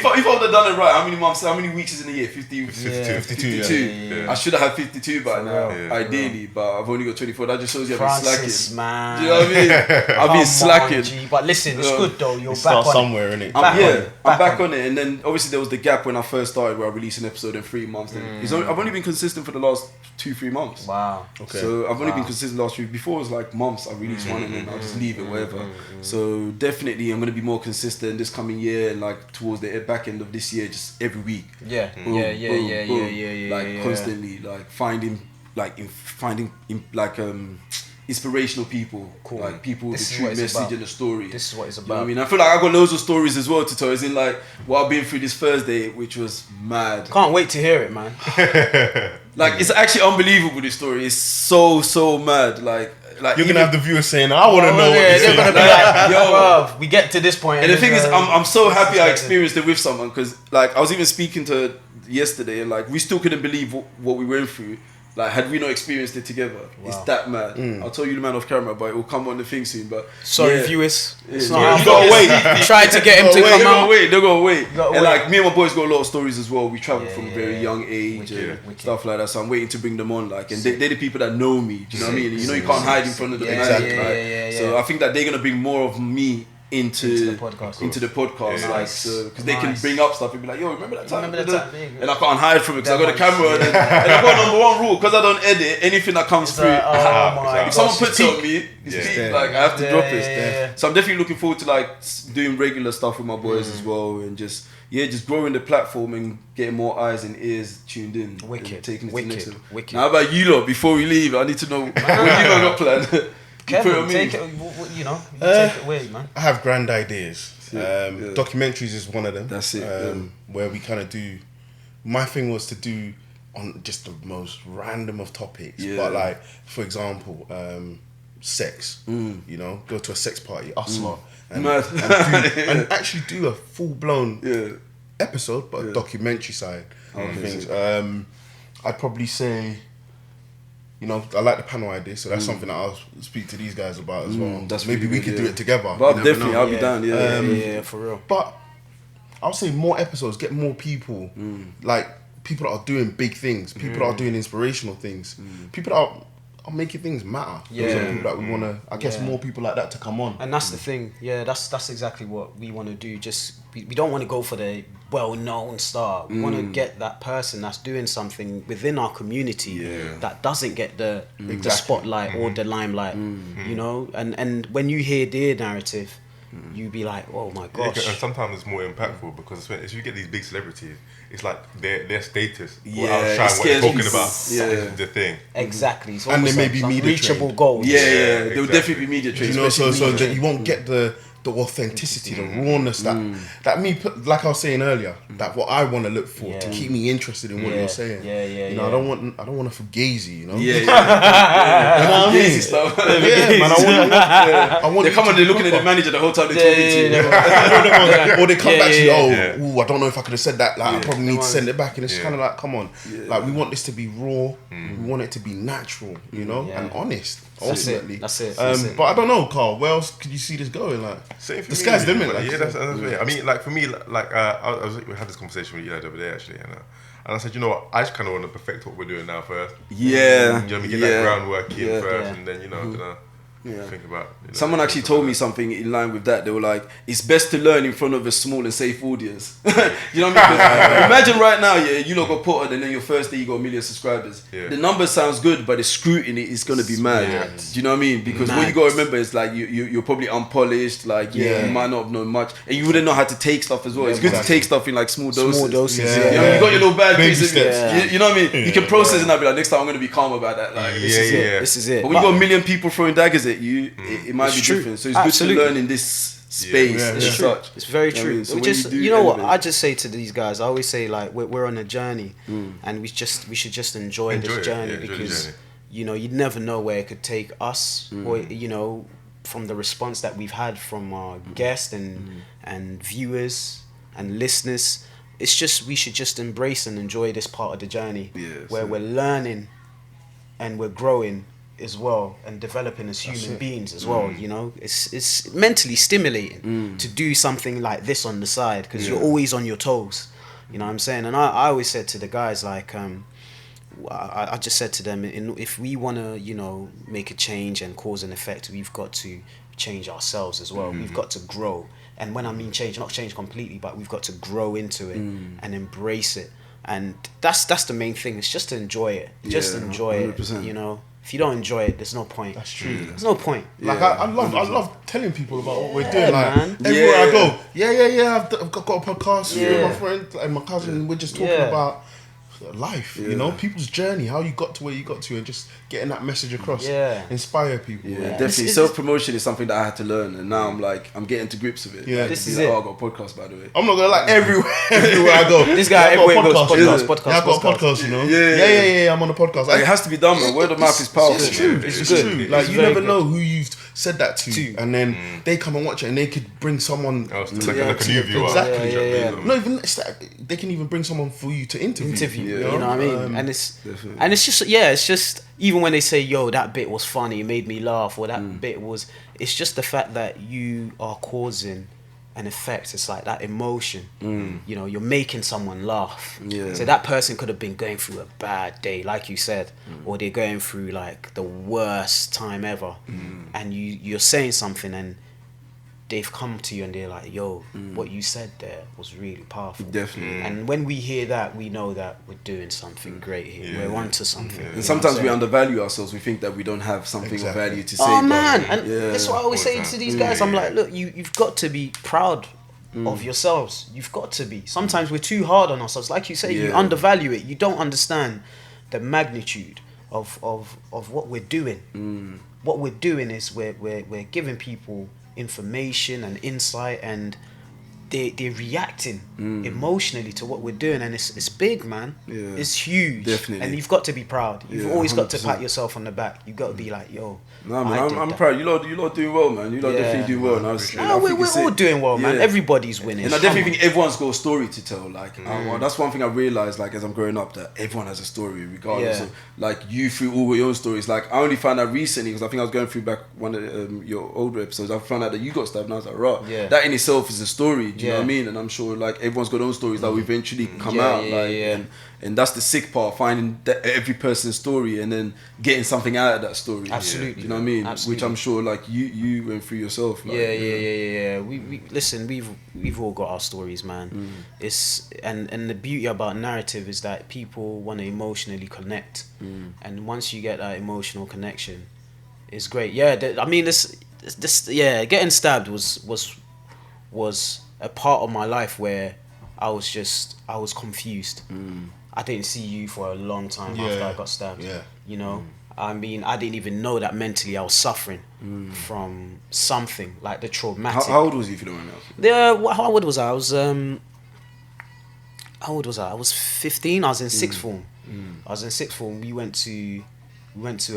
I would have done it right, how many months, how many weeks is in a year? 52. I should have had 52 by now, ideally, but I've only got 24. That just shows you I've been slacking. Man. Do you know what I mean? I've been slacking. But listen, it's good though. You're back start on somewhere, innit? I'm back on it. And then obviously there was the gap when I first started where I released an episode in 3 months. I've only been consistent for the last 2-3 months. Wow. Okay. So I've only been consistent last 3. Before it was like months. I released one and then I'll just leave it, whatever. So definitely I'm gonna be more consistent this coming year and like towards the back end of this year, just every week. Yeah. Like constantly, like finding inspirational people, like people with a true message and a story. This is what it's about. You know what I mean? I feel like I got loads of stories as well to tell. As in like what I've been through this Thursday, which was mad. Can't wait to hear it, man. Like it's actually unbelievable. This story is so mad. Like like You're gonna have the viewers saying, "I want to know." They're gonna be like, "Yo, bruv, we get to this point." And the thing is, I'm so happy I expected. experienced it with someone because, like, I was even speaking to her yesterday, and like, we still couldn't believe what we went through. Like, had we not experienced it together, it's that mad. I'll tell you the man off camera, but it will come on the thing soon. But Sorry, viewers. It's Yeah. not You gotta wait. Try to get him to They're come gonna out. wait. They're gonna wait. Gotta And wait. like, me and my boys got a lot of stories as well. We traveled from a very yeah. young age Wicked, and wicked. stuff like that. So I'm waiting to bring them on. Like, and they're the people that know me. Do you know what I mean? You know, you can't hide in front of the Yeah, magic. yeah, like, yeah. So I think that they're gonna bring more of me into the podcast. like, Nice. so because they can bring up stuff and be like, yo, remember that time? Remember that time? There you go. And I can't hide from it because I got a That camera and I got number one rule because I don't edit anything that comes through. Oh my If someone gosh, puts it on me, it's Yeah. peak, like I have to Yeah, drop it. yeah. So I'm definitely looking forward to like doing regular stuff with my boys as well, and just growing the platform and getting more eyes and ears tuned in. Wicked, and taking it to the next level. wicked. Now, how about you lot? Before we leave, I need to know what you lot got planned. You put it Kevin, on me. take it. You know, take it away, man. I have grand ideas. Yeah. Documentaries is one of them. That's it, Where we kind of do. My thing was to do on just the most random of topics, Yeah. but like, for example, sex. You know, go to a sex party, Usler, Mad. and actually do a full blown Yeah. episode, but a documentary side of things. I'd probably say, you know, I like the panel idea, so that's something that I'll speak to these guys about as well. That's Maybe really we good, could do yeah. it together. But You never definitely, know. I'll be down. Yeah. Yeah, for real. But I'll say more episodes, get more people, like people that are doing big things, people that are doing inspirational things, people that are making things matter. Those are Yeah. people that we want to, I guess, Yeah. more people like that to come on. And that's the thing, yeah. That's exactly what we want to do. Just we don't want to go for the well-known star. We want to get that person that's doing something within our community that doesn't get the spotlight or the limelight. You know, and when you hear their narrative, you be like, oh my Yeah, gosh. and sometimes it's more impactful because if you get these big celebrities, it's like their status will Yeah, outshine it what they're scares talking people. about. Yeah. Is the thing. Exactly. It's And they almost may like be some media reachable trained. goals. Yeah, there will exactly. definitely be media trades. You know, so especially that you won't get the authenticity, the rawness that me, like I was saying earlier, that what I want to look for to Yeah. keep me interested in what Yeah. you're saying. Yeah, yeah, You know, yeah. I don't want to fugazi. You know. Yeah, You know what I mean? Easy stuff. Yeah, man. I want. They you come to and they're be looking at the proper. manager the whole time they're talking to you. Or they come Yeah, back to you, yeah, oh, ooh, I don't know if I could have said that. Like, I probably need to send it back. And it's Yeah. kind of like, come on. Like, we want this to be raw. We want it to be natural, you know, Yeah. and honest, That's it. ultimately. That's it. That's it. But I don't know, Carl. Where else could you see this going? Like, Same for the me, sky's the really, limit. but Like, yeah, that's it. I mean, like for me, like we had this conversation with you guys over there actually, and I said, you know what, I just kind of want to perfect what we're doing now first. Yeah. You know what I mean? Get that groundwork in Yeah. first, Yeah. and then think about. Someone actually told me something in line with that. They were like, it's best to learn in front of a small and safe audience. You know what I mean? 'Cause imagine right now, you lot got put on and then your first day you got 1 million subscribers. Yeah. The number sounds good, but the scrutiny is going to be mad. Yeah. Do you know what I mean? Because what you got to remember is like, you're probably unpolished, like you might not have known much. And you wouldn't know how to take stuff as well. It's good to take stuff in like small doses. Small doses. Yeah. You know, you got your little bad Baby pieces. steps. You know what I mean? You can process it and I'll be like, next time I'm going to be calm about that. Like, this is it. Yeah. This is it. But when you got 1 million people throwing daggers at you, it might be It's true. different. So it's Absolutely. good to learn in this space Yeah, as yeah. such. It's very You know what I true. mean? So We when just, you do you know what? elevate- I just say to these guys, I always say like we're on a journey, and we should just enjoy Enjoy this it, journey yeah, enjoy the because journey. you know you never know where it could take us, or you know, from the response that we've had from our guests and viewers and listeners. It's just we should just embrace and enjoy this part of the journey where we're learning and we're growing as well and developing as human beings as well. You know, it's mentally stimulating to do something like this on the side because you're always on your toes. You know what I'm saying? And I always said to the guys like I just said to them, if we want to, you know, make a change and cause an effect, we've got to change ourselves as well. We've got to grow. And when I mean change, not change completely, but we've got to grow into it and embrace it. And that's the main thing. It's just to enjoy it. Just enjoy 100%. it. You know, if you don't enjoy it, there's no point. That's true. There's no point. Like I love telling people about what we're doing. Like man. everywhere I Yeah. go, I've got a podcast with Yeah. my friend and my cousin. We're just talking Yeah. about life, you know, people's journey, how you got to where you got to, and just getting that message across, inspire people. Yeah, definitely. Self-promotion is something that I had to learn, and now I'm getting to grips with it. Yeah, like, this is it. Oh, I got a podcast, by the way. I'm not gonna lie, everywhere I go, This guy everywhere goes podcast. I've got a podcast, you know. Yeah. I'm on a podcast. Like, it has to be done, man. Word of mouth is powerful. It's true. It's It's good. true. Like, It's you very never good. know who you've said that to, and then they come and watch it, and they could bring someone Like a new viewer. Exactly. Yeah. Not even it's like, they can even bring someone for you to interview. You know what I mean? And it's Definitely. it's just even when they say, yo, that bit was funny, it made me laugh, or that bit was, it's just the fact that you are causing an effect. It's like that emotion. You know, you're making someone laugh. Yeah. So that person could have been going through a bad day, like you said, or they're going through like the worst time ever, and you're saying something and they've come to you and they're like, yo, what you said there was really powerful. Definitely. And when we hear that, we know that we're doing something great here. We're onto something. And sometimes we undervalue ourselves. We think that we don't have something of value to say. Oh but- man, and Yeah. that's what I always say to these guys. I'm like, look, you've got to be proud of yourselves. You've got to be. Sometimes we're too hard on ourselves. Like you say, you undervalue it. You don't understand the magnitude of what we're doing. What we're doing is we're giving people information and insight, and they're reacting emotionally to what we're doing, and it's big, man. Yeah. It's huge. Definitely. And you've got to be proud. You've Yeah, always got to 100%. pat yourself on the back. You've got to be like, yo, No, I man, did I'm that. proud. You lot doing well, man. You lot Yeah. definitely do well. And I We're think it's all it. doing well, man. Yeah. Everybody's winning. And I definitely think everyone's got a story to tell. Like, well, that's one thing I realized, like, as I'm growing up, that everyone has a story, regardless of, like, you through all your own stories. Like, I only found out recently, because I think I was going through back one of your older episodes, I found out that you got stabbed, and I was like, right, that in itself is a story, do you know what I mean? And I'm sure, like, everyone's got their own stories that will eventually come out. And that's the sick part, finding every person's story and then getting something out of that story. Absolutely. You know what I mean? Absolutely. Which I'm sure, like, you went through yourself. Like, Yeah. We listen. We've all got our stories, man. It's and the beauty about narrative is that people want to emotionally connect, and once you get that emotional connection, it's great. Yeah, I mean this. Getting stabbed was a part of my life where I was confused. I didn't see you for a long time after I got stabbed. Yeah. You know, I mean, I didn't even know that mentally I was suffering from something like the traumatic. How old was you, if you don't mind asking? How old was I? How old was I? I was 15. I was in sixth form. I was in sixth form. We went to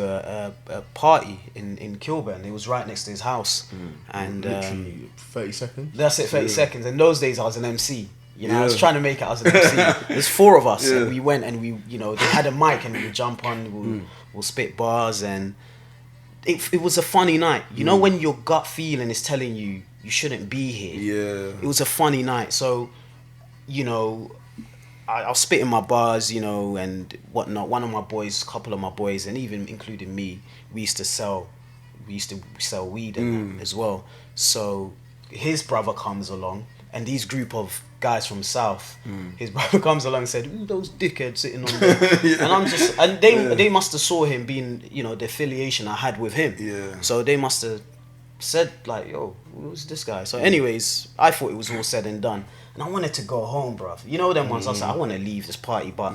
a party in Kilburn. It was right next to his house, and Literally 30 seconds. that's it. 30 seconds. In those days, I was an MC. You know, I was trying to make it as an MC. There's 4 of us, and we went and we, you know, they had a mic and we would jump on, we'll spit bars, and it was a funny night. You know, when your gut feeling is telling you you shouldn't be here. Yeah. It was a funny night. So, you know, I was spitting my bars, you know, and whatnot. One of my boys, a couple of my boys, and even including me, we used to sell weed and that as well. So his brother comes along, and these group of guys from South, his brother comes along and said, "Ooh, those dickheads sitting on there." And I'm just, and they must have saw him being, you know, the affiliation I had with him. Yeah. So they must have said like, "Yo, who's this guy?" So anyways, I thought it was all said and done, and I wanted to go home, bruv. You know them ones. I was like, I want to leave this party, but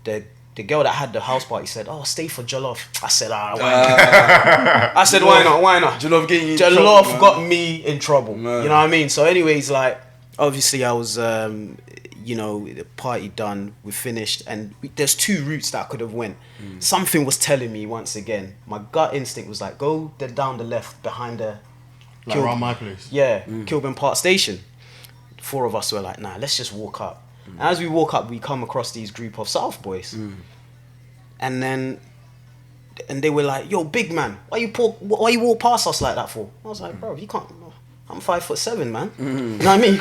the girl that had the house party said, "Oh, stay for Jollof." I said, why not? I said, why not? Jollof getting you in Jollof trouble, got me in trouble. Man. You know what I mean? So anyways, like, obviously I was, you know, the party done, we finished, and there's 2 routes that I could have went. Something was telling me once again, my gut instinct was like, go down the left behind the... Like around my place. Yeah, Kilburn Park Station. 4 of us were like, nah, let's just walk up. And as we walk up, we come across these group of South boys. And then... And they were like, yo, big man, why you walk past us like that for? I was like, bro, you can't... I'm 5'7", man. You know what I mean?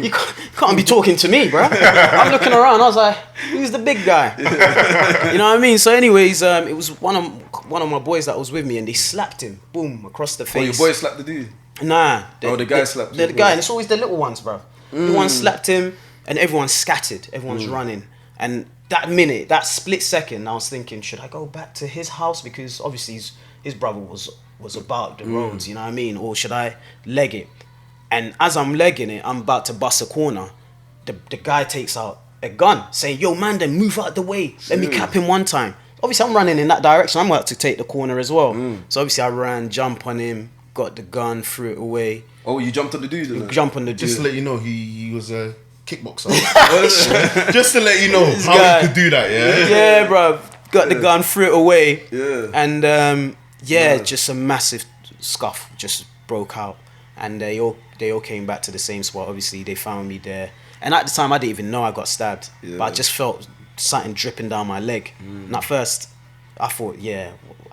You can't be talking to me, bro. I'm looking around. I was like, who's the big guy? You know what I mean? So, anyways, it was one of my boys that was with me, and they slapped him, boom, across the face. Oh, your boy slapped the dude? Nah. The guy slapped the you. guy, and it's always the little ones, bro. The one slapped him, and everyone's scattered. Everyone's running, and that minute, that split second, I was thinking, should I go back to his house, because obviously his brother was about the roads, you know what I mean? Or should I leg it? And as I'm legging it, I'm about to bust a corner. The guy takes out a gun, saying, "Yo, man, then move out the way. Let me cap him one time." Obviously, I'm running in that direction. I'm about to take the corner as well. So obviously, I ran, jump on him, got the gun, threw it away. Oh, you jumped on the dude? Didn't Jump on the dude. Just to let you know, he was a kickboxer. Just to let you know how guy. he could do that, yeah? Yeah, bro. Got the gun, threw it away. Yeah. And just a massive scuff just broke out. And they all came back to the same spot. Obviously, they found me there. And at the time, I didn't even know I got stabbed. Yeah. But I just felt something dripping down my leg. And at first, I thought,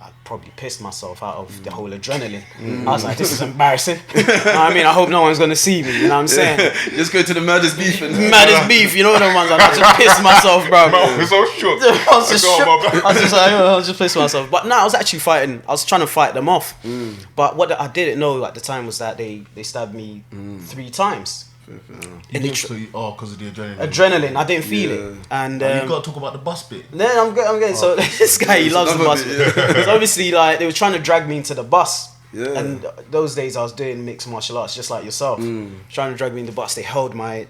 I probably pissed myself out of the whole adrenaline. I was like, this is embarrassing. You know what I mean? I hope no one's going to see me. You know what I'm saying? Just go to the maddest beef. Maddest beef. You know what the ones I just pissed myself, bro. I was so shook. I was just shook. I was just pissed myself. But no, I was actually fighting. I was trying to fight them off. But what I didn't know at the time was that they stabbed me 3 times. Because of the adrenaline. Adrenaline, I didn't feel it. And you got to talk about the bus bit. then I'm getting so this guy, he loves the bus. So obviously, like, they were trying to drag me into the bus. Yeah. And those days I was doing mixed martial arts, just like yourself. Trying to drag me in the bus. They held my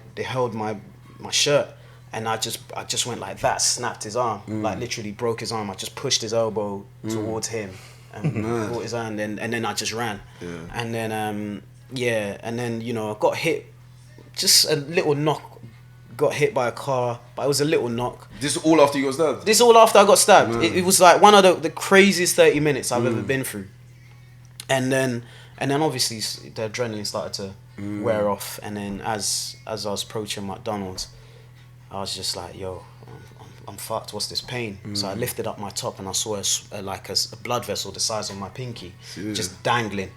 shirt, and I just went like that, snapped his arm, like literally broke his arm. I just pushed his elbow towards him and caught his hand, and then I just ran. And then and then I got hit. Just a little knock, got hit by a car, but it was a little knock. This all after you got stabbed? This all after I got stabbed. It was like one of the craziest 30 minutes I've ever been through. And then obviously the adrenaline started to wear off. And then as I was approaching McDonald's, I was just like, yo, I'm fucked. What's this pain? So I lifted up my top and I saw a blood vessel the size of my pinky, just dangling,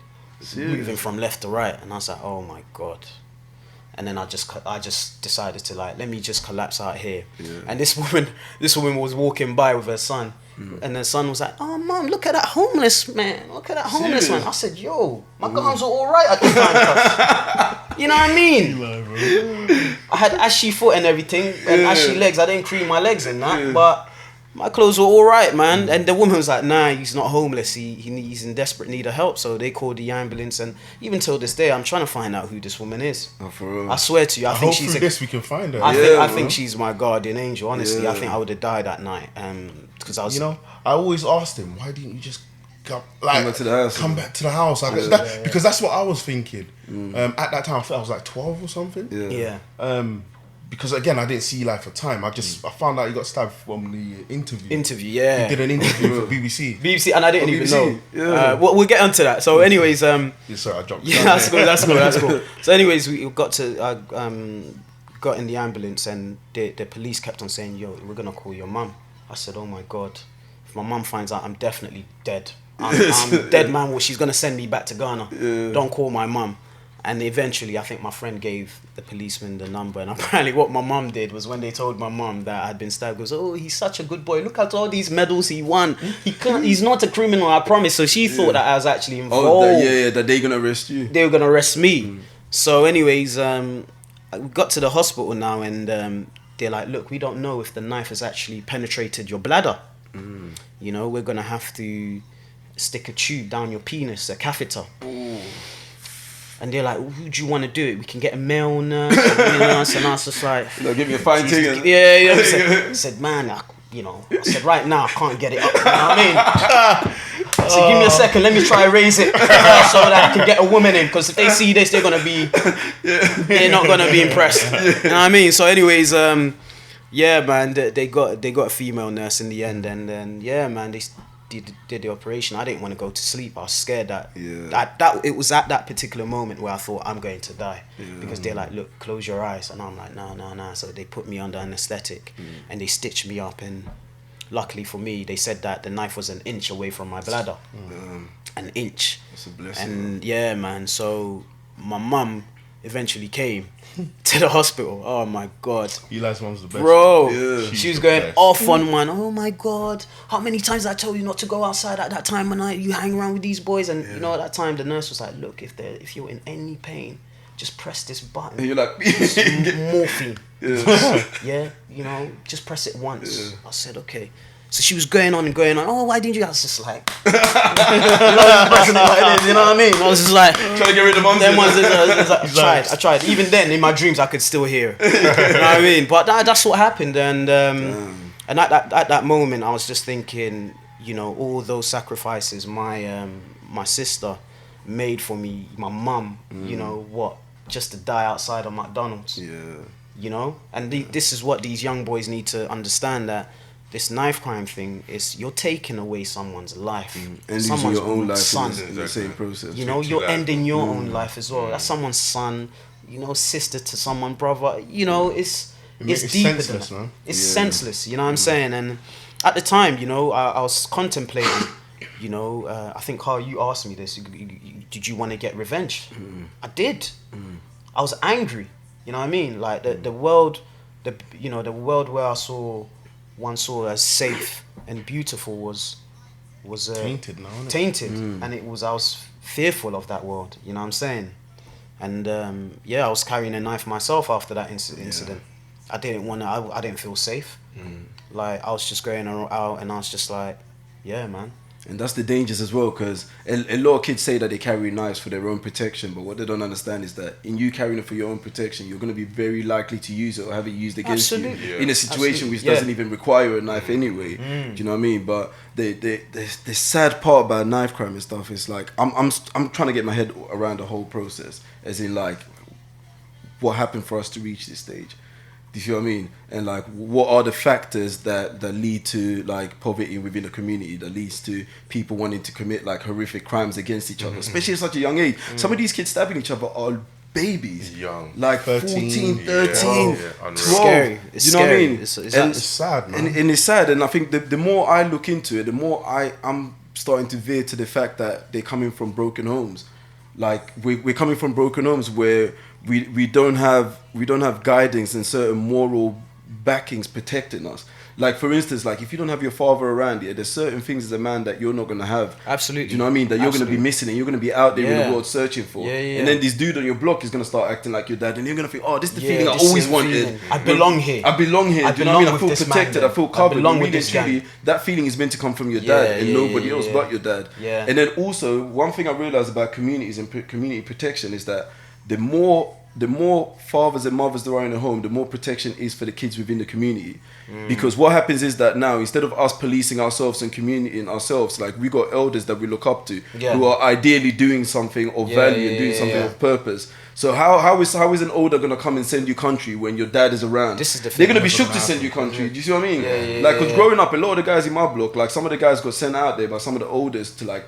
moving from left to right. And I was like, oh my God. And then I just decided to, like, let me just collapse out here. And this woman was walking by with her son, and her son was like, "Oh, mom, look at that homeless man! Look at that homeless man!" I said, "Yo, my arms were all right at the time, you know what I mean? I had ashy foot and everything, and ashy legs. I didn't cream my legs and that, but my clothes were all right, man." And the woman was like, "Nah, he's not homeless. He's in desperate need of help." So they called the ambulance, and even till this day, I'm trying to find out who this woman is. Oh, for real? I swear to you, I think Through this we can find her. I think she's my guardian angel. Honestly, I think I would have died that night. Because I was, I always asked him, why didn't you just come back to the house? Come back to the house, because that's what I was thinking. At that time, I think I was like 12 or something. Yeah. Because again, I didn't see life for time. I found out he got stabbed from the interview. Yeah. He did an interview for BBC. And I didn't even BBC, know. We'll get onto that. So, anyways, Yeah, sorry, I dropped. yeah, that's cool. So, anyways, we got got in the ambulance, and the police kept on saying, "Yo, we're gonna call your mum." I said, "Oh my God, if my mum finds out, I'm definitely dead. I'm dead, man. Well, she's gonna send me back to Ghana. Don't call my mum." And eventually, I think my friend gave the policeman the number. And apparently what my mum did was, when they told my mum that I had been stabbed, goes, "Oh, he's such a good boy. Look at all these medals he won. He's not a criminal, I promise." So she thought that I was actually involved. Oh, that they're going to arrest you. They were going to arrest me. So anyways, we got to the hospital now, and they're like, "Look, we don't know if the knife has actually penetrated your bladder. We're going to have to stick a tube down your penis, a catheter." And they're like, "Who do you want to do it? We can get a male nurse." And I was just like, "Give me a fine thing." Yeah. I said, "Man, I said, right now I can't get it up." You know what I mean? I said, "Give me a second. Let me try raise it so that I can get a woman in. Because if they see this, they're not gonna be impressed." You know what I mean? So, anyways, man, they got a female nurse in the end, and then man, they did the operation. I didn't want to go to sleep. I was scared that it was at that particular moment where I thought I'm going to die, because they're like, "Look, close your eyes," and I'm like, no. So they put me under anesthetic and they stitched me up, and luckily for me, they said that the knife was an inch away from my bladder. An inch. That's a blessing. And man, so my mum eventually came to the hospital. Oh my God. Eli's mum's the best. Bro, she was going off on one. "Oh my God, how many times I told you not to go outside at that time when you hang around with these boys?" And at that time the nurse was like, "Look, if you're in any pain, just press this button." And you're like, morphine. Yeah, just press it once. I said, okay. So she was going on and going on. Oh, why didn't you? I was just like, you know what I mean? I was just like, trying to get rid of them ones. I tried. Even then, in my dreams, I could still hear her. You know what I mean? But that's what happened, and at that moment, I was just thinking, you know, all those sacrifices my sister made for me, my mum, you know what, just to die outside of McDonald's. Yeah. You know, and this is what these young boys need to understand, that this knife crime thing is, you're taking away someone's life, and someone's your own life son. in the same process. You know, you're ending your own life as well. That's someone's son. You know, sister to someone, brother. You know, it's deeper than that. Man. It's senseless. You know what I'm saying? And at the time, you know, I was contemplating. You know, I think Carl, you asked me this. Did you want to get revenge? I did. I was angry. You know what I mean? Like the world, the world where I saw as safe and beautiful was tainted now, isn't it? Tainted, and I was fearful of that world. You know what I'm saying? And I was carrying a knife myself after that incident. I didn't feel safe. Like I was just going out, and I was just like, yeah, man. And that's the dangers as well, because a lot of kids say that they carry knives for their own protection, but what they don't understand is that in you carrying it for your own protection, you're going to be very likely to use it or have it used against you in a situation which doesn't even require a knife anyway. Do you know what I mean? But the sad part about knife crime and stuff is like I'm trying to get my head around the whole process, as in like what happened for us to reach this stage. Do you see what I mean? And like, what are the factors that lead to like poverty within a community, that leads to people wanting to commit like horrific crimes against each other, especially at such a young age? Some of these kids stabbing each other are babies, young, like 13, 14, 13, 12. Scary. It's you know scary. what I mean? It's sad, man. And it's sad. And I think the more I look into it, the more I'm starting to veer to the fact that they're coming from broken homes. Like we're coming from broken homes where we don't have guidance and certain moral backings protecting us. Like for instance, like if you don't have your father around you, there's certain things as a man that you're not gonna have. Absolutely. Do you know what I mean? That you're gonna be missing, and you're gonna be out there in the world searching for. Yeah. And then this dude on your block is gonna start acting like your dad, and you're gonna think, oh, this is the feeling I always wanted. I belong here. Do you know what I mean? I feel protected. I feel covered. belong Really with this and truly, that feeling is meant to come from your dad and nobody else but your dad. Yeah. And then also, one thing I realized about communities and community protection is that the more fathers and mothers there are in the home, the more protection is for the kids within the community. Because what happens is that now, instead of us policing ourselves and communitying ourselves, like we got elders that we look up to who are ideally doing something of value and doing something of purpose. So how is an older gonna come and send you country when your dad is around? This is the They're thing. gonna be shook to send you country. Do you see what I mean? Like, cause growing up, a lot of the guys in my block, like some of the guys got sent out there by some of the oldest to like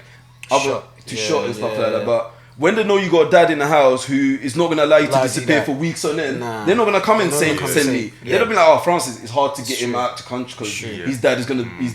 shot and stuff like that. But when they know you got a dad in the house who is not gonna allow you to disappear for weeks on end, they're not gonna come and send me. They're not be like, oh, Francis, it's hard to get him out to country because his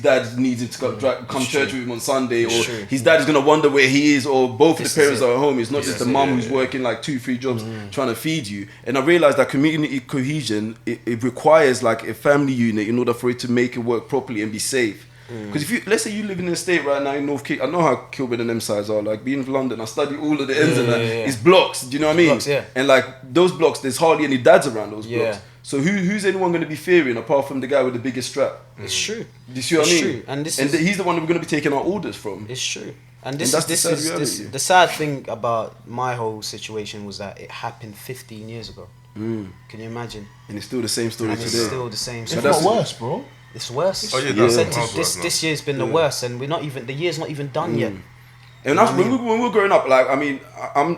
dad needs him to come church with him on Sunday, or his dad is gonna wonder where he is, or both of the parents are at home. It's not just the mum who's working like 2-3 jobs trying to feed you. And I realized that community cohesion, it requires like a family unit in order for it to make it work properly and be safe. Because if let's say you live in a state right now in North Kilburn, I know how Kilburn and them sides are. Like being in London, I study all of the ends of that. It's blocks. Do you know what I mean? Blocks, And like those blocks, there's hardly any dads around those blocks. So who's anyone going to be fearing apart from the guy with the biggest strap? It's true. Do you see what I mean? True. And he's the one that we're going to be taking our orders from. It's true. And that's the sad reality. the sad thing about my whole situation was that it happened 15 years ago. Can you imagine? And it's still the same story today. It's still the same story. It's not worse, bro. It's worse. Oh, yeah, This year's been the worst, and the year's not even done yet. And that's when we were growing up. Like, I mean, I'm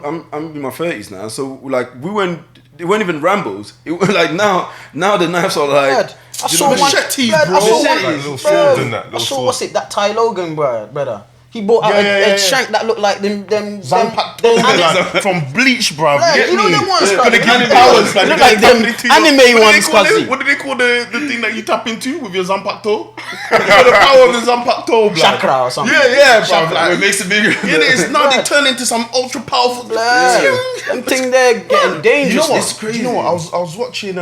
in my 30s now, so like it weren't even Rambos. It was like now the knives are like I saw one machetes, bro. Little swords and that. I saw that Ty Logan, brother. He bought out a shank that looked like them Zampak from Bleach, bro. Like, you know them ones, Gonna give you powers, powers, look like them anime ones, What do they call the thing that you tap into with your Zampak toe? The power of the Zampak toe, blood. Chakra or something. Yeah, bro. Like, it makes it bigger. It's now they turn into some ultra powerful. Them thing there getting dangerous. You know what? It's crazy. You know what? I was watching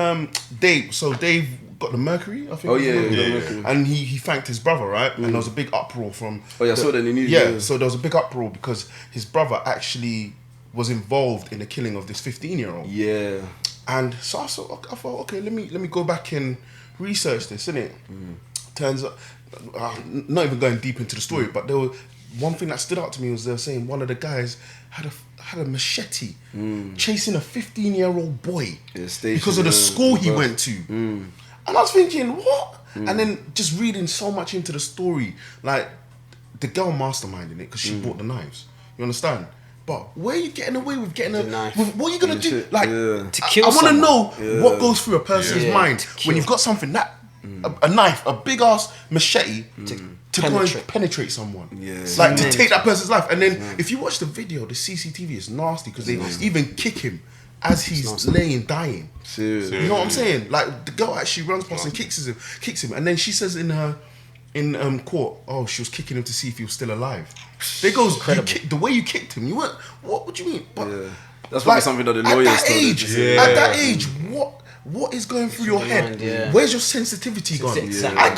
Dave. So Dave got the Mercury, I think. Oh yeah. And he thanked his brother, right? And there was a big uproar from. Oh yeah, I saw that in the news. Yeah, so there was a big uproar because his brother actually was involved in the killing of this 15-year-old. Yeah. And so I thought, okay, let me go back and research this, innit? Turns out not even going deep into the story, but there were one thing that stood out to me was they were saying one of the guys had a machete chasing a 15-year-old boy because of the school he went to, and I was thinking, what? And then just reading so much into the story, like the girl masterminding it because she bought the knives. You understand? But where are you getting away with getting a knife? What are you gonna do? Like to kill I want to someone. know what goes through a person's mind when you've got something that a knife, a big ass machete to go and penetrate someone. Like to take that person's life. And then if you watch the video, the CCTV is nasty because they even kick him as he's laying dying. Seriously. You know what I'm saying? Like the girl actually runs past and kicks him, and then she says in court, oh, she was kicking him to see if he was still alive. They goes, the way you kicked him, you weren't. What do you mean? But that's probably something that the lawyers at that age, what is going through your head? Where's your sensitivity gone? I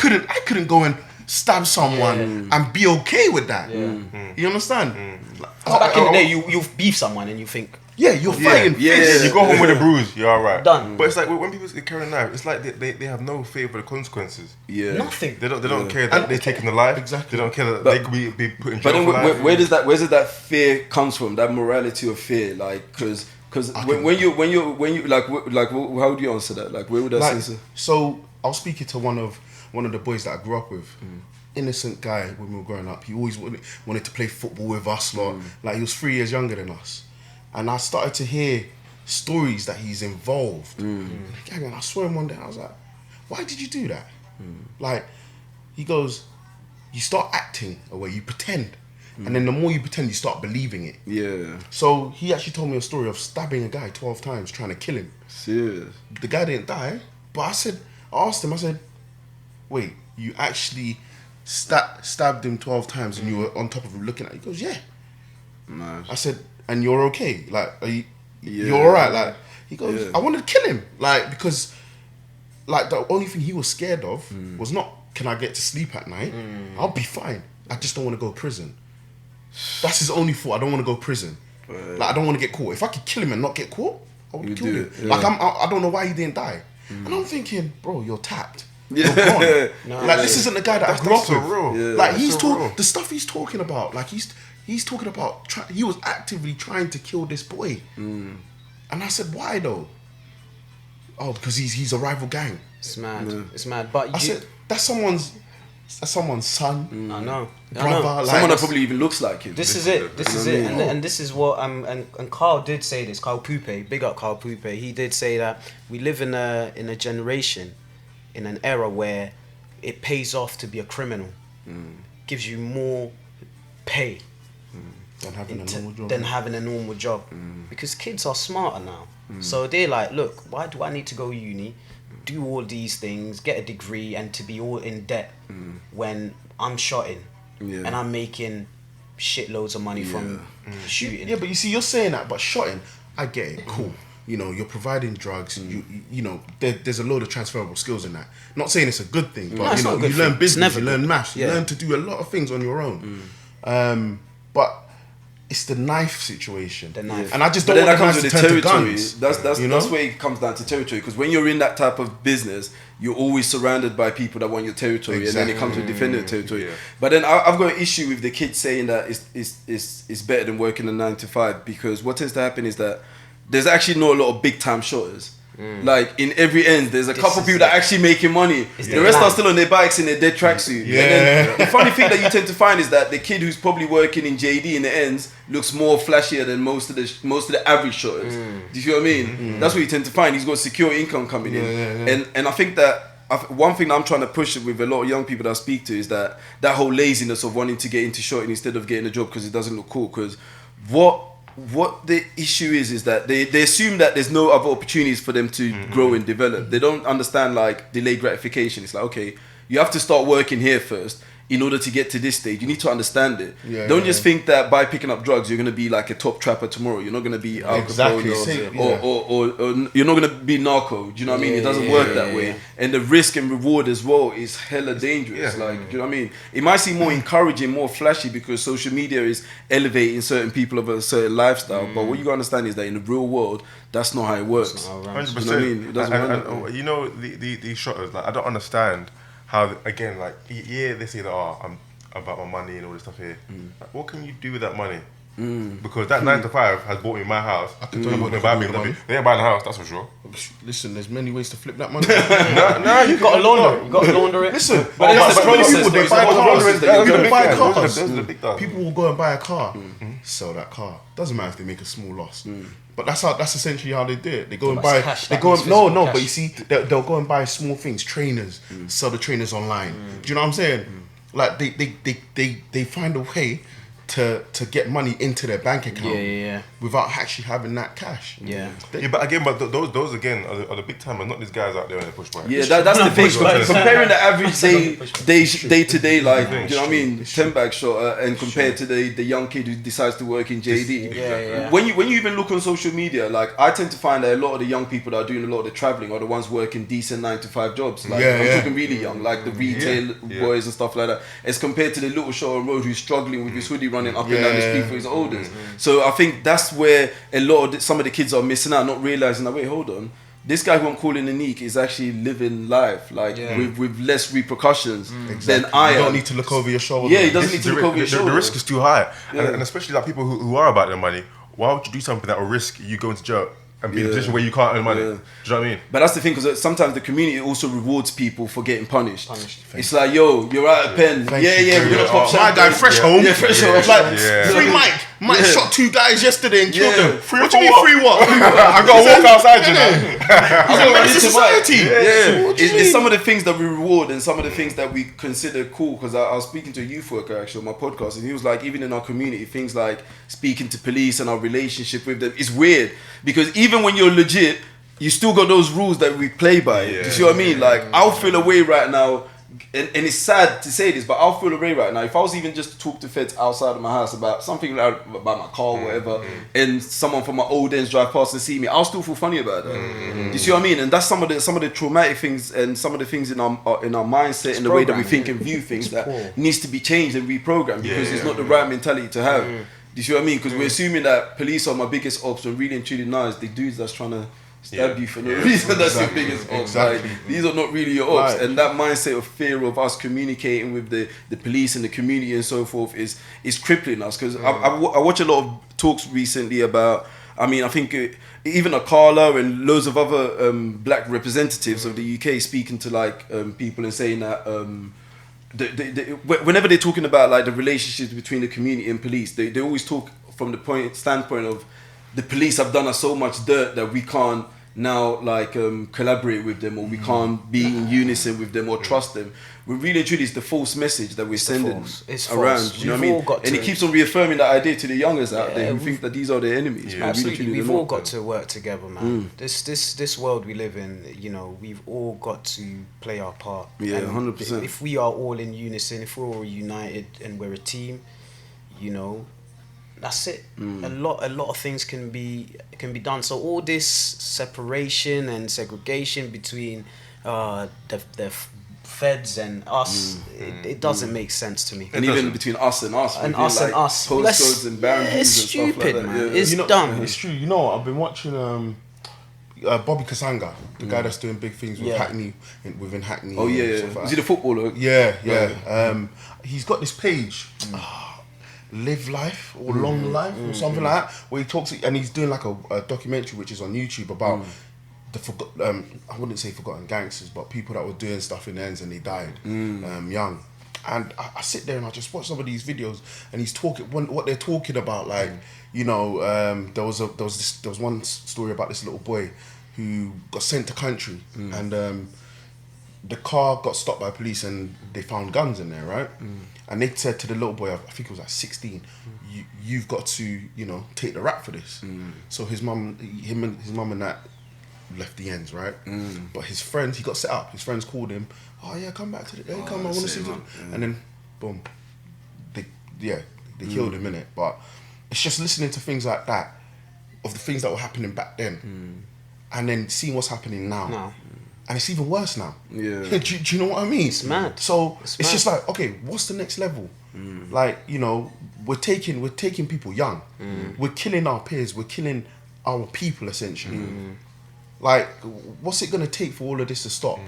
couldn't go and stab someone and be okay with that. You understand? Back in the day, you beef someone and you think, you're fighting. You go home with a bruise, you're alright. Done. But it's like when people carry a knife, it's like they have no fear for the consequences. nothing. They don't care that they're taking the life. Exactly. They don't care that they could be put in jail. But then for life. where does that fear comes from? That morality of fear, like, because when you like how would you answer that? Like, where would that sense? So I was speaking to one of the boys that I grew up with. Innocent guy when we were growing up. He always wanted to play football with us lot. Like he was 3 years younger than us. And I started to hear stories that he's involved. And I saw him one day, I was like, why did you do that? Like, he goes, you start acting away, you pretend. And then the more you pretend, you start believing it. Yeah. So he actually told me a story of stabbing a guy 12 times, trying to kill him. Serious. The guy didn't die, but I asked him, I said, wait, you actually stabbed him 12 times and you were on top of him looking at him? He goes, yeah. Nice. I said, and you're okay? Like, you're alright? Like, he goes, I wanted to kill him. Like, because, like, the only thing he was scared of was not, can I get to sleep at night? I'll be fine. I just don't want to go to prison. That's his only thought. I don't want to go to prison. Like, I don't want to get caught. If I could kill him and not get caught, I would kill him. Like, I don't know why he didn't die. And I'm thinking, bro, you're tapped. You're gone. Like, this isn't the guy that I grew up with. Real. Like, the stuff he's talking about, like, he's talking about, he was actively trying to kill this boy. And I said, why though? Oh, because he's a rival gang. It's mad. It's mad. But I said, that's someone's son. I know. Brother. Like, Someone that probably even looks like him. This is it. This is it. And this is what and Carl did say this. Carl Poupe, big up Carl Poupe. He did say that we live in a generation, in an era where it pays off to be a criminal. Gives you more pay than having a normal job. Because kids are smarter now. So they're like, look, why do I need to go uni, do all these things, get a degree, and to be all in debt when I'm shotting and I'm making shitloads of money from shooting? Yeah, but you see, you're saying that, but shotting, I get it, cool. You know, you're providing drugs. You know, there's a load of transferable skills in that. Not saying it's a good thing, but you know, you learn business, you learn maths, you learn to do a lot of things on your own. But it's the knife situation. The knife. And I just don't want that comes with the territory. That's where it comes down to territory. Because when you're in that type of business, you're always surrounded by people that want your territory, and then it comes with defending the territory. But then I've got an issue with the kids saying that it's better than working a 9 to 5, because what tends to happen is that there's actually not a lot of big time shotters. Like in every end, there's a couple people that are actually making money. The rest are still on their bikes in their dead tracksuit. And then the funny thing that you tend to find is that the kid who's probably working in JD in the ends looks more flashier than most of the average shotters. Do you see what I mean? That's what you tend to find. He's got secure income coming in. And I think that one thing that I'm trying to push with a lot of young people that I speak to is that whole laziness of wanting to get into shotting instead of getting a job because it doesn't look cool. Because what the issue is that they assume that there's no other opportunities for them to grow and develop. They don't understand like delayed gratification. It's like, okay, you have to start working here first in order to get to this stage. You need to understand it. Don't just think that by picking up drugs you're going to be like a top trapper tomorrow. You're not going to be Al Capone or you're not going to be narco. Do you know what I mean? It doesn't work that way. And the risk and reward as well is hella dangerous. Like, do you know what I mean? It might seem more encouraging, more flashy because social media is elevating certain people of a certain lifestyle. But what you got to understand is that in the real world, that's not how it works. 100%. You know what I mean? It doesn't work. You know, these shotters, like, I don't understand how again, like they say that I'm about my money and all this stuff here. Like, what can you do with that money? Because that 9 to 5 has bought me my house. I can tell you what they buy me. They ain't buying a house, that's for sure. Listen, there's many ways to flip that money. No, you got to launder it. You got to launder it. Listen, but that's the process. people, they buy cars. Those are the big dogs. People will go and buy a car, sell that car. Doesn't matter if they make a small loss. But that's essentially how they do it. They go and buy. But you see, they'll go and buy small things, trainers, sell the trainers online. Do you know what I'm saying? Like they find a way to get money into their bank account without actually having that cash. But those again are the big timers, not these guys out there in the push bike. Yeah, that's the thing. Comparing the average day to day, like, do you know what I mean, 10 bag shot, and compared to the young kid who decides to work in JD. When you even look on social media, like, I tend to find that a lot of the young people that are doing a lot of the traveling are the ones working decent 9 to 5 jobs. Like, I'm talking really young, like the retail boys and stuff like that. As compared to the little shot on road who's struggling with his hoodie running up and down the street for his orders. So I think that's where some of the kids are missing out, not realizing that, wait, hold on, this guy who I'm calling Anik is actually living life like with less repercussions than I am. You don't need to look over your shoulder. Yeah, he doesn't need to look over your shoulder. The risk is too high, and especially like people who are about their money. Why would you do something that will risk you going to jail and be in a position where you can't earn money? Do you know what I mean? But that's the thing, because sometimes the community also rewards people for getting punished. It's like, yo, you're out of pen. We're gonna pop my guy fresh home. Fresh home. Like, free Mike. Mike shot 2 guys yesterday and killed them. Free what do you mean free what? I gotta walk outside, you know. He's a menace to society. It's some of the things that we reward and some of the things that we consider cool. Because I was speaking to a youth worker actually on my podcast, and he was like, even in our community, things like speaking to police and our relationship with them is weird, because even when you're legit, you still got those rules that we play by. Do you see what I mean? Like, I'll feel away right now, and it's sad to say this, but I'll feel away right now if I was even just to talk to feds outside of my house about something like, about my car or whatever, and someone from my old ends drive past and see me, I'll still feel funny about that. Do you see what I mean? And that's some of the traumatic things and some of the things in our mindset and the way that we think and view things that needs to be changed and reprogrammed, because it's not the right mentality to have. Do you see what I mean? Because we're assuming that police are my biggest ops, when really and truly nice, the dudes that's trying to stab you for no reason. That's your biggest ops. Like, these are not really your ops. And that mindset of fear of us communicating with the police and the community and so forth is crippling us. Because I watch a lot of talks recently about, I mean, I think even Akala and loads of other black representatives of the UK speaking to like people and saying that whenever they're talking about like the relationships between the community and police, they always talk from the standpoint of the police have done us so much dirt that we can't now like collaborate with them, or we can't be in unison with them or trust them. We really truly, it's the false message that we're sending around. You know what I mean? And it keeps on reaffirming that idea to the youngers out there who think that these are their enemies. Absolutely, we've all got to work together, man. This world we live in, you know, we've all got to play our part. 100%. If we are all in unison, if we're all united and we're a team, you know, that's it. A lot of things can be done. So all this separation and segregation between the feds and us, it doesn't make sense to me. And even between us and us, and us and us, postcodes and boundaries and stupid, stuff like that. Man. It's dumb. It's true. You know what? I've been watching Bobby Kasanga, the guy that's doing big things with Hackney, within Hackney. Oh yeah. Is he the footballer? Yeah. He's got this page. Live Life or Long Life or something like that, where he talks, and he's doing like a documentary which is on YouTube about the I wouldn't say forgotten gangsters, but people that were doing stuff in the ends and they died young. And I sit there and I just watch some of these videos, and he's talking what they're talking about, like you know, there was one story about this little boy who got sent to country, and the car got stopped by police and they found guns in there, right? And they said to the little boy, I think it was like 16, you've got to, you know, take the rap for this. So his mum and that left the ends, right? But his friends, he got set up. His friends called him, oh yeah, come back to the, come, I want to see you. And then, boom, they killed him, innit? But it's just listening to things like that, of the things that were happening back then, and then seeing what's happening now. And it's even worse now. Yeah. do you know what I mean? It's mad. So it's just like, okay, what's the next level? Like, you know, we're taking people young. We're killing our peers. We're killing our people essentially. Like, what's it gonna take for all of this to stop?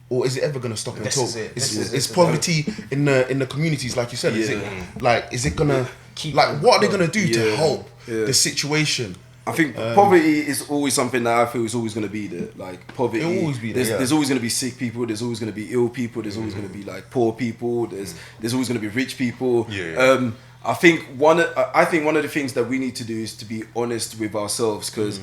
or is it ever gonna stop This until is it. it's poverty in the communities, like you said? Is it gonna Keep what are they gonna do to Yeah. help Yeah. the situation? I think poverty is always something that I feel is always going to be there. Like poverty, It'll always be there, there's always going to be sick people. There's always going to be ill people. There's always going to be like poor people. There's always going to be rich people. Yeah. I think one of the things that we need to do is to be honest with ourselves, because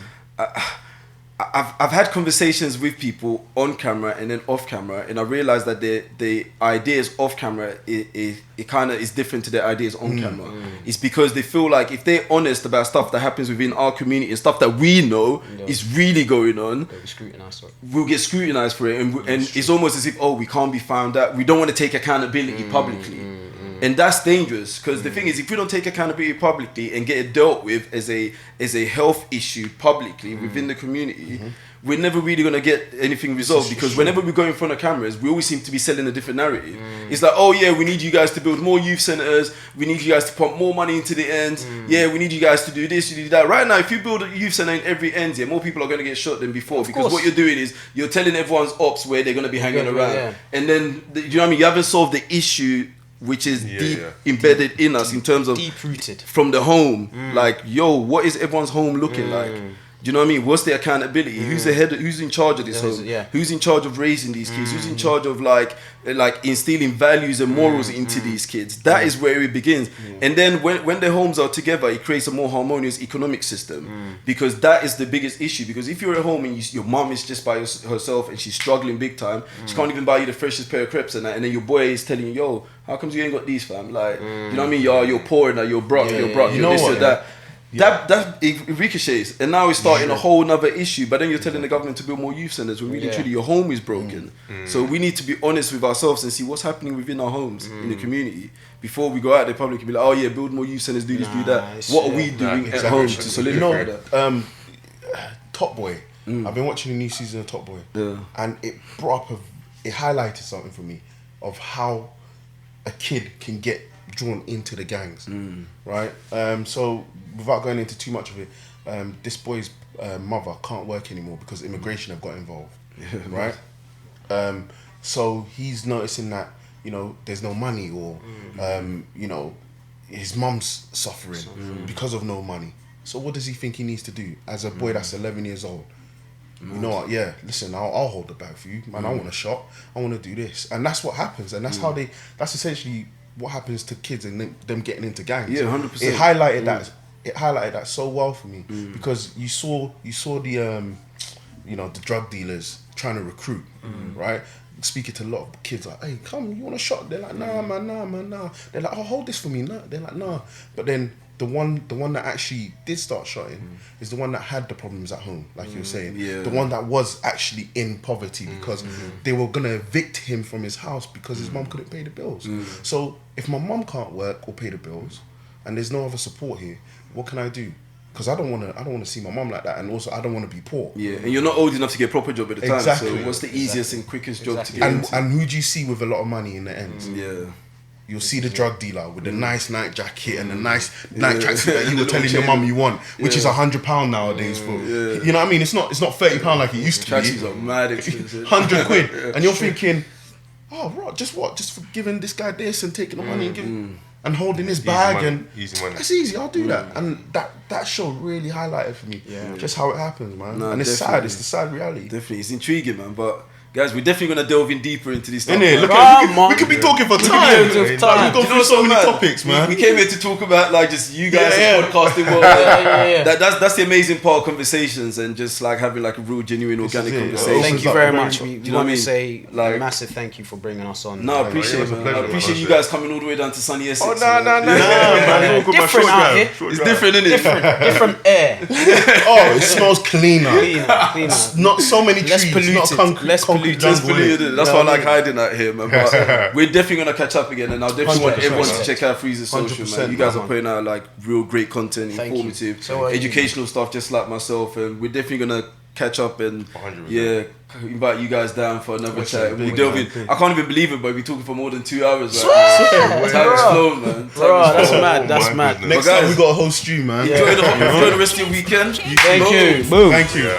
I've had conversations with people on camera and then off camera, and I realized that the ideas off camera it kind of is different to their ideas on camera. It's because they feel like if they're honest about stuff that happens within our community and stuff that we know is really going on, we'll get scrutinized for it, and it's almost as if, oh, we can't be found out. We don't want to take accountability publicly. And that's dangerous, because the thing is, if we don't take accountability publicly and get it dealt with as a health issue publicly within the community, we're never really going to get anything resolved, because whenever we go in front of cameras, we always seem to be selling a different narrative. It's like, oh yeah, we need you guys to build more youth centers, we need you guys to pump more money into the ends, yeah, we need you guys to do this, you do that. Right now, if you build a youth center in every end, more people are going to get shot than before, because what you're doing is you're telling everyone's ops where they're going to be hanging around. And then, you know what I mean, you haven't solved the issue, which is deep embedded in us in terms of deep rooted from the home. Like, yo, what is everyone's home looking like? Do you know what I mean? What's the accountability? Who's the head? Who's in charge of this home? Who's in charge of raising these kids? Who's in charge of like instilling values and morals into these kids? That is where it begins. And then when the homes are together, it creates a more harmonious economic system, because that is the biggest issue. Because if you're at home and your mom is just by herself and she's struggling big time, she can't even buy you the freshest pair of crepes and that, and then your boy is telling you, yo, how comes you ain't got these, fam? Like, you know what I mean? You're poor and you're broke, you're this or that. That it ricochets, and now it's starting a whole nother issue. But then you're telling the government to build more youth centers when really truly your home is broken. So we need to be honest with ourselves and see what's happening within our homes in the community before we go out there public and be like, oh yeah, build more youth centers, do this, do that. What are we doing at home to solidify that? Top Boy. I've been watching the new season of Top Boy, and it brought up it highlighted something for me of how a kid can get drawn into the gangs, right? So without going into too much of it, this boy's mother can't work anymore because immigration have got involved, right? So he's noticing that, you know, there's no money, or you know, his mum's suffering because of no money. So what does he think he needs to do as a boy that's 11 years old? You know what? Yeah, listen, I'll hold the bag for you, man. I want a shot. I want to do this, and that's what happens, and that's how that's essentially what happens to kids and them getting into gangs. Yeah, 100%. It highlighted that. It highlighted that so well for me, because you saw the you know, the drug dealers trying to recruit, right? Speaking to a lot of kids, like, hey, come, you want a shot? They're like, nah, man, nah. They're like, oh, hold this for me, nah. They're like, nah. But then the one that actually did start shotting is the one that had the problems at home, like you were saying. The one that was actually in poverty, because they were gonna evict him from his house because his mum couldn't pay the bills. So if my mum can't work or pay the bills, and there's no other support here, what can I do? Because I don't want to see my mum like that, and also I don't want to be poor. Yeah, and you're not old enough to get a proper job at the time. Exactly. So what's the easiest and quickest job to get into? And who do you see with a lot of money in the end? You'll see the drug dealer with the nice night jacket and the nice night tracksuit that you were telling your mum you want, which is £100 nowadays for. You know what I mean? It's not £30 like it used to be. Tracksuits are mad expensive. £100, and you're thinking, oh, right, just for giving this guy this and taking the money and giving. And holding his bag easy money. That's easy. I'll do that. And that show really highlighted for me just how it happens, man. And it's sad. It's the sad reality. Definitely, it's intriguing, man. But guys, we're definitely gonna delve in deeper into these stuff. Look we could be talking for time. We've gone through so many topics, man. We came here to talk about like just you guys in podcasting world. That's the amazing part of conversations, and just like having like a real genuine organic conversation. Thank you very much. We know what I mean? Say like, a massive thank you for bringing us on. No, I appreciate it, man. I appreciate you guys coming all the way down to sunny Essex. Oh no, different out here. It's different, isn't it? Different air. Oh, it smells cleaner. Cleaner. Not so many less trees. polluted. Not concrete. Less polluted. That's why I like hiding out here, man. But we're definitely gonna catch up again, and I'll definitely want everyone to check out 3's social, man. You guys are putting out like real great content, informative, educational stuff, just like myself, and we're definitely gonna catch up and 100%. invite you guys down for another chat. We delve in. I can't even believe it, but we're talking for more than 2 hours. Right? Time has flown, man. That's mad. That's mad. Next time we got a whole stream, man. Enjoy the rest of your weekend. Thank you. Boom. Thank you.